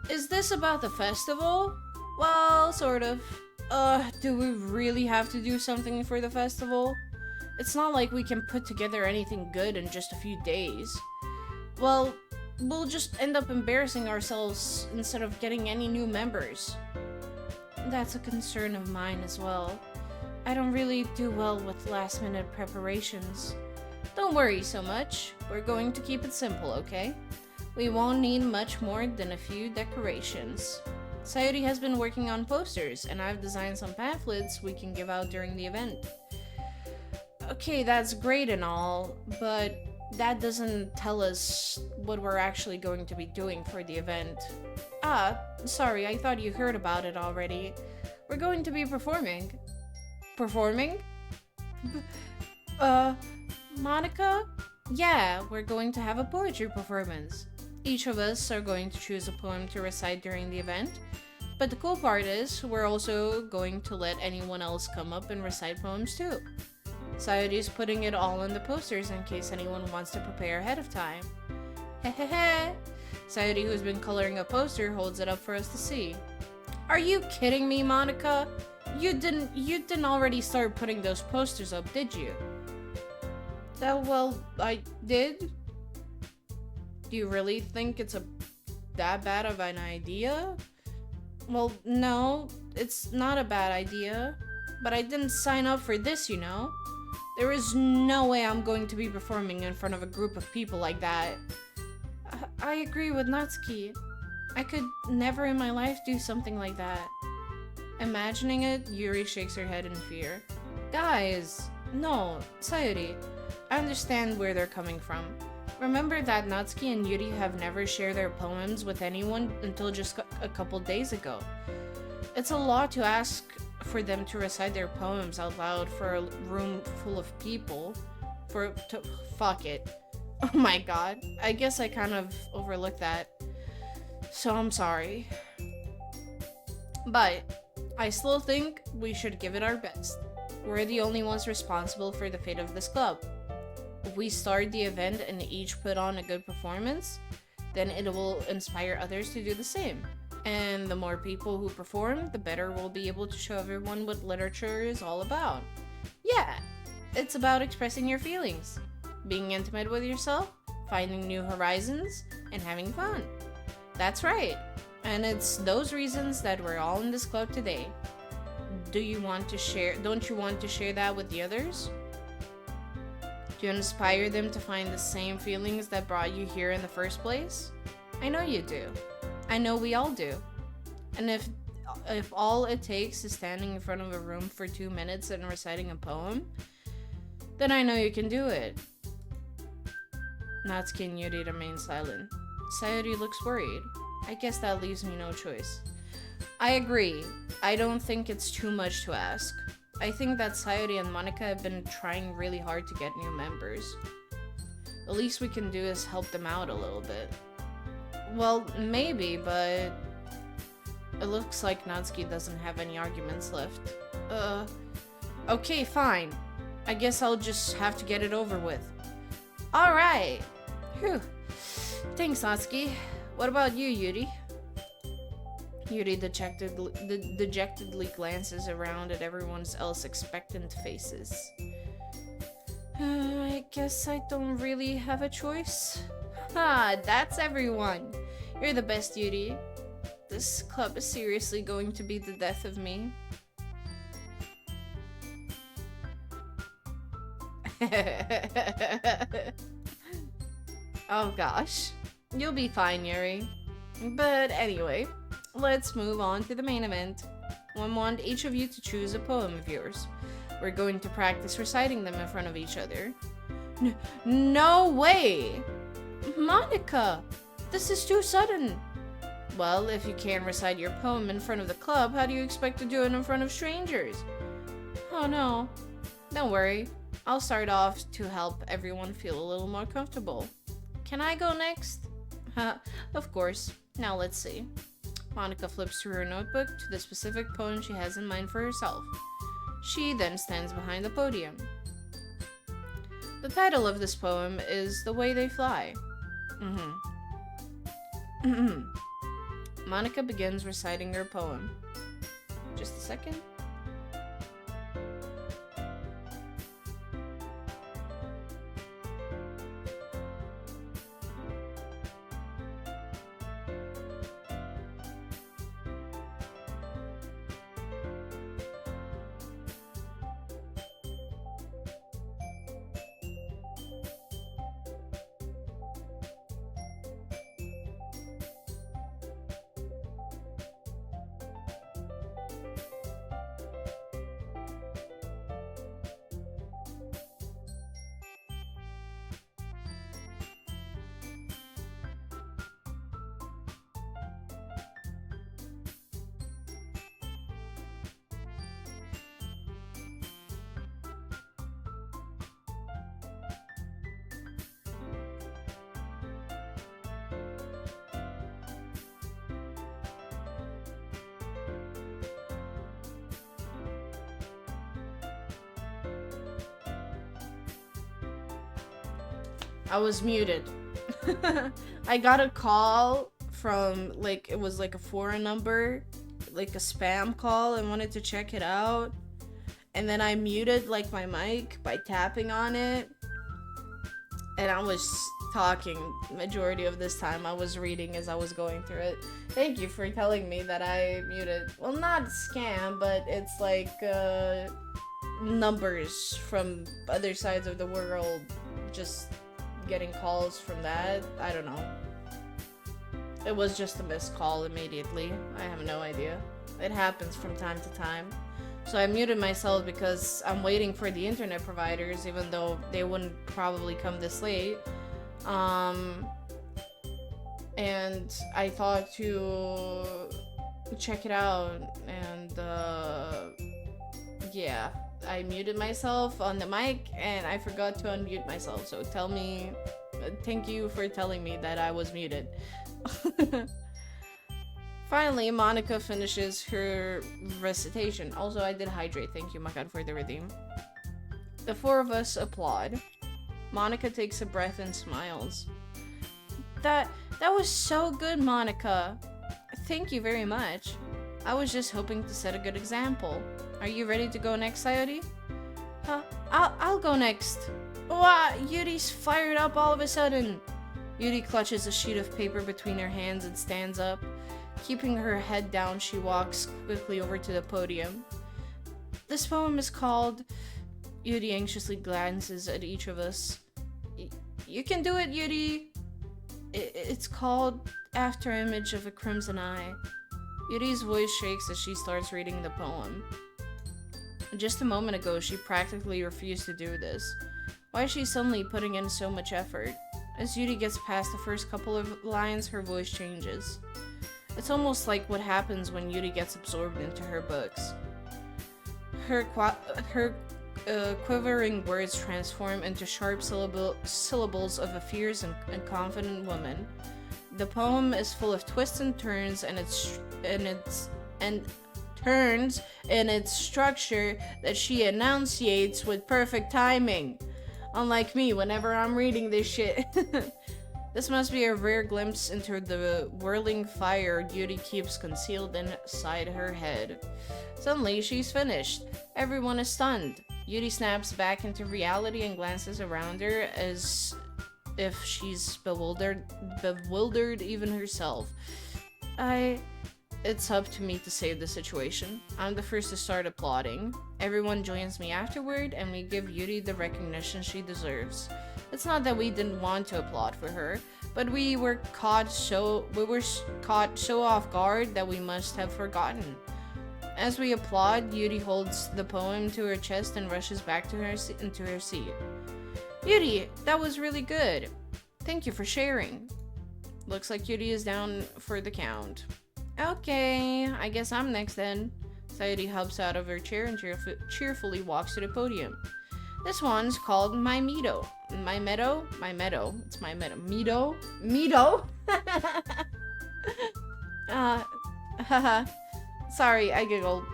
Is this about the festival? Well, sort of. Do we really have to do something for the festival? It's not like we can put together anything good in just a few days. Well, we'll just end up embarrassing ourselves instead of getting any new members. That's a concern of mine as well. I don't really do well with last-minute preparations. Don't worry so much. We're going to keep it simple, okay? We won't need much more than a few decorations. Sayuri has been working on posters, and I've designed some pamphlets we can give out during the event. Okay, that's great and all, but That doesn't tell us what we're actually going to be doing for the event. Sorry, I thought you heard about it already. We're going to be performing. Performing? B- uh, Monica? Yeah, we're going to have a poetry performance. Each of us are going to choose a poem to recite during the event. But the cool part is, we're also going to let anyone else come up and recite poems too. Sayori's putting it all on the posters in case anyone wants to prepare ahead of time. Hehehe. Sayori, who's been coloring a poster, holds it up for us to see. Are you kidding me, Monica? You didn't already start putting those posters up, did you? Well, I did. Do you really think it's that bad of an idea? Well, no, it's not a bad idea. But I didn't sign up for this, you know? There is no way I'm going to be performing in front of a group of people like that. I agree with Natsuki. I could never in my life do something like that. Imagining it, Yuri shakes her head in fear. Guys, no, Sayori. I understand where they're coming from. Remember that Natsuki and Yuri have never shared their poems with anyone until just a couple days ago. It's a lot to ask for them to recite their poems out loud for a room full of people. Fuck it. Oh my god. I guess I kind of overlooked that. So I'm sorry. But I still think we should give it our best. We're the only ones responsible for the fate of this club. If we start the event and each put on a good performance, then it will inspire others to do the same. And the more people who perform, the better we'll be able to show everyone what literature is all about. Yeah, it's about expressing your feelings, being intimate with yourself, finding new horizons, and having fun. That's right. And it's those reasons that we're all in this club today. Don't you want to share that with the others? Do you inspire them to find the same feelings that brought you here in the first place? I know you do. I know we all do. And if all it takes is standing in front of a room for 2 minutes and reciting a poem, then I know you can do it. Natsuki and Yuri remain silent. Sayori looks worried. I guess that leaves me no choice. I agree. I don't think it's too much to ask. I think that Sayori and Monika have been trying really hard to get new members. The least we can do is help them out a little bit. Well, maybe, but it looks like Natsuki doesn't have any arguments left. Okay, fine. I guess I'll just have to get it over with. Alright. Whew. Thanks, Natsuki. What about you, Yuri? Yuri dejectedly glances around at everyone else's expectant faces. I guess I don't really have a choice. That's everyone. You're the best, Yuri. This club is seriously going to be the death of me. Oh gosh. You'll be fine, Yuri. But anyway, let's move on to the main event. I want each of you to choose a poem of yours. We're going to practice reciting them in front of each other. No way! Monika! This is too sudden! Well, if you can't recite your poem in front of the club, how do you expect to do it in front of strangers? Oh no. Don't worry. I'll start off to help everyone feel a little more comfortable. Can I go next? Of course. Now let's see. Monika flips through her notebook to the specific poem she has in mind for herself. She then stands behind the podium. The title of this poem is The Way They Fly. Monika begins reciting her poem. Just a second. I was muted. I got a call from, like, it was like a foreign number, like a spam call, and wanted to check it out. And then I muted, like, my mic by tapping on it. And I was talking majority of this time. I was reading as I was going through it. Thank you for telling me that I muted. Well, not scam, but it's like, numbers from other sides of the world just getting calls from that. I don't know. It was just a missed call immediately. I have no idea. It happens from time to time. So I muted myself because I'm waiting for the internet providers, even though they wouldn't probably come this late. And I thought to check it out, and yeah, I muted myself on the mic and I forgot to unmute myself. So thank you for telling me that I was muted. Finally, Monika finishes her recitation. Also, I did hydrate. Thank you, my god, for the redeem. The four of us applaud. Monika takes a breath and smiles. That was so good, Monika. Thank you very much. I was just hoping to set a good example. Are you ready to go next, Sayori? I'll go next. Wow, Yuri's fired up all of a sudden. Yuri clutches a sheet of paper between her hands and stands up. Keeping her head down, she walks quickly over to the podium. This poem is called... Yuri anxiously glances at each of us. You can do it, Yuri! It's called After Image of a Crimson Eye. Yuri's voice shakes as she starts reading the poem. Just a moment ago, she practically refused to do this. Why is she suddenly putting in so much effort? As Yuri gets past the first couple of lines, her voice changes. It's almost like what happens when Yuri gets absorbed into her books. Her quivering words transform into sharp syllables of a fierce and confident woman. The poem is full of twists and turns, and turns in its structure that she enunciates with perfect timing. Unlike me, whenever I'm reading this shit. This must be a rare glimpse into the whirling fire Yuri keeps concealed inside her head. Suddenly, she's finished. Everyone is stunned. Yuri snaps back into reality and glances around her as if she's bewildered even herself. It's up to me to save the situation. I'm the first to start applauding. Everyone joins me afterward, and we give Yuri the recognition she deserves. It's not that we didn't want to applaud for her, but we were caught so off guard that we must have forgotten. As we applaud, Yuri holds the poem to her chest and rushes back into her seat. Yuri, that was really good. Thank you for sharing. Looks like Yuri is down for the count. Okay, I guess I'm next then. Sayori hops out of her chair and cheerfully walks to the podium. This one's called My Meadow. My meadow? My meadow. It's my meadow. Meadow? Meadow? Haha. Sorry, I giggled.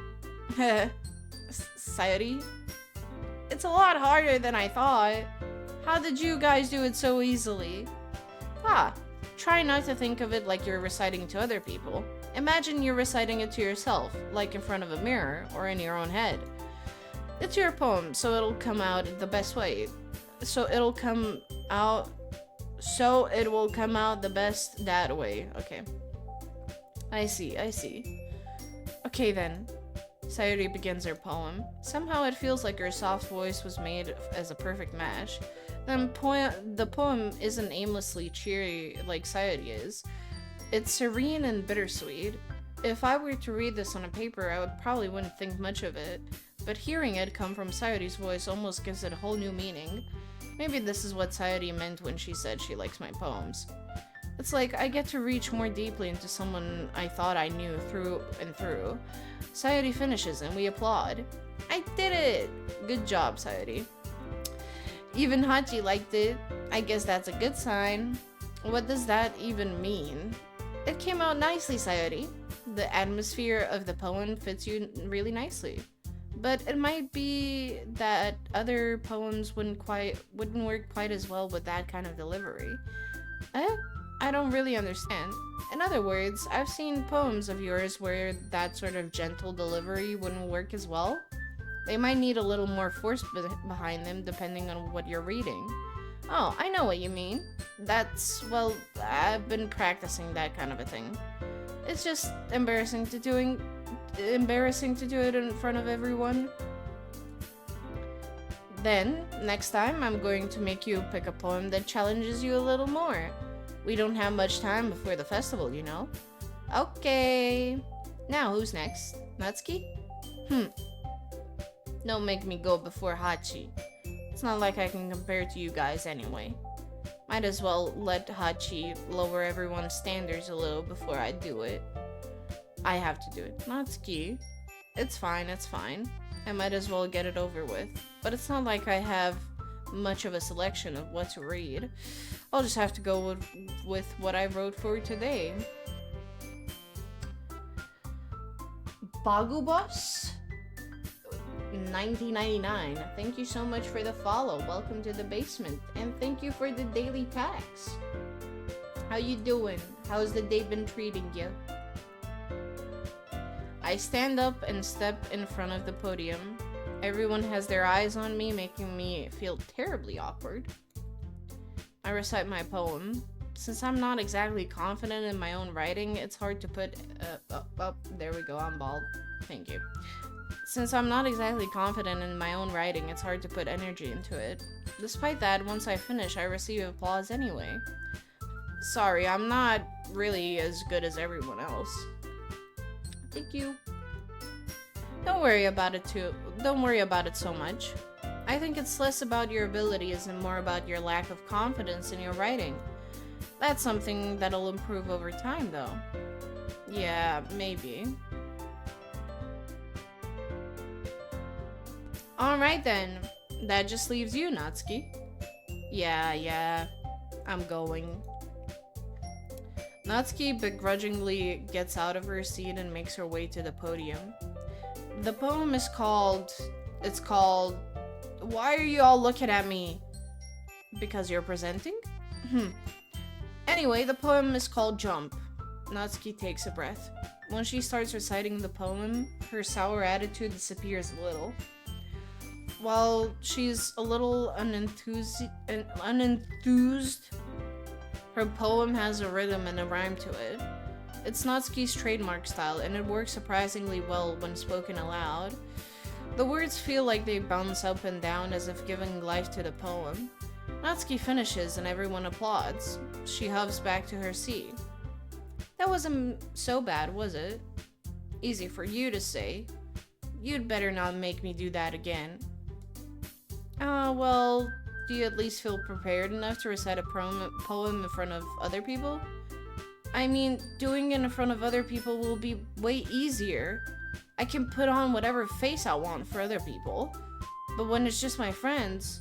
Sayori? It's a lot harder than I thought. How did you guys do it so easily? Try not to think of it like you're reciting to other people. Imagine you're reciting it to yourself, like in front of a mirror or in your own head. It's your poem, so it'll come out the best way. So it will come out the best that way. Okay. I see. Okay then. Sayori begins her poem. Somehow it feels like her soft voice was made as a perfect match. The poem isn't aimlessly cheery like Sayori is. It's serene and bittersweet. If I were to read this on a paper, I probably wouldn't think much of it, but hearing it come from Sayori's voice almost gives it a whole new meaning. Maybe this is what Sayori meant when she said she likes my poems. It's like I get to reach more deeply into someone I thought I knew through and through. Sayori finishes and we applaud. I did it! Good job, Sayori. Even Hachi liked it. I guess that's a good sign. What does that even mean? It came out nicely, Sayori. The atmosphere of the poem fits you really nicely. but it might be that other poems wouldn't work quite as well with that kind of delivery. Eh? I don't really understand. In other words, I've seen poems of yours where that sort of gentle delivery wouldn't work as well. They might need a little more force behind them depending on what you're reading. Oh, I know what you mean. Well, I've been practicing that kind of a thing. It's just embarrassing to do it in front of everyone. Then, next time, I'm going to make you pick a poem that challenges you a little more. We don't have much time before the festival, you know? Okay. Now, who's next? Natsuki? Don't make me go before Hachi. It's not like I can compare to you guys anyway. Might as well let Hachi lower everyone's standards a little before I do it. I have to do it. Natsuki. It's fine. I might as well get it over with. But it's not like I have much of a selection of what to read. I'll just have to go with what I wrote for today. Bagubos 1999. Thank you so much for the follow. Welcome to the basement. And thank you for the daily tags. How you doing? How's the day been treating you? I stand up and step in front of the podium. Everyone has their eyes on me, making me feel terribly awkward. I recite my poem. Since I'm not exactly confident in my own writing, it's hard to put... there we go, I'm bald. Thank you. Since I'm not exactly confident in my own writing, it's hard to put energy into it. Despite that, once I finish, I receive applause anyway. Sorry, I'm not really as good as everyone else. Thank you. Don't worry about it so much. I think it's less about your abilities and more about your lack of confidence in your writing. That's something that'll improve over time, though. Yeah, maybe. Alright then. That just leaves you, Natsuki. Yeah, I'm going. Natsuki begrudgingly gets out of her seat and makes her way to the podium. The poem is called... Why are you all looking at me? Because you're presenting? Anyway, the poem is called Jump. Natsuki takes a breath. When she starts reciting the poem, her sour attitude disappears a little. While she's a little unenthused, her poem has a rhythm and a rhyme to it. It's Natsuki's trademark style, and it works surprisingly well when spoken aloud. The words feel like they bounce up and down as if giving life to the poem. Natsuki finishes and everyone applauds. She hops back to her seat. That wasn't so bad, was it? Easy for you to say. You'd better not make me do that again. Well, do you at least feel prepared enough to recite a poem in front of other people? I mean, doing it in front of other people will be way easier. I can put on whatever face I want for other people. But when it's just my friends,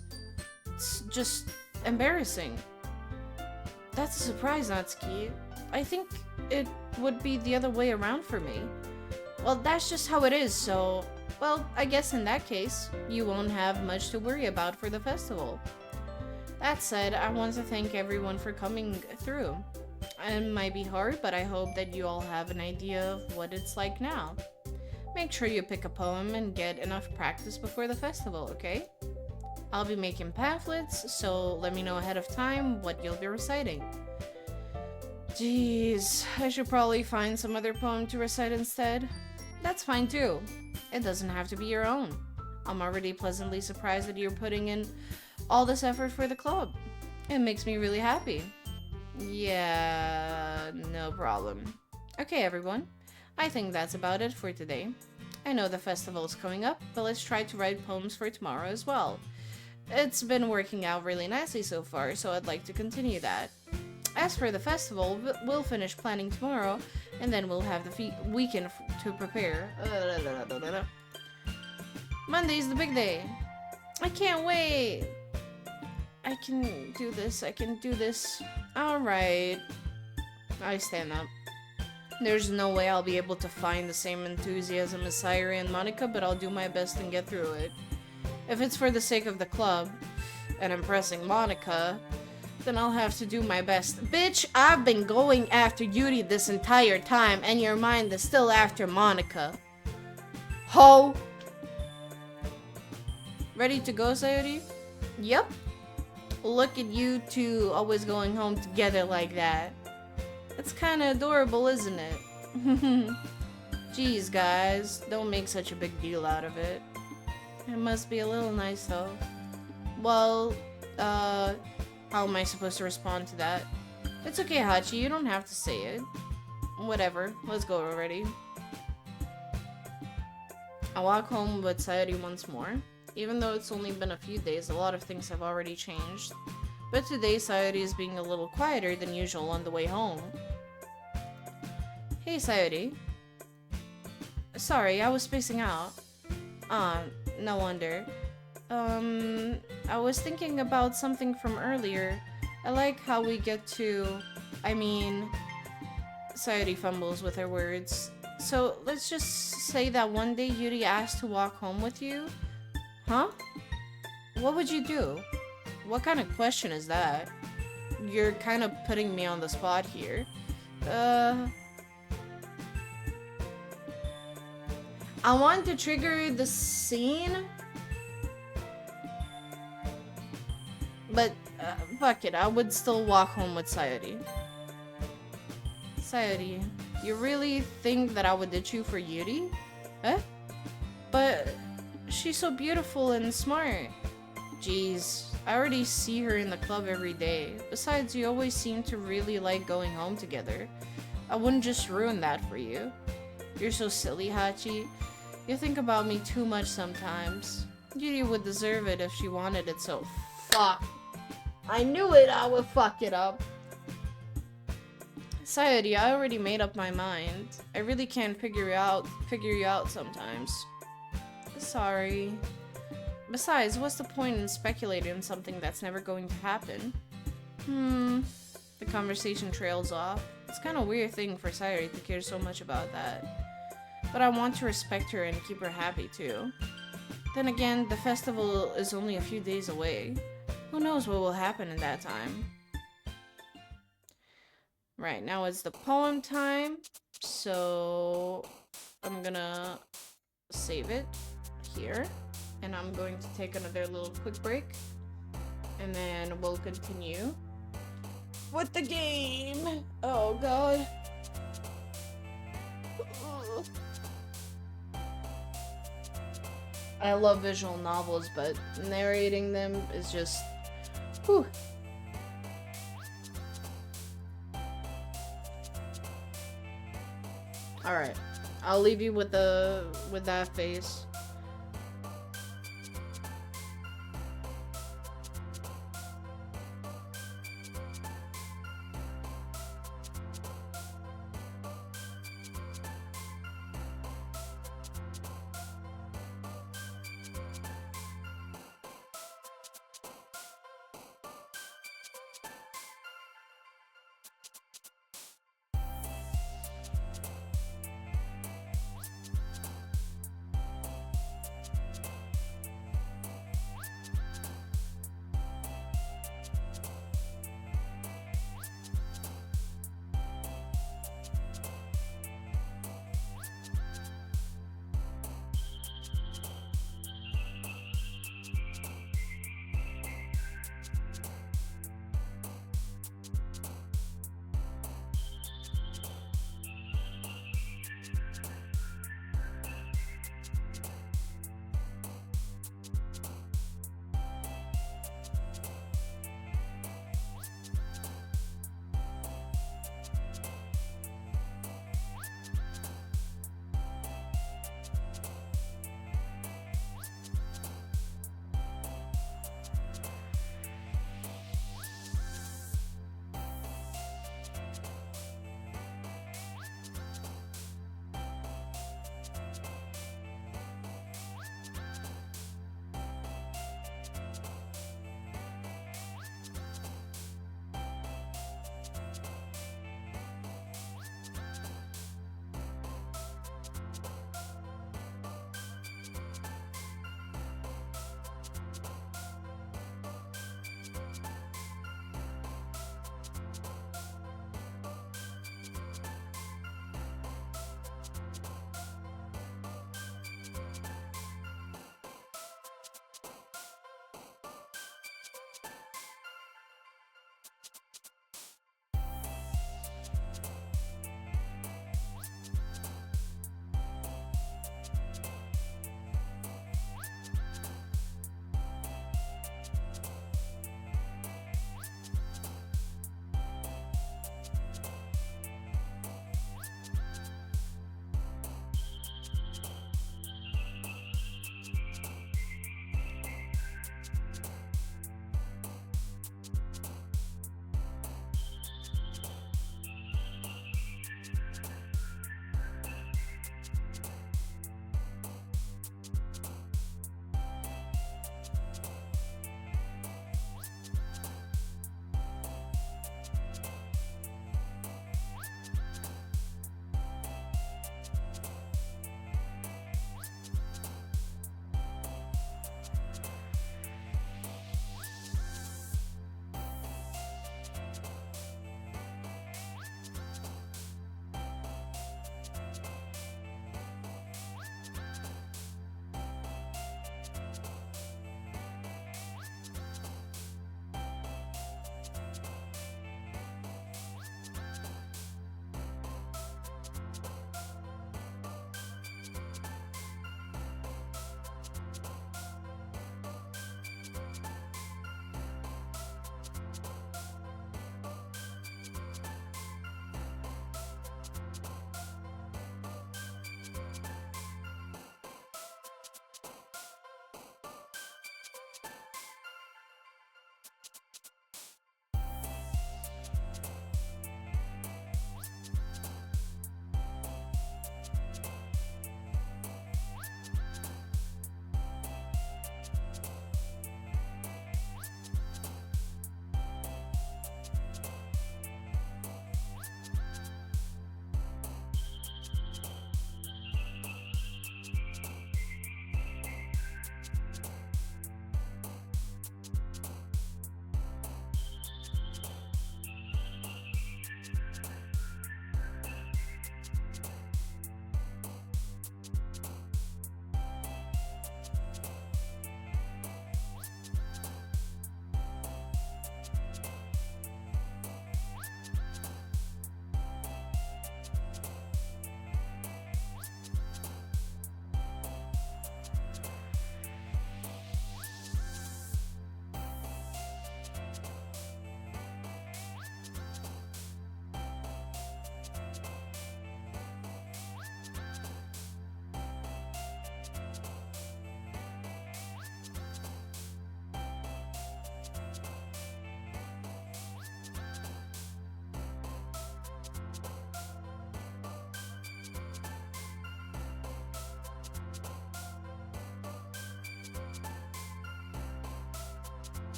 it's just embarrassing. That's a surprise, Natsuki. I think it would be the other way around for me. Well, that's just how it is, so... Well, I guess in that case, you won't have much to worry about for the festival. That said, I want to thank everyone for coming through. It might be hard, but I hope that you all have an idea of what it's like now. Make sure you pick a poem and get enough practice before the festival, okay? I'll be making pamphlets, so let me know ahead of time what you'll be reciting. Jeez, I should probably find some other poem to recite instead. That's fine too. It doesn't have to be your own. I'm already pleasantly surprised that you're putting in all this effort for the club. It makes me really happy. Yeah, no problem. Okay, everyone. I think that's about it for today. I know the festival is coming up, but let's try to write poems for tomorrow as well. It's been working out really nicely so far, so I'd like to continue that. As for the festival, we'll finish planning tomorrow, and then we'll have the weekend to prepare. Monday's the big day. I can't wait. I can do this. Alright. I stand up. There's no way I'll be able to find the same enthusiasm as Sayuri and Monika, but I'll do my best and get through it. If it's for the sake of the club and impressing Monika, then I'll have to do my best. Bitch, I've been going after Yuri this entire time, and your mind is still after Monika. Ho! Ready to go, Sayuri? Yep. Look at you two always going home together like that. It's kinda adorable, isn't it? Jeez, guys, don't make such a big deal out of it. It must be a little nice, though. Well, how am I supposed to respond to that? It's okay, Hachi, you don't have to say it. Whatever, let's go already. I walk home with Sayuri once more. Even though it's only been a few days, a lot of things have already changed. But today, Sayuri is being a little quieter than usual on the way home. Hey, Sayuri. Sorry, I was spacing out. No wonder. I was thinking about something from earlier. I like how we get to... Sayuri fumbles with her words. So, let's just say that one day Yuri asked to walk home with you? Huh? What would you do? What kind of question is that? You're kind of putting me on the spot here. I want to trigger the scene. But, fuck it, I would still walk home with Sayuri. Sayuri, you really think that I would ditch you for Yuri? Eh? But, she's so beautiful and smart. Jeez, I already see her in the club every day. Besides, you always seem to really like going home together. I wouldn't just ruin that for you. You're so silly, Hachi. You think about me too much sometimes. Yuri would deserve it if she wanted it, so fuck. I knew it, I would fuck it up. Sayuri, I already made up my mind. I really can't figure you out sometimes. Sorry. Besides, what's the point in speculating on something that's never going to happen? The conversation trails off. It's kind of a weird thing for Sayuri to care so much about that. But I want to respect her and keep her happy too. Then again, the festival is only a few days away. Who knows what will happen in that time? Right, now it's the poem time. So I'm gonna save it here. And I'm going to take another little quick break. And then we'll continue with the game. Oh god. I love visual novels, but narrating them is just... whew. Alright. I'll leave you with that face.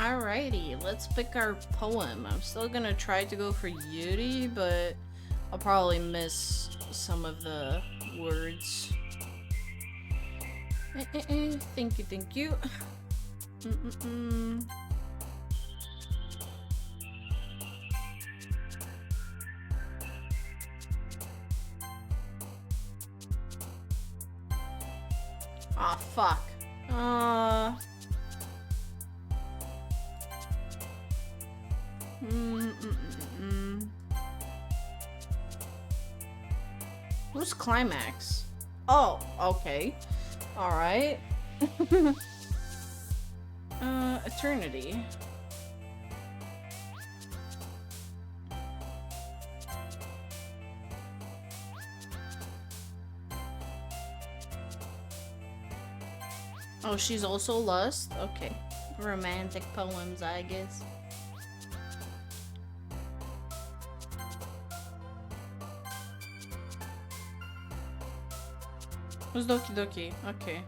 Alrighty, let's pick our poem. I'm still gonna try to go for Yuri, but I'll probably miss some of the words. Thank you, thank you. Aw, fuck. Who's Climax? Oh, okay. Alright. Eternity. Oh, she's also Lust? Okay. Romantic poems, I guess. Who's Doki Doki? Okay.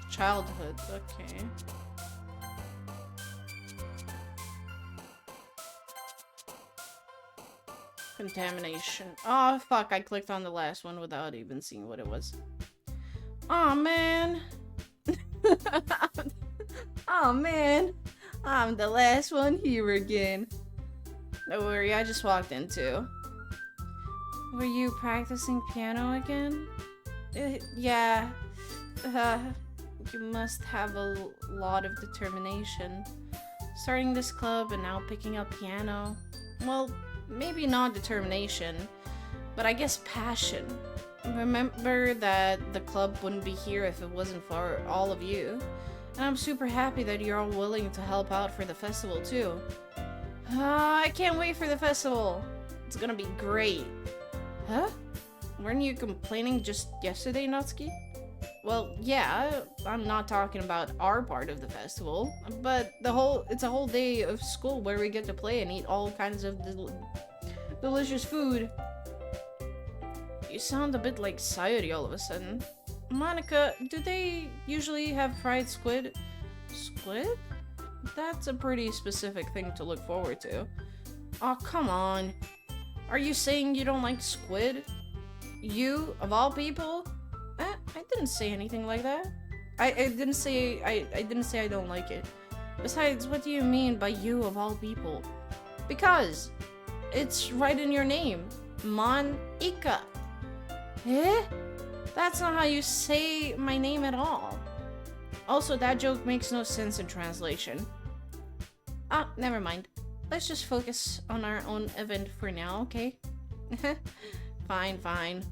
Childhood, okay. Contamination. Oh, fuck, I clicked on the last one without even seeing what it was. Oh man. Oh man. I'm the last one here again. Don't worry, I just walked in too. Were you practicing piano again? Yeah. You must have a lot of determination. Starting this club and now picking up piano. Well, maybe not determination, but I guess passion. Remember that the club wouldn't be here if it wasn't for all of you. And I'm super happy that you're all willing to help out for the festival too. I can't wait for the festival. It's gonna be great. Huh? Weren't you complaining just yesterday, Natsuki? Well, yeah, I'm not talking about our part of the festival, but it's a whole day of school where we get to play and eat all kinds of delicious food. You sound a bit like Sayuri all of a sudden. Monika, do they usually have fried squid? Squid? That's a pretty specific thing to look forward to. Oh, come on. Are you saying you don't like squid? You, of all people? I didn't say anything like that. I didn't say I don't like it. Besides, what do you mean by you of all people? Because it's right in your name. Monika. Eh? That's not how you say my name at all. Also, that joke makes no sense in translation. Ah, never mind. Let's just focus on our own event for now, okay? Fine, fine.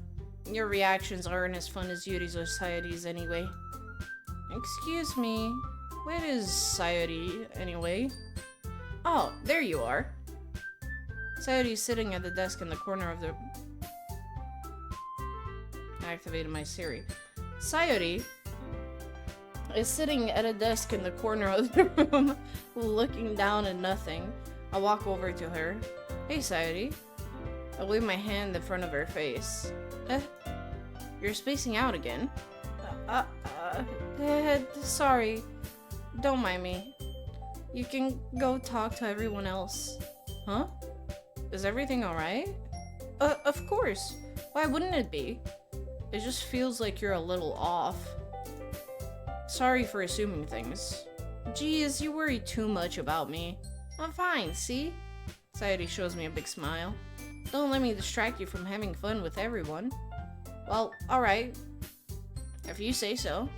Your reactions aren't as fun as Yuri's or Sayuri's anyway. Excuse me. Where is Sayuri, anyway? Oh, there you are. Sayuri's sitting at the desk in the corner of the... I activated my Siri. Sayuri is sitting at a desk in the corner of the room, looking down at nothing. I walk over to her. Hey, Sayuri. I wave my hand in front of her face. You're spacing out again. Sorry. Don't mind me. You can go talk to everyone else. Huh? Is everything alright? Of course. Why wouldn't it be? It just feels like you're a little off. Sorry for assuming things. Geez, you worry too much about me. I'm fine, see? Sayuri shows me a big smile. Don't let me distract you from having fun with everyone. Well, alright. If you say so.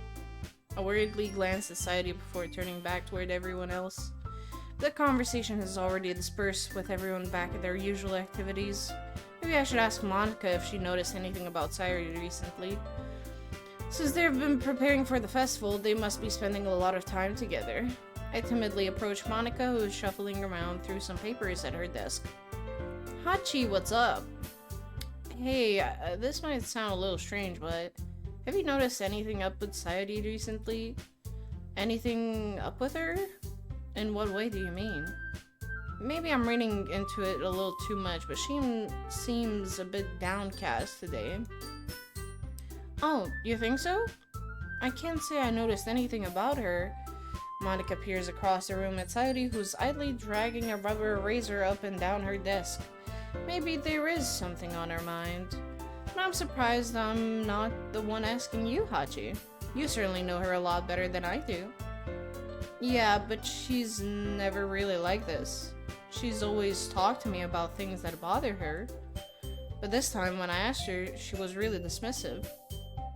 I worriedly glance at Sayuri before turning back toward everyone else. The conversation has already dispersed with everyone back at their usual activities. Maybe I should ask Monika if she noticed anything about Sayuri recently. Since they've been preparing for the festival, they must be spending a lot of time together. I timidly approach Monika, who is shuffling around through some papers at her desk. Hachi, what's up? Hey, this might sound a little strange, but have you noticed anything up with Sayuri recently? Anything up with her? In what way do you mean? Maybe I'm reading into it a little too much, but she seems a bit downcast today. Oh, you think so? I can't say I noticed anything about her. Monika peers across the room at Sayuri, who's idly dragging a rubber eraser up and down her desk. Maybe there is something on her mind. But I'm surprised I'm not the one asking you, Hachi. You certainly know her a lot better than I do. Yeah, but she's never really like this. She's always talked to me about things that bother her. But this time, when I asked her, she was really dismissive.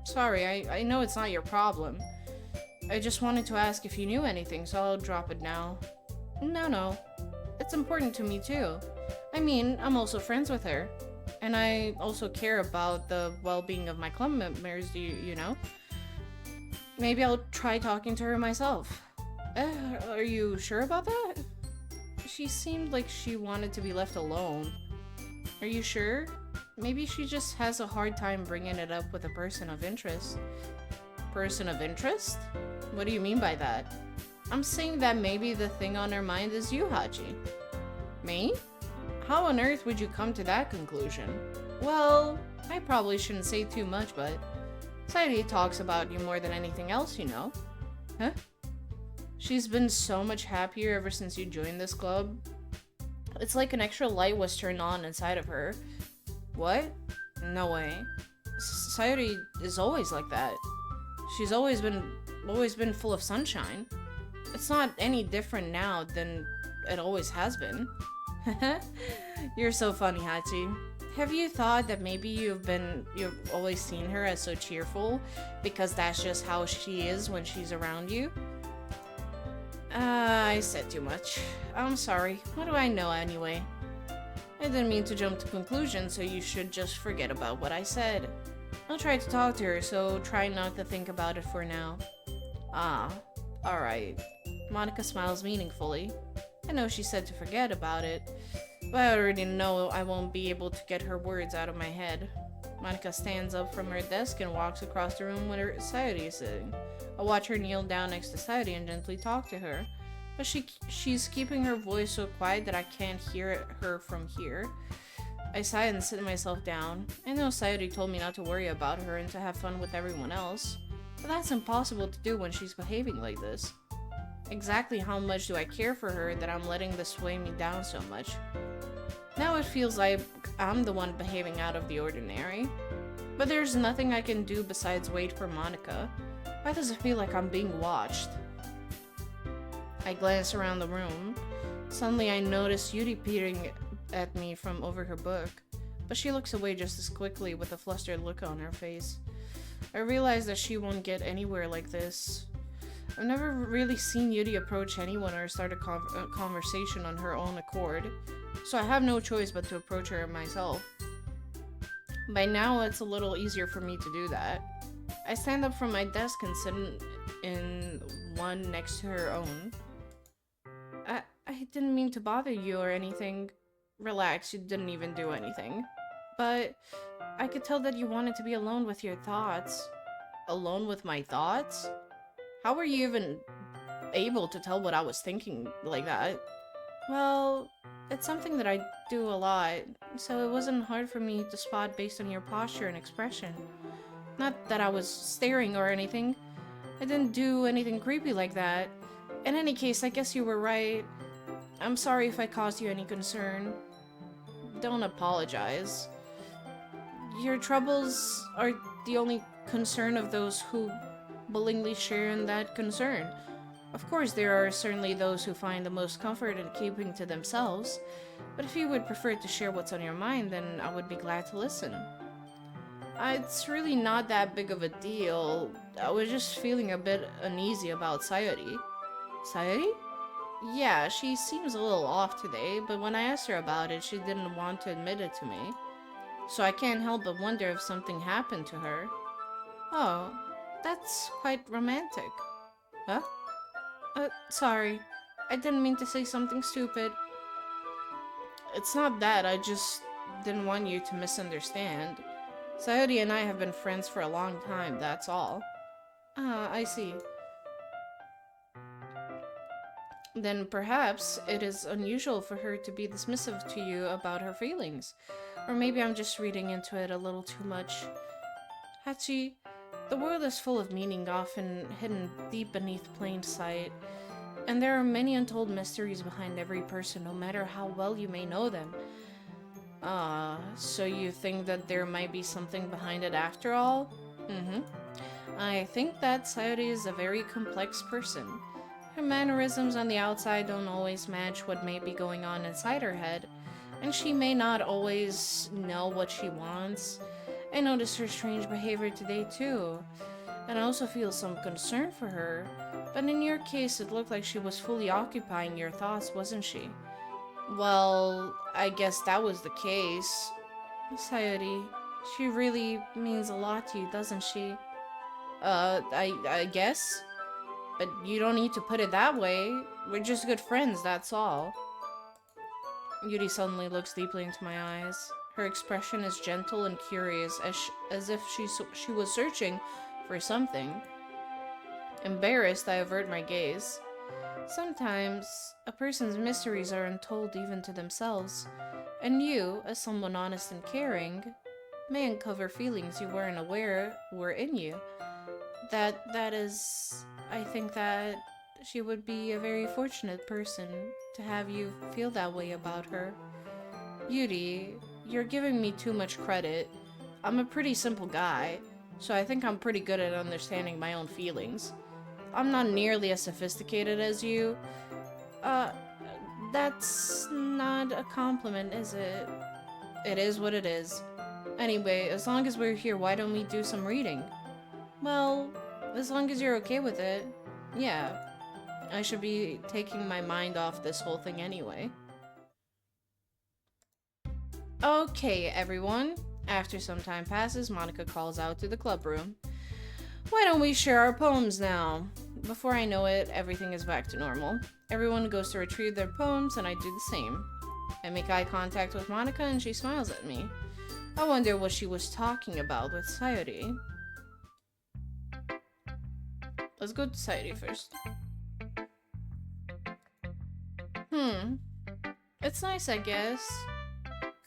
Sorry, I know it's not your problem. I just wanted to ask if you knew anything, so I'll drop it now. No. It's important to me too. I mean, I'm also friends with her. And I also care about the well-being of my club members, you know? Maybe I'll try talking to her myself. Are you sure about that? She seemed like she wanted to be left alone. Are you sure? Maybe she just has a hard time bringing it up with a person of interest. Person of interest? What do you mean by that? I'm saying that maybe the thing on her mind is you, Hachi. Me? How on earth would you come to that conclusion? Well, I probably shouldn't say too much, but Sayuri talks about you more than anything else, you know. Huh? She's been so much happier ever since you joined this club. It's like an extra light was turned on inside of her. What? No way. Sayuri is always like that. She's always been full of sunshine. It's not any different now than it always has been. You're so funny, Hachi. Have you thought that maybe you've always seen her as so cheerful because that's just how she is when she's around you? I said too much. I'm sorry. What do I know anyway? I didn't mean to jump to conclusions, so you should just forget about what I said. I'll try to talk to her, so try not to think about it for now. Ah, alright. Monika smiles meaningfully. I know she said to forget about it, but I already know I won't be able to get her words out of my head. Monika stands up from her desk and walks across the room where Sayuri is sitting. I watch her kneel down next to Sayuri and gently talk to her, but she's keeping her voice so quiet that I can't hear her from here. I sigh and sit myself down. I know Sayuri told me not to worry about her and to have fun with everyone else, but that's impossible to do when she's behaving like this. Exactly how much do I care for her that I'm letting this weigh me down so much? Now it feels like I'm the one behaving out of the ordinary. But there's nothing I can do besides wait for Monika. Why does it feel like I'm being watched? I glance around the room. Suddenly I notice Yuri peering at me from over her book, but she looks away just as quickly with a flustered look on her face. I realize that she won't get anywhere like this. I've never really seen Yuri approach anyone or start a conversation on her own accord, so I have no choice but to approach her myself. By now, it's a little easier for me to do that. I stand up from my desk and sit in one next to her own. I didn't mean to bother you or anything. Relax, you didn't even do anything. But I could tell that you wanted to be alone with your thoughts. Alone with my thoughts? How were you even able to tell what I was thinking like that? Well, it's something that I do a lot, so it wasn't hard for me to spot based on your posture and expression. Not that I was staring or anything. I didn't do anything creepy like that. In any case, I guess you were right. I'm sorry if I caused you any concern. Don't apologize. Your troubles are the only concern of those who willingly share in that concern. Of course, there are certainly those who find the most comfort in keeping to themselves, but if you would prefer to share what's on your mind, then I would be glad to listen. It's really not that big of a deal. I was just feeling a bit uneasy about Sayuri. Sayuri? Yeah, she seems a little off today, but when I asked her about it, she didn't want to admit it to me. So I can't help but wonder if something happened to her. Oh, that's quite romantic. Huh? Sorry. I didn't mean to say something stupid. It's not that, I just didn't want you to misunderstand. Sayuri and I have been friends for a long time, that's all. Ah, I see. Then perhaps it is unusual for her to be dismissive to you about her feelings. Or maybe I'm just reading into it a little too much. Hachi, The world is full of meaning often hidden deep beneath plain sight, and there are many untold mysteries behind every person, no matter how well you may know them. So you think that there might be something behind it after all? Mm-hmm. I think that Sayori is a very complex person. Her mannerisms on the outside don't always match what may be going on inside her head, and she may not always know what she wants. I noticed her strange behavior today too, and I also feel some concern for her. But in your case, it looked like she was fully occupying your thoughts, wasn't she? Well, I guess that was the case. Sayori, she really means a lot to you, doesn't she? I guess? But you don't need to put it that way. We're just good friends, that's all. Yuri suddenly looks deeply into my eyes. Her expression is gentle and curious, as if she was searching for something. Embarrassed, I avert my gaze. Sometimes, a person's mysteries are untold even to themselves, and you, as someone honest and caring, may uncover feelings you weren't aware were in you. That is, I think that she would be a very fortunate person to have you feel that way about her. Beauty, you're giving me too much credit. I'm a pretty simple guy, so I think I'm pretty good at understanding my own feelings. I'm not nearly as sophisticated as you. Uh, that's not a compliment, is it? It is what it is. Anyway, as long as we're here, why don't we do some reading? Well, as long as you're okay with it. Yeah, I should be taking my mind off this whole thing anyway. Okay, everyone. After some time passes, Monika calls out to the club room. Why don't we share our poems now? Before I know it, everything is back to normal. Everyone goes to retrieve their poems, and I do the same. I make eye contact with Monika, and she smiles at me. I wonder what she was talking about with Sayori. Let's go to Sayori first. It's nice, I guess.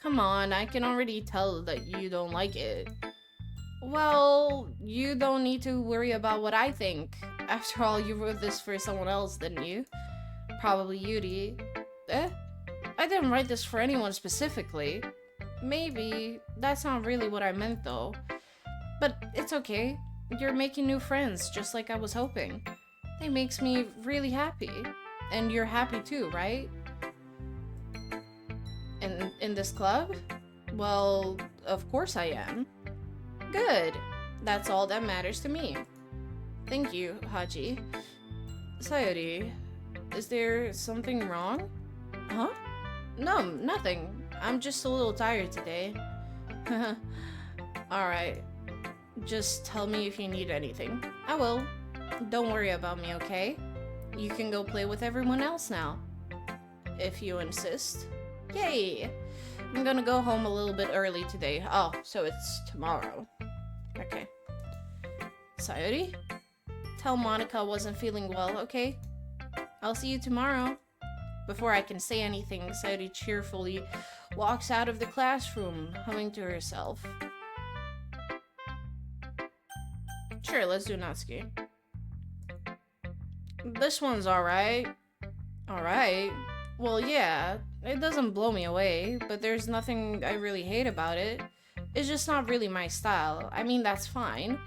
Come on, I can already tell that you don't like it. Well, you don't need to worry about what I think. After all, you wrote this for someone else, didn't you? Probably Yuri. Eh? I didn't write this for anyone specifically. Maybe. That's not really what I meant, though. But it's okay. You're making new friends, just like I was hoping. That makes me really happy. And you're happy too, right? In this club? Well, of course I am. Good. That's all that matters to me. Thank you, Haji. Sayori, is there something wrong? Huh? No, nothing. I'm just a little tired today. Alright. Just tell me if you need anything. I will. Don't worry about me, okay? You can go play with everyone else now. If you insist. Yay! I'm gonna go home a little bit early today. Oh, so it's tomorrow. Okay. Sayori? Tell Monika I wasn't feeling well, okay? I'll see you tomorrow. Before I can say anything, Sayori cheerfully walks out of the classroom, humming to herself. Sure, let's do Natsuki. This one's alright. Alright? Well, yeah, it doesn't blow me away, but there's nothing I really hate about it. It's just not really my style. I mean, that's fine.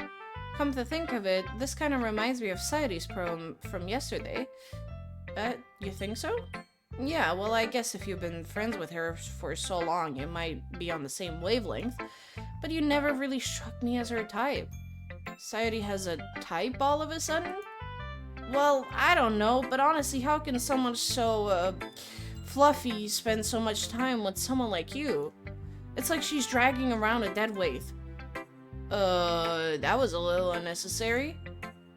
Come to think of it, this kind of reminds me of Sayori's poem from yesterday. You think so? Yeah, well, I guess if you've been friends with her for so long, you might be on the same wavelength. But you never really struck me as her type. Sayori has a type all of a sudden? Well, I don't know, but honestly, how can someone so, fluffy spend so much time with someone like you? It's like she's dragging around a dead weight. That was a little unnecessary.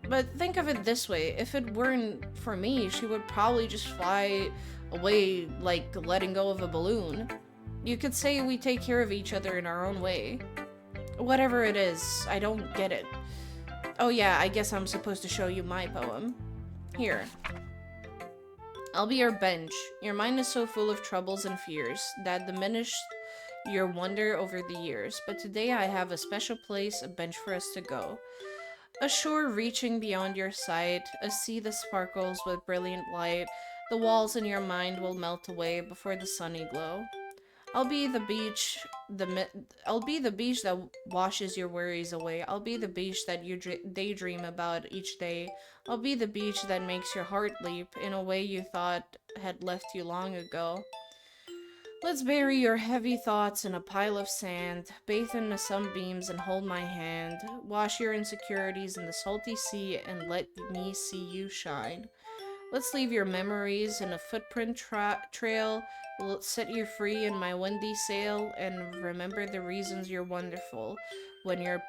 But think of it this way, if it weren't for me, she would probably just fly away like letting go of a balloon. You could say we take care of each other in our own way. Whatever it is, I don't get it. Oh yeah, I guess I'm supposed to show you my poem. Here. I'll be your bench. Your mind is so full of troubles and fears that diminished your wonder over the years. But today I have a special place, a bench for us to go. A shore reaching beyond your sight, a sea that sparkles with brilliant light. The walls in your mind will melt away before the sunny glow. I'll be the beach, I'll be the beach that washes your worries away. I'll be the beach that you daydream about each day. I'll be the beach that makes your heart leap in a way you thought had left you long ago. Let's bury your heavy thoughts in a pile of sand, bathe in the sunbeams and hold my hand. Wash your insecurities in the salty sea and let me see you shine. Let's leave your memories in a footprint trail. We'll set you free in my windy sail and remember the reasons you're wonderful when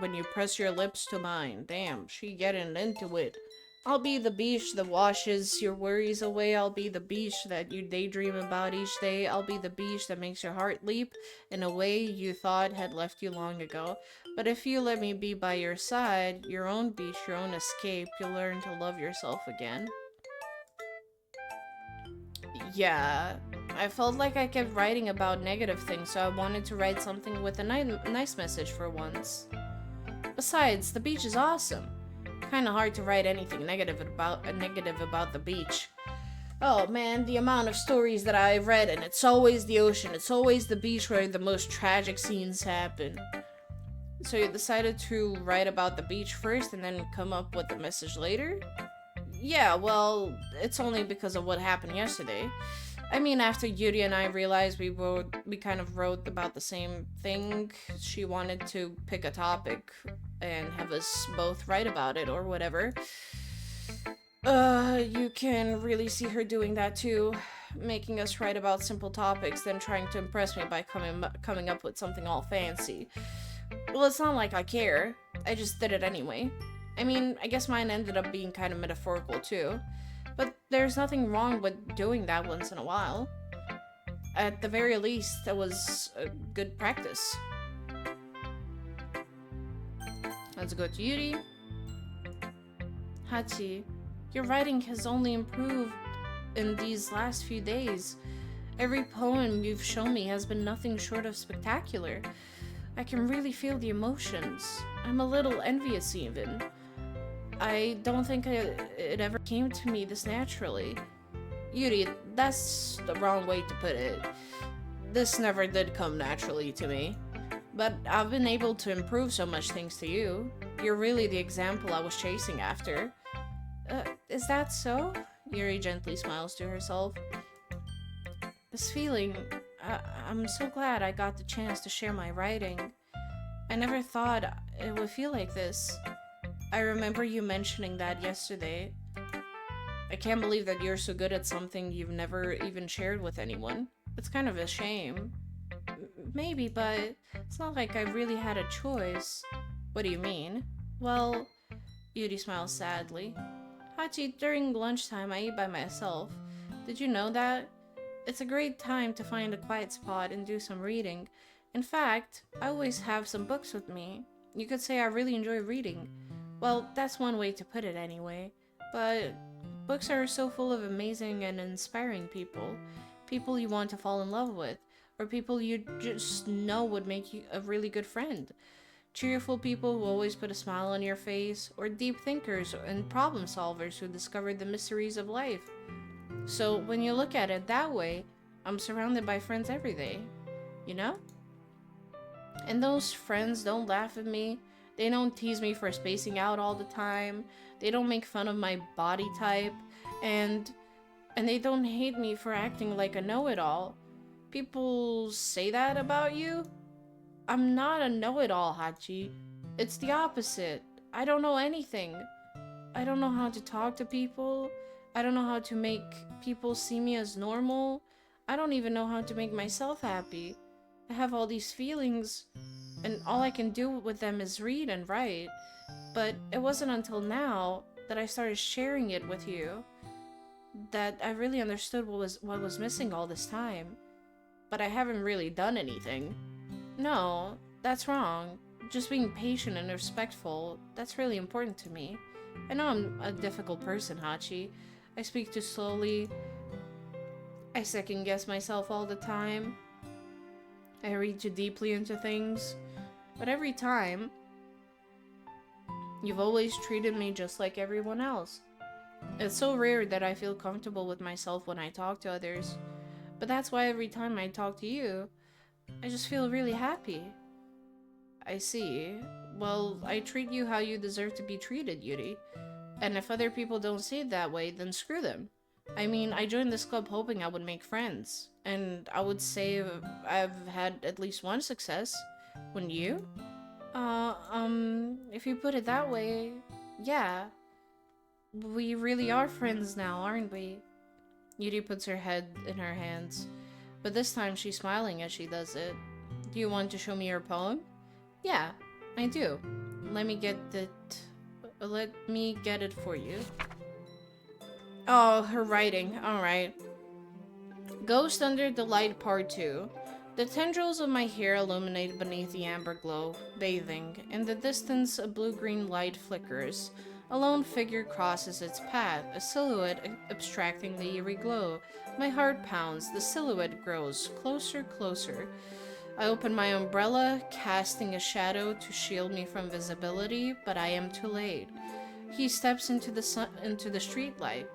when you press your lips to mine. Damn, she getting into it. I'll be the beach that washes your worries away. I'll be the beach that you daydream about each day. I'll be the beach that makes your heart leap in a way you thought had left you long ago. But if you let me be by your side, your own beach, your own escape, you'll learn to love yourself again. Yeah, I felt like I kept writing about negative things, so I wanted to write something with a nice message for once. Besides, the beach is awesome. Kinda hard to write anything negative about the beach. Oh man, the amount of stories that I've read, and it's always the ocean, it's always the beach where the most tragic scenes happen. So you decided to write about the beach first and then come up with the message later? Yeah, well, it's only because of what happened yesterday. I mean, after Yuri and I realized we kind of wrote about the same thing, she wanted to pick a topic and have us both write about it or whatever. You can really see her doing that too, making us write about simple topics, then trying to impress me by coming up with something all fancy. Well, it's not like I care. I just did it anyway. I mean, I guess mine ended up being kind of metaphorical too. But there's nothing wrong with doing that once in a while. At the very least, that was a good practice. Let's go to Yuri. Hachi, your writing has only improved in these last few days. Every poem you've shown me has been nothing short of spectacular. I can really feel the emotions. I'm a little envious even. I don't think it ever came to me this naturally. Yuri, that's the wrong way to put it. This never did come naturally to me. But I've been able to improve so much thanks to you. You're really the example I was chasing after. Is that so? Yuri gently smiles to herself. This feeling, I'm so glad I got the chance to share my writing. I never thought it would feel like this. I remember you mentioning that yesterday. I can't believe that you're so good at something you've never even shared with anyone. It's kind of a shame. Maybe, but it's not like I really had a choice. What do you mean? Well, Yuri smiles sadly. Hachi, during lunchtime I eat by myself. Did you know that? It's a great time to find a quiet spot and do some reading. In fact, I always have some books with me. You could say I really enjoy reading. Well, that's one way to put it anyway. But books are so full of amazing and inspiring people. People you want to fall in love with. Or people you just know would make you a really good friend. Cheerful people who always put a smile on your face. Or deep thinkers and problem solvers who discovered the mysteries of life. So when you look at it that way, I'm surrounded by friends every day. You know? And those friends don't laugh at me. They don't tease me for spacing out all the time. They don't make fun of my body type. And they don't hate me for acting like a know-it-all. People say that about you? I'm not a know-it-all, Hachi. It's the opposite. I don't know anything. I don't know how to talk to people. I don't know how to make people see me as normal. I don't even know how to make myself happy. I have all these feelings, and all I can do with them is read and write. But it wasn't until now that I started sharing it with you that I really understood what was missing all this time. But I haven't really done anything. No, that's wrong. Just being patient and respectful, that's really important to me. I know I'm a difficult person, Hachi. I speak too slowly. I second guess myself all the time. I read too deeply into things. But every time, You've always treated me just like everyone else. It's so rare that I feel comfortable with myself when I talk to others. But that's why every time I talk to you, I just feel really happy. I see. Well, I treat you how you deserve to be treated, Yuri. And if other people don't see it that way, then screw them. I mean, I joined this club hoping I would make friends. And I would say I've had at least one success. Wouldn't you? If you put it that way, yeah. We really are friends now, aren't we? Yuri puts her head in her hands, but this time she's smiling as she does it. Do you want to show me your poem? Yeah, I do. Let me get it for you. Oh, her writing. Alright. Ghost Under the Light Part 2. The tendrils of my hair illuminate beneath the amber glow, bathing. In the distance, a blue-green light flickers. A lone figure crosses its path, a silhouette abstracting the eerie glow. My heart pounds, the silhouette grows, closer, closer. I open my umbrella, casting a shadow to shield me from visibility, but I am too late. He steps into the streetlight.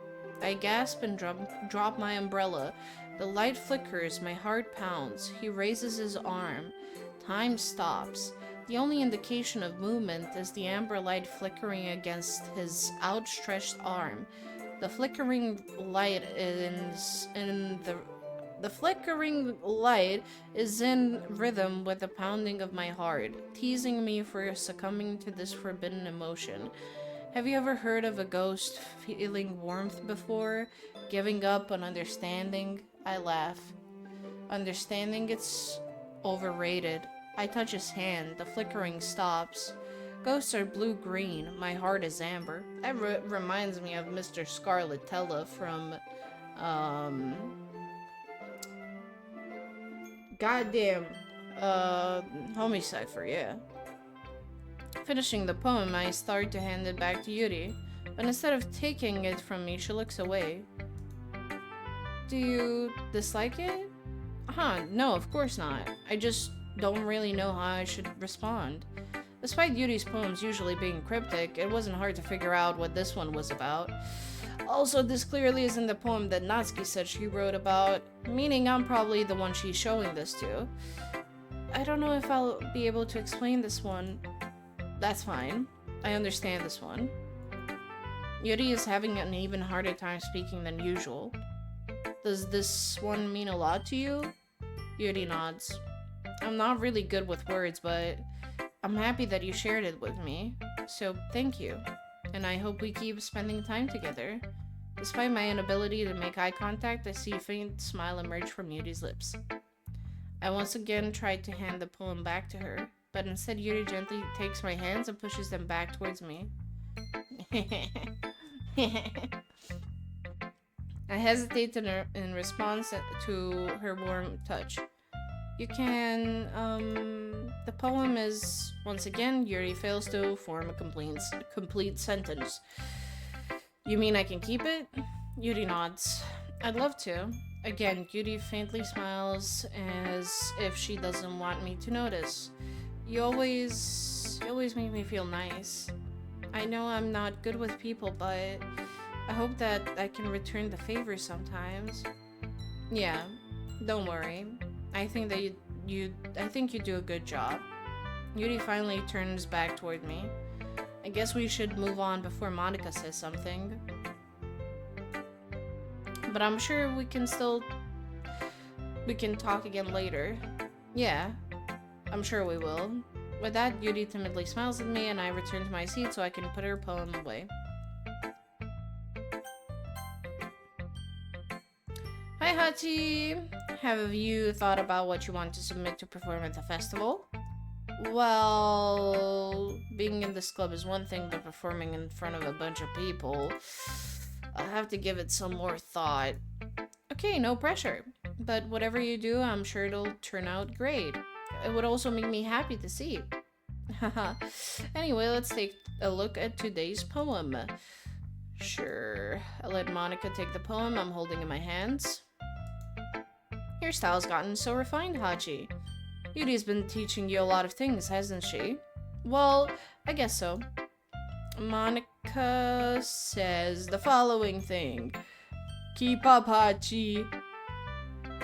I gasp and drop my umbrella. The light flickers, my heart pounds. He raises his arm. Time stops. The only indication of movement is the amber light flickering against his outstretched arm. The flickering light is in rhythm with the pounding of my heart, teasing me for succumbing to this forbidden emotion. Have you ever heard of a ghost feeling warmth before? Giving up on understanding? I laugh. Understanding, it's overrated. I touch his hand. The flickering stops. Ghosts are blue-green. My heart is amber. That reminds me of Mr. Scarlatella from, goddamn, Homicipher, yeah. Finishing the poem, I start to hand it back to Yuri, but instead of taking it from me, she looks away. Do you dislike it? No, of course not. I just don't really know how I should respond. Despite Yuri's poems usually being cryptic, it wasn't hard to figure out what this one was about. Also, this clearly isn't the poem that Natsuki said she wrote about, meaning I'm probably the one she's showing this to. I don't know if I'll be able to explain this one. That's fine. I understand this one. Yuri is having an even harder time speaking than usual. Does this one mean a lot to you? Yuri nods. I'm not really good with words, but I'm happy that you shared it with me. So thank you. And I hope we keep spending time together. Despite my inability to make eye contact, I see a faint smile emerge from Yuri's lips. I once again tried to hand the poem back to her, but instead Yuri gently takes my hands and pushes them back towards me. I hesitate in response to her warm touch. You can, the poem is, once again, Yuri fails to form a complete sentence. You mean I can keep it? Yuri nods. I'd love to. Again, Yuri faintly smiles as if she doesn't want me to notice. You always make me feel nice. I know I'm not good with people, but I hope that I can return the favor sometimes. Yeah, don't worry. I think that you do a good job. Yuri finally turns back toward me. I guess we should move on before Monika says something. But I'm sure we can talk again later. Yeah, I'm sure we will. With that, Yuri timidly smiles at me and I return to my seat so I can put her poem away. Hi Hachi! Have you thought about what you want to submit to perform at the festival? Well, being in this club is one thing, but performing in front of a bunch of people, I'll have to give it some more thought. Okay, no pressure. But whatever you do, I'm sure it'll turn out great. It would also make me happy to see. Haha. Anyway, let's take a look at today's poem. Sure. I'll let Monika take the poem I'm holding in my hands. Your style's gotten so refined, Hachi. Yuri's been teaching you a lot of things, hasn't she? Well, I guess so. Monica says the following thing. Keep up, Hachi.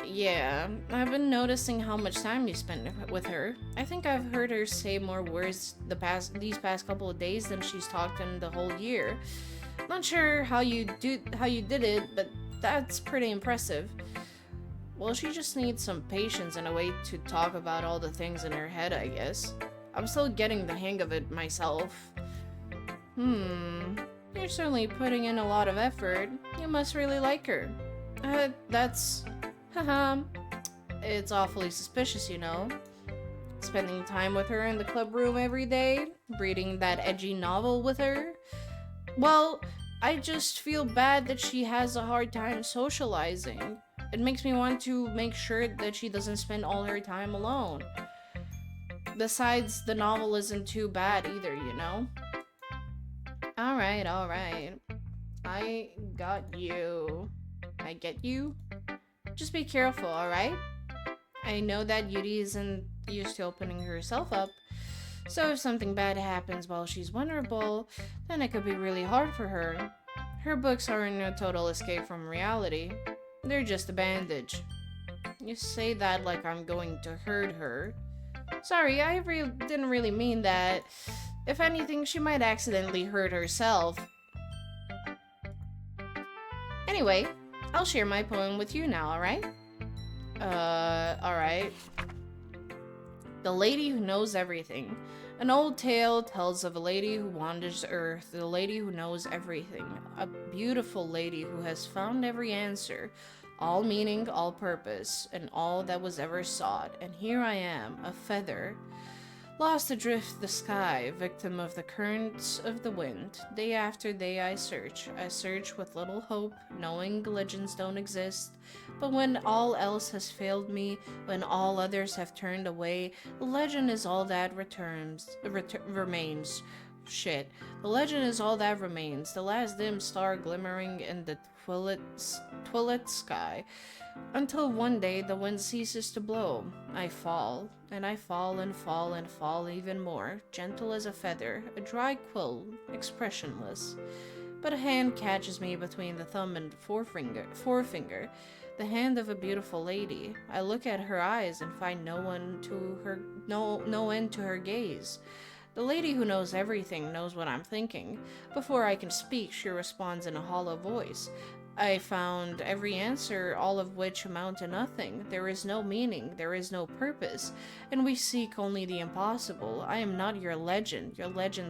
Yeah, I've been noticing how much time you spend with her. I think I've heard her say more words these past couple of days than she's talked in the whole year. Not sure how you did it, but that's pretty impressive. Well, she just needs some patience and a way to talk about all the things in her head, I guess. I'm still getting the hang of it myself. You're certainly putting in a lot of effort. You must really like her. That's... Haha. It's awfully suspicious, you know. Spending time with her in the club room every day, reading that edgy novel with her. Well, I just feel bad that she has a hard time socializing. It makes me want to make sure that she doesn't spend all her time alone. Besides, the novel isn't too bad either, you know? Alright. I got you. I get you? Just be careful, alright? I know that Yuri isn't used to opening herself up, so if something bad happens while she's vulnerable, then it could be really hard for her. Her books aren't a total escape from reality. They're just a bandage. You say that like I'm going to hurt her. Sorry, I didn't really mean that. If anything, she might accidentally hurt herself. Anyway, I'll share my poem with you now, alright? Alright. The Lady Who Knows Everything. An old tale tells of a lady who wanders earth, the lady who knows everything. A beautiful lady who has found every answer, all meaning, all purpose, and all that was ever sought. And here I am, a feather, lost adrift the sky, victim of the currents of the wind. Day after day I search with little hope, knowing legends don't exist. But when all else has failed me, when all others have turned away, the legend is all that remains. Shit. The legend is all that remains, the last dim star glimmering in the twilit sky. Until one day the wind ceases to blow. I fall, and I fall and fall and fall even more, gentle as a feather, a dry quill, expressionless. But a hand catches me between the thumb and forefinger, the hand of a beautiful lady. I look at her eyes and find no end to her gaze. The lady who knows everything knows what I'm thinking. Before I can speak, she responds in a hollow voice. I found every answer, all of which amount to nothing. There is no meaning, there is no purpose, and we seek only the impossible. I am not your legend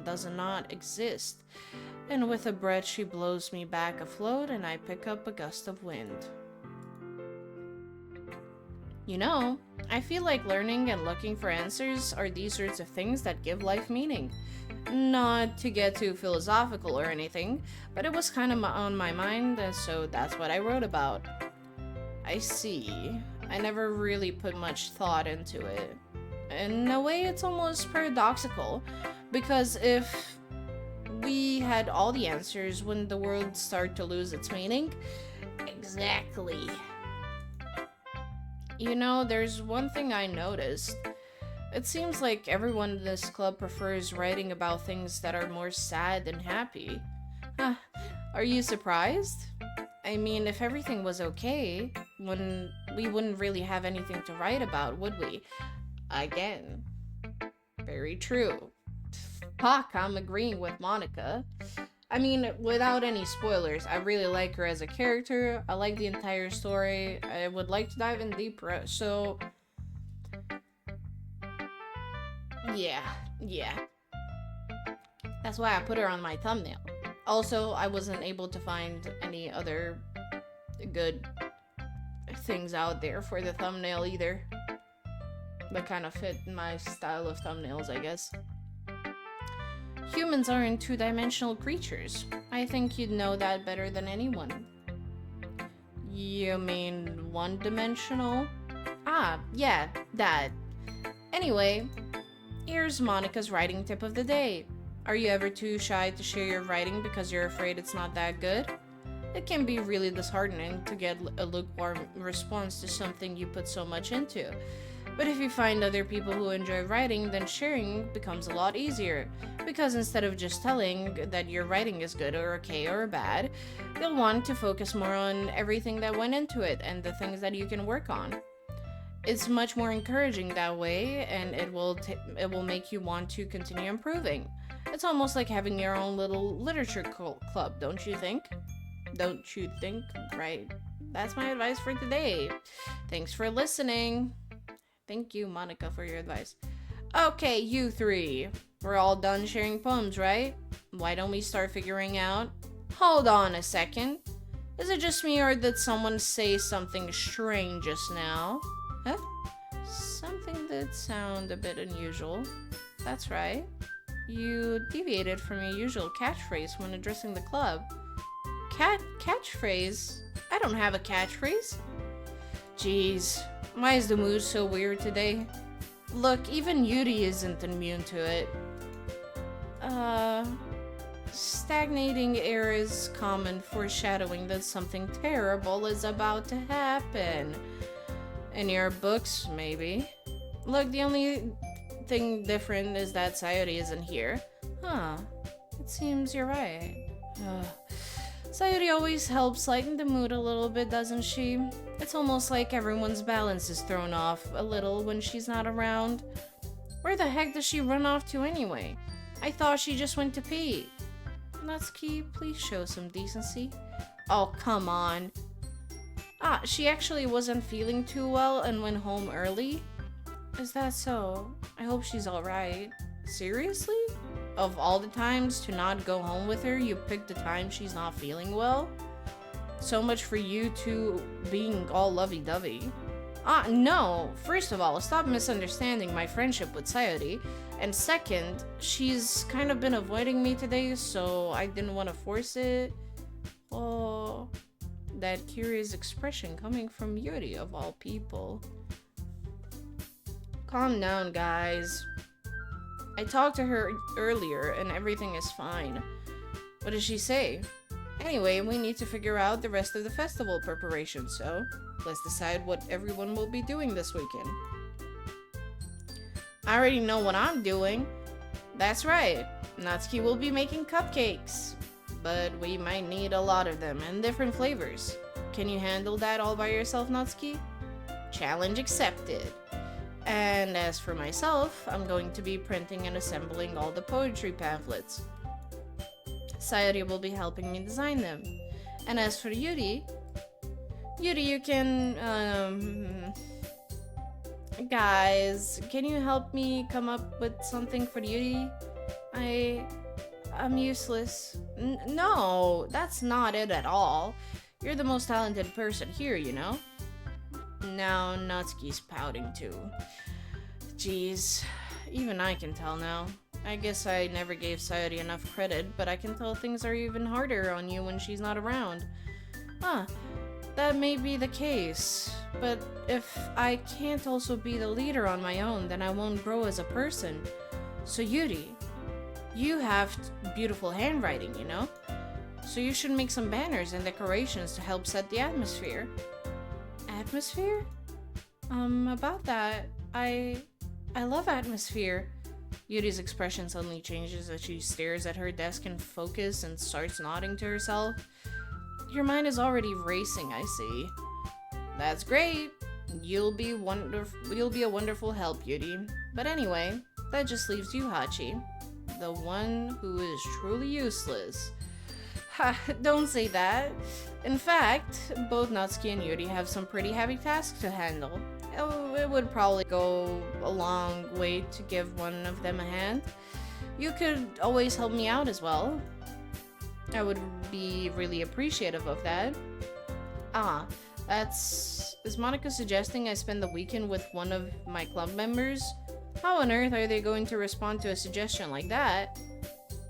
does not exist. And with a breath she blows me back afloat, and I pick up a gust of wind. You know, I feel like learning and looking for answers are these sorts of things that give life meaning. Not to get too philosophical or anything, but it was kind of on my mind, and so that's what I wrote about. I see. I never really put much thought into it. In a way, it's almost paradoxical, because if we had all the answers, wouldn't the world start to lose its meaning? Exactly. You know, there's one thing I noticed. It seems like everyone in this club prefers writing about things that are more sad than happy. Huh, are you surprised? I mean, if everything was okay, we wouldn't really have anything to write about, would we? Again. Very true. Fuck, I'm agreeing with Monica. I mean, without any spoilers, I really like her as a character. I like the entire story. I would like to dive in deeper, so... Yeah. That's why I put her on my thumbnail. Also, I wasn't able to find any other good things out there for the thumbnail either. That kind of fit my style of thumbnails, I guess. Humans aren't two-dimensional creatures. I think you'd know that better than anyone. You mean one-dimensional? Ah, yeah, that. Anyway, here's Monica's writing tip of the day. Are you ever too shy to share your writing because you're afraid it's not that good? It can be really disheartening to get a lukewarm response to something you put so much into. But if you find other people who enjoy writing, then sharing becomes a lot easier. Because instead of just telling that your writing is good or okay or bad, you'll want to focus more on everything that went into it and the things that you can work on. It's much more encouraging that way, and it will make you want to continue improving. It's almost like having your own little literature club, don't you think? Don't you think? Right. That's my advice for today. Thanks for listening. Thank you, Monica, for your advice. Okay, you three. We're all done sharing poems, right? Why don't we start figuring out? Hold on a second. Is it just me or did someone say something strange just now? Huh? Something that sounded a bit unusual. That's right. You deviated from your usual catchphrase when addressing the club. Catchphrase? I don't have a catchphrase. Jeez, why is the mood so weird today? Look, even Yuri isn't immune to it. Stagnating air is common, foreshadowing that something terrible is about to happen. In your books, maybe. Look, the only thing different is that Sayori isn't here. Huh. It seems you're right. Sayori always helps lighten the mood a little bit, doesn't she? It's almost like everyone's balance is thrown off a little when she's not around. Where the heck does she run off to anyway? I thought she just went to pee. Natsuki, please show some decency. Oh, come on. She actually wasn't feeling too well and went home early? Is that so? I hope she's alright. Seriously? Of all the times to not go home with her, you picked the time she's not feeling well? So much for you two being all lovey-dovey. No. First of all, stop misunderstanding my friendship with Sayori. And second, she's kind of been avoiding me today, so I didn't want to force it. Oh, that curious expression coming from Yuri of all people. Calm down, guys. I talked to her earlier and everything is fine. What did she say? Anyway, we need to figure out the rest of the festival preparation, so let's decide what everyone will be doing this weekend. I already know what I'm doing. That's right. Natsuki will be making cupcakes. But we might need a lot of them and different flavors. Can you handle that all by yourself, Natsuki? Challenge accepted. And as for myself, I'm going to be printing and assembling all the poetry pamphlets. Sayori will be helping me design them. And as for Yuri, you can, guys, can you help me come up with something for Yuri? I'm useless. No, that's not it at all. You're the most talented person here, you know? Now Natsuki's pouting too. Jeez, even I can tell now. I guess I never gave Sayori enough credit, but I can tell things are even harder on you when she's not around. That may be the case, but if I can't also be the leader on my own, then I won't grow as a person. So Yuri, you have beautiful handwriting, you know? So you should make some banners and decorations to help set the atmosphere. Atmosphere? About that, I love atmosphere. Yuri's expression suddenly changes as she stares at her desk in focus and starts nodding to herself. Your mind is already racing, I see. That's great. You'll be a wonderful help, Yuri. But anyway, that just leaves you, Hachi. The one who is truly useless. Ha, don't say that. In fact, both Natsuki and Yuri have some pretty heavy tasks to handle. It would probably go a long way to give one of them a hand. You could always help me out as well. I would be really appreciative of that. Is Monica suggesting I spend the weekend with one of my club members? How on earth are they going to respond to a suggestion like that?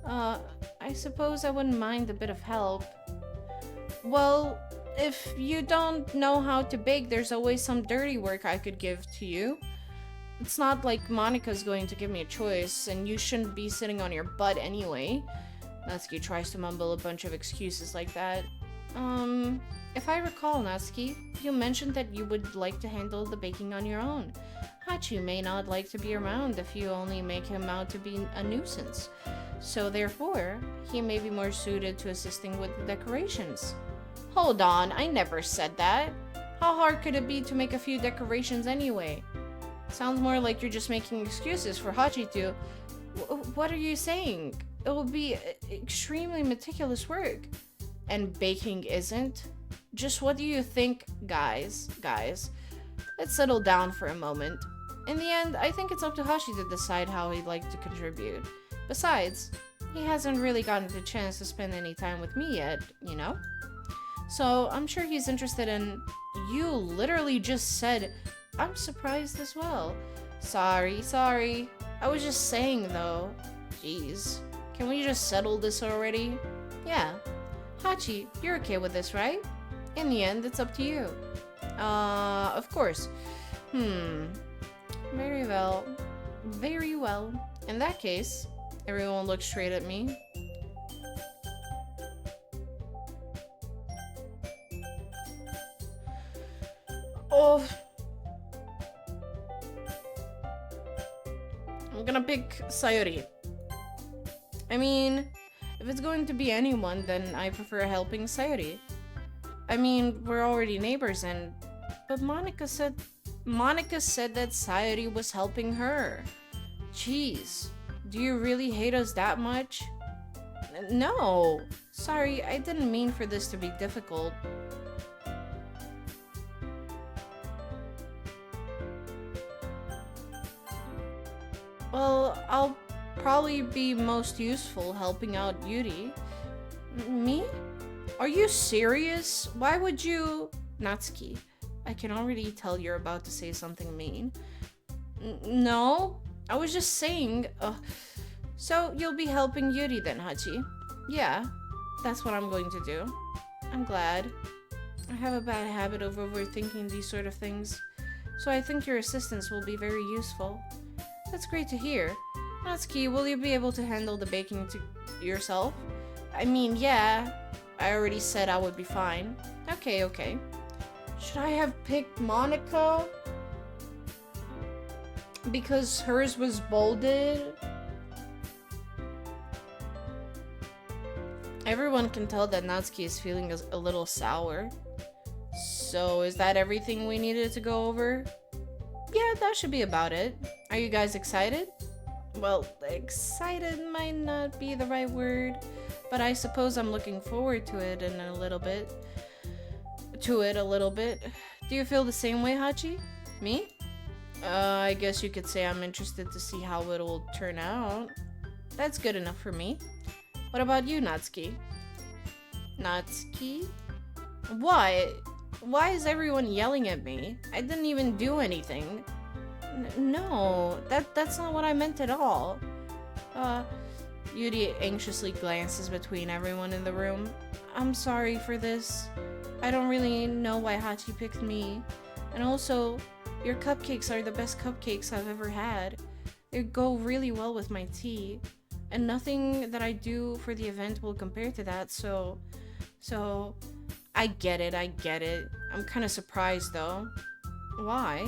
I suppose I wouldn't mind a bit of help. Well, if you don't know how to bake, there's always some dirty work I could give to you. It's not like Monica's going to give me a choice, and you shouldn't be sitting on your butt anyway. Natsuki tries to mumble a bunch of excuses like that. If I recall, Natsuki, you mentioned that you would like to handle the baking on your own. Hachi may not like to be around if you only make him out to be a nuisance. So therefore, he may be more suited to assisting with the decorations. Hold on, I never said that. How hard could it be to make a few decorations anyway? Sounds more like you're just making excuses for Hachi to... What are you saying? It will be extremely meticulous work. And baking isn't? Just what do you think, guys? Let's settle down for a moment. In the end, I think it's up to Hachi to decide how he'd like to contribute. Besides, he hasn't really gotten the chance to spend any time with me yet, you know? So, I'm sure he's interested in... You literally just said, I'm surprised as well. Sorry. I was just saying, though. Jeez. Can we just settle this already? Yeah. Hachi, you're okay with this, right? In the end, it's up to you. Of course. Very well. Very well. In that case, everyone looks straight at me. Oh. I'm gonna pick Sayori. I mean, if it's going to be anyone, then I prefer helping Sayori. I mean, we're already neighbors and... But Monika said that Sayori was helping her. Jeez, do you really hate us that much? No. Sorry, I didn't mean for this to be difficult. Well, I'll probably be most useful helping out Yuri. Me? Are you serious? Why would you... Natsuki, I can already tell you're about to say something mean. No, I was just saying... So, you'll be helping Yuri then, Hachi? Yeah, that's what I'm going to do. I'm glad. I have a bad habit of overthinking these sort of things, so I think your assistance will be very useful. That's great to hear. Natsuki, will you be able to handle the baking yourself? I mean, yeah. I already said I would be fine. Okay. Should I have picked Monika? Because hers was bolded? Everyone can tell that Natsuki is feeling a little sour. So, is that everything we needed to go over? Yeah, that should be about it. Are you guys excited? Well, excited might not be the right word, but I suppose I'm looking forward to it a little bit. Do you feel the same way, Hachi? Me? I guess you could say I'm interested to see how it'll turn out. That's good enough for me. What about you, Natsuki? Natsuki? Why? Why is everyone yelling at me? I didn't even do anything. No, that's not what I meant at all. Yuri anxiously glances between everyone in the room. I'm sorry for this. I don't really know why Hachi picked me. And also, your cupcakes are the best cupcakes I've ever had. They go really well with my tea. And nothing that I do for the event will compare to that, so... I get it. I'm kinda surprised though. Why?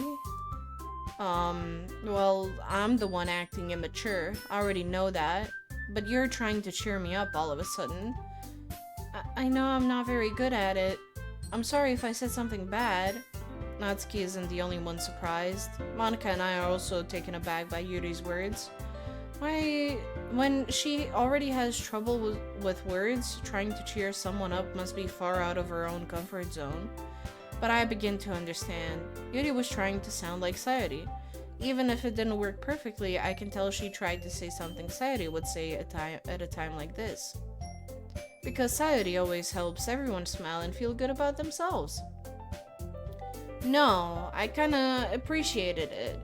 Well, I'm the one acting immature. I already know that. But you're trying to cheer me up all of a sudden. I know I'm not very good at it. I'm sorry if I said something bad. Natsuki isn't the only one surprised. Monika and I are also taken aback by Yuri's words. When she already has trouble with words, trying to cheer someone up must be far out of her own comfort zone. But I begin to understand. Yuri was trying to sound like Sayori. Even if it didn't work perfectly, I can tell she tried to say something Sayori would say at a time like this. Because Sayori always helps everyone smile and feel good about themselves. No, I kinda appreciated it.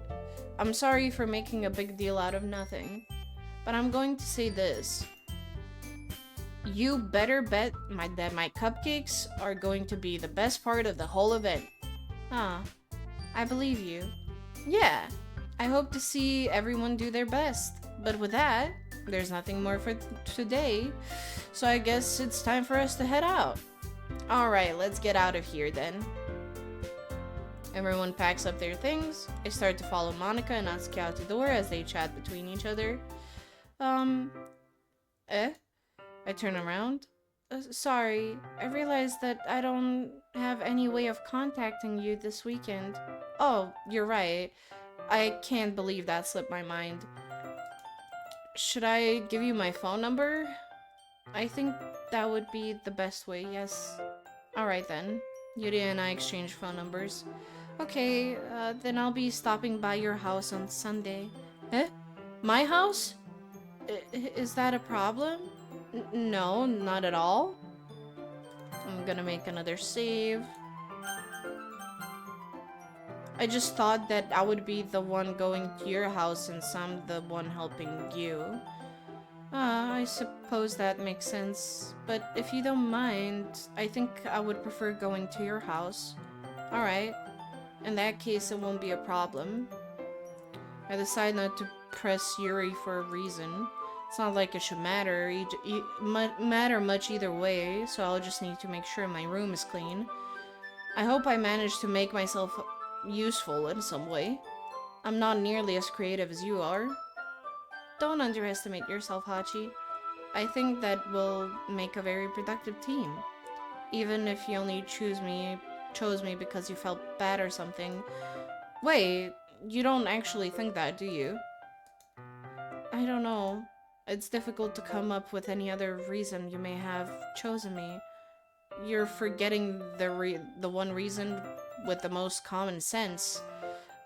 I'm sorry for making a big deal out of nothing. But I'm going to say this. You better bet that my cupcakes are going to be the best part of the whole event. Ah, I believe you. Yeah, I hope to see everyone do their best. But with that, there's nothing more for today, so I guess it's time for us to head out. Alright, let's get out of here then. Everyone packs up their things. I start to follow Monika and Natsuki out the door as they chat between each other. I turn around. Sorry, I realized that I don't have any way of contacting you this weekend. Oh, you're right. I can't believe that slipped my mind. Should I give you my phone number? I think that would be the best way, yes. Alright then. Yuri and I exchange phone numbers. Okay, then I'll be stopping by your house on Sunday. Eh? My house? Is that a problem? No, not at all. I'm gonna make another save. I just thought that I would be the one going to your house since I'm the one helping you. I suppose that makes sense. But if you don't mind, I think I would prefer going to your house. Alright. In that case, it won't be a problem. I decide not to press Yuri for a reason. It's not like it should matter much either way, so I'll just need to make sure my room is clean. I hope I manage to make myself useful in some way. I'm not nearly as creative as you are. Don't underestimate yourself, Hachi. I think that we'll make a very productive team. Even if you only chose me because you felt bad or something. Wait, you don't actually think that, do you? I don't know. It's difficult to come up with any other reason you may have chosen me. You're forgetting the one reason with the most common sense.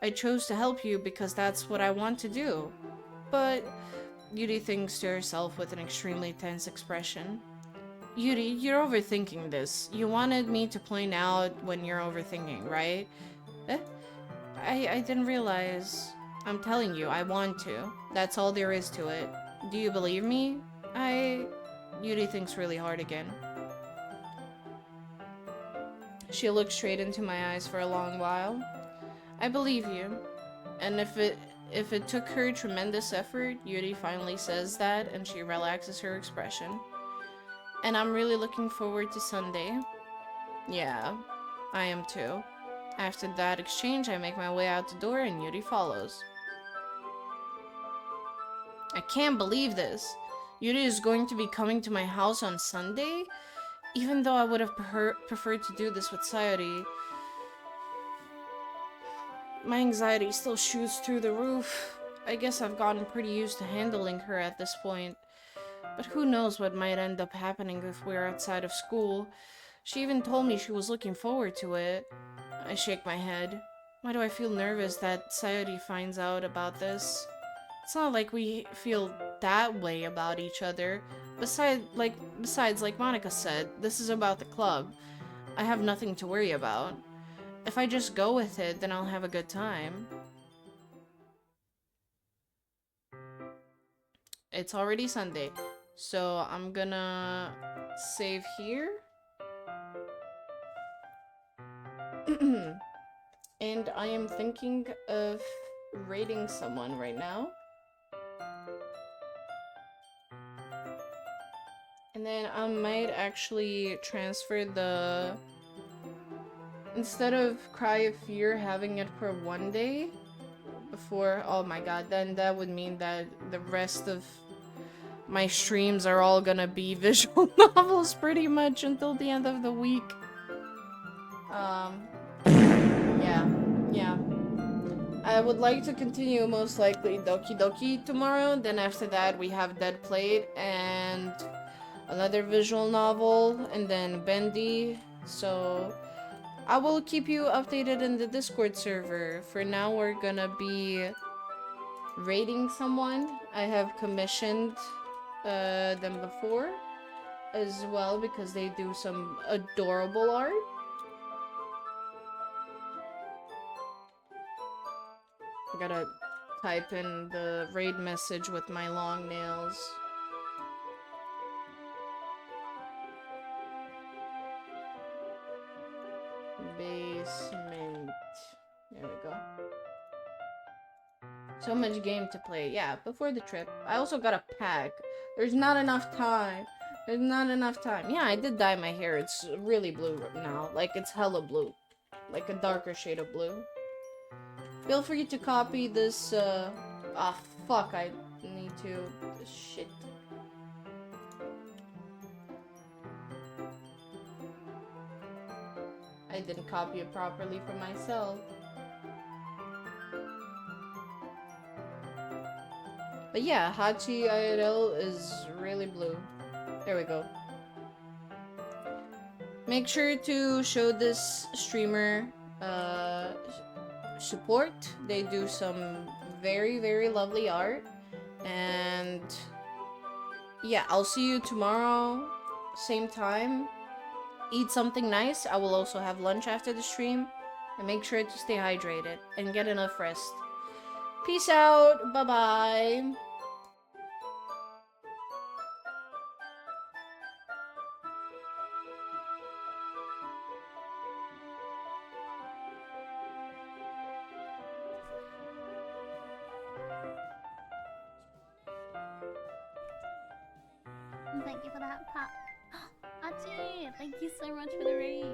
I chose to help you because that's what I want to do. But Yuri thinks to herself with an extremely tense expression. Yuri, you're overthinking this. You wanted me to point out when you're overthinking, right? Eh? I didn't realize. I'm telling you, I want to. That's all there is to it. Do you believe me? Yuri thinks really hard again. She looks straight into my eyes for a long while. I believe you. And if it took her tremendous effort, Yuri finally says that and she relaxes her expression. And I'm really looking forward to Sunday. Yeah, I am too. After that exchange, I make my way out the door and Yuri follows. I can't believe this. Yuri is going to be coming to my house on Sunday? Even though I would have preferred to do this with Sayori. My anxiety still shoots through the roof. I guess I've gotten pretty used to handling her at this point. But who knows what might end up happening if we're outside of school. She even told me she was looking forward to it. I shake my head. Why do I feel nervous that Sayori finds out about this? It's not like we feel that way about each other. Besides, like Monika said, this is about the club. I have nothing to worry about. If I just go with it, then I'll have a good time. It's already Sunday, so I'm gonna save here. And I am thinking of rating someone right now. And then I might actually transfer the... Instead of Cry of Fear having it for one day before... Oh my god, then that would mean that the rest of my streams are all gonna be visual novels pretty much until the end of the week. Yeah. I would like to continue most likely Doki Doki tomorrow, then after that we have Dead Plate and another visual novel, and then Bendy, so I will keep you updated in the Discord server. For now, we're gonna be rating someone. I have commissioned them before as well because they do some adorable art. I gotta type in the raid message with my long nails. Basement. There we go. So much game to play. Yeah, before the trip. I also gotta pack. There's not enough time. There's not enough time. Yeah, I did dye my hair. It's really blue now. Like, it's hella blue. Like a darker shade of blue. Feel free to copy this, ah, fuck, I need to... Shit. I didn't copy it properly for myself. But yeah, Hachi IRL is really blue. There we go. Make sure to show this streamer support. They do some very, very lovely art. And yeah, I'll see you tomorrow, same time. Eat something nice. I will also have lunch after the stream. And make sure to stay hydrated and get enough rest. Peace out. Bye-bye. Thank you for that pop. Achi, thank you so much for the raid.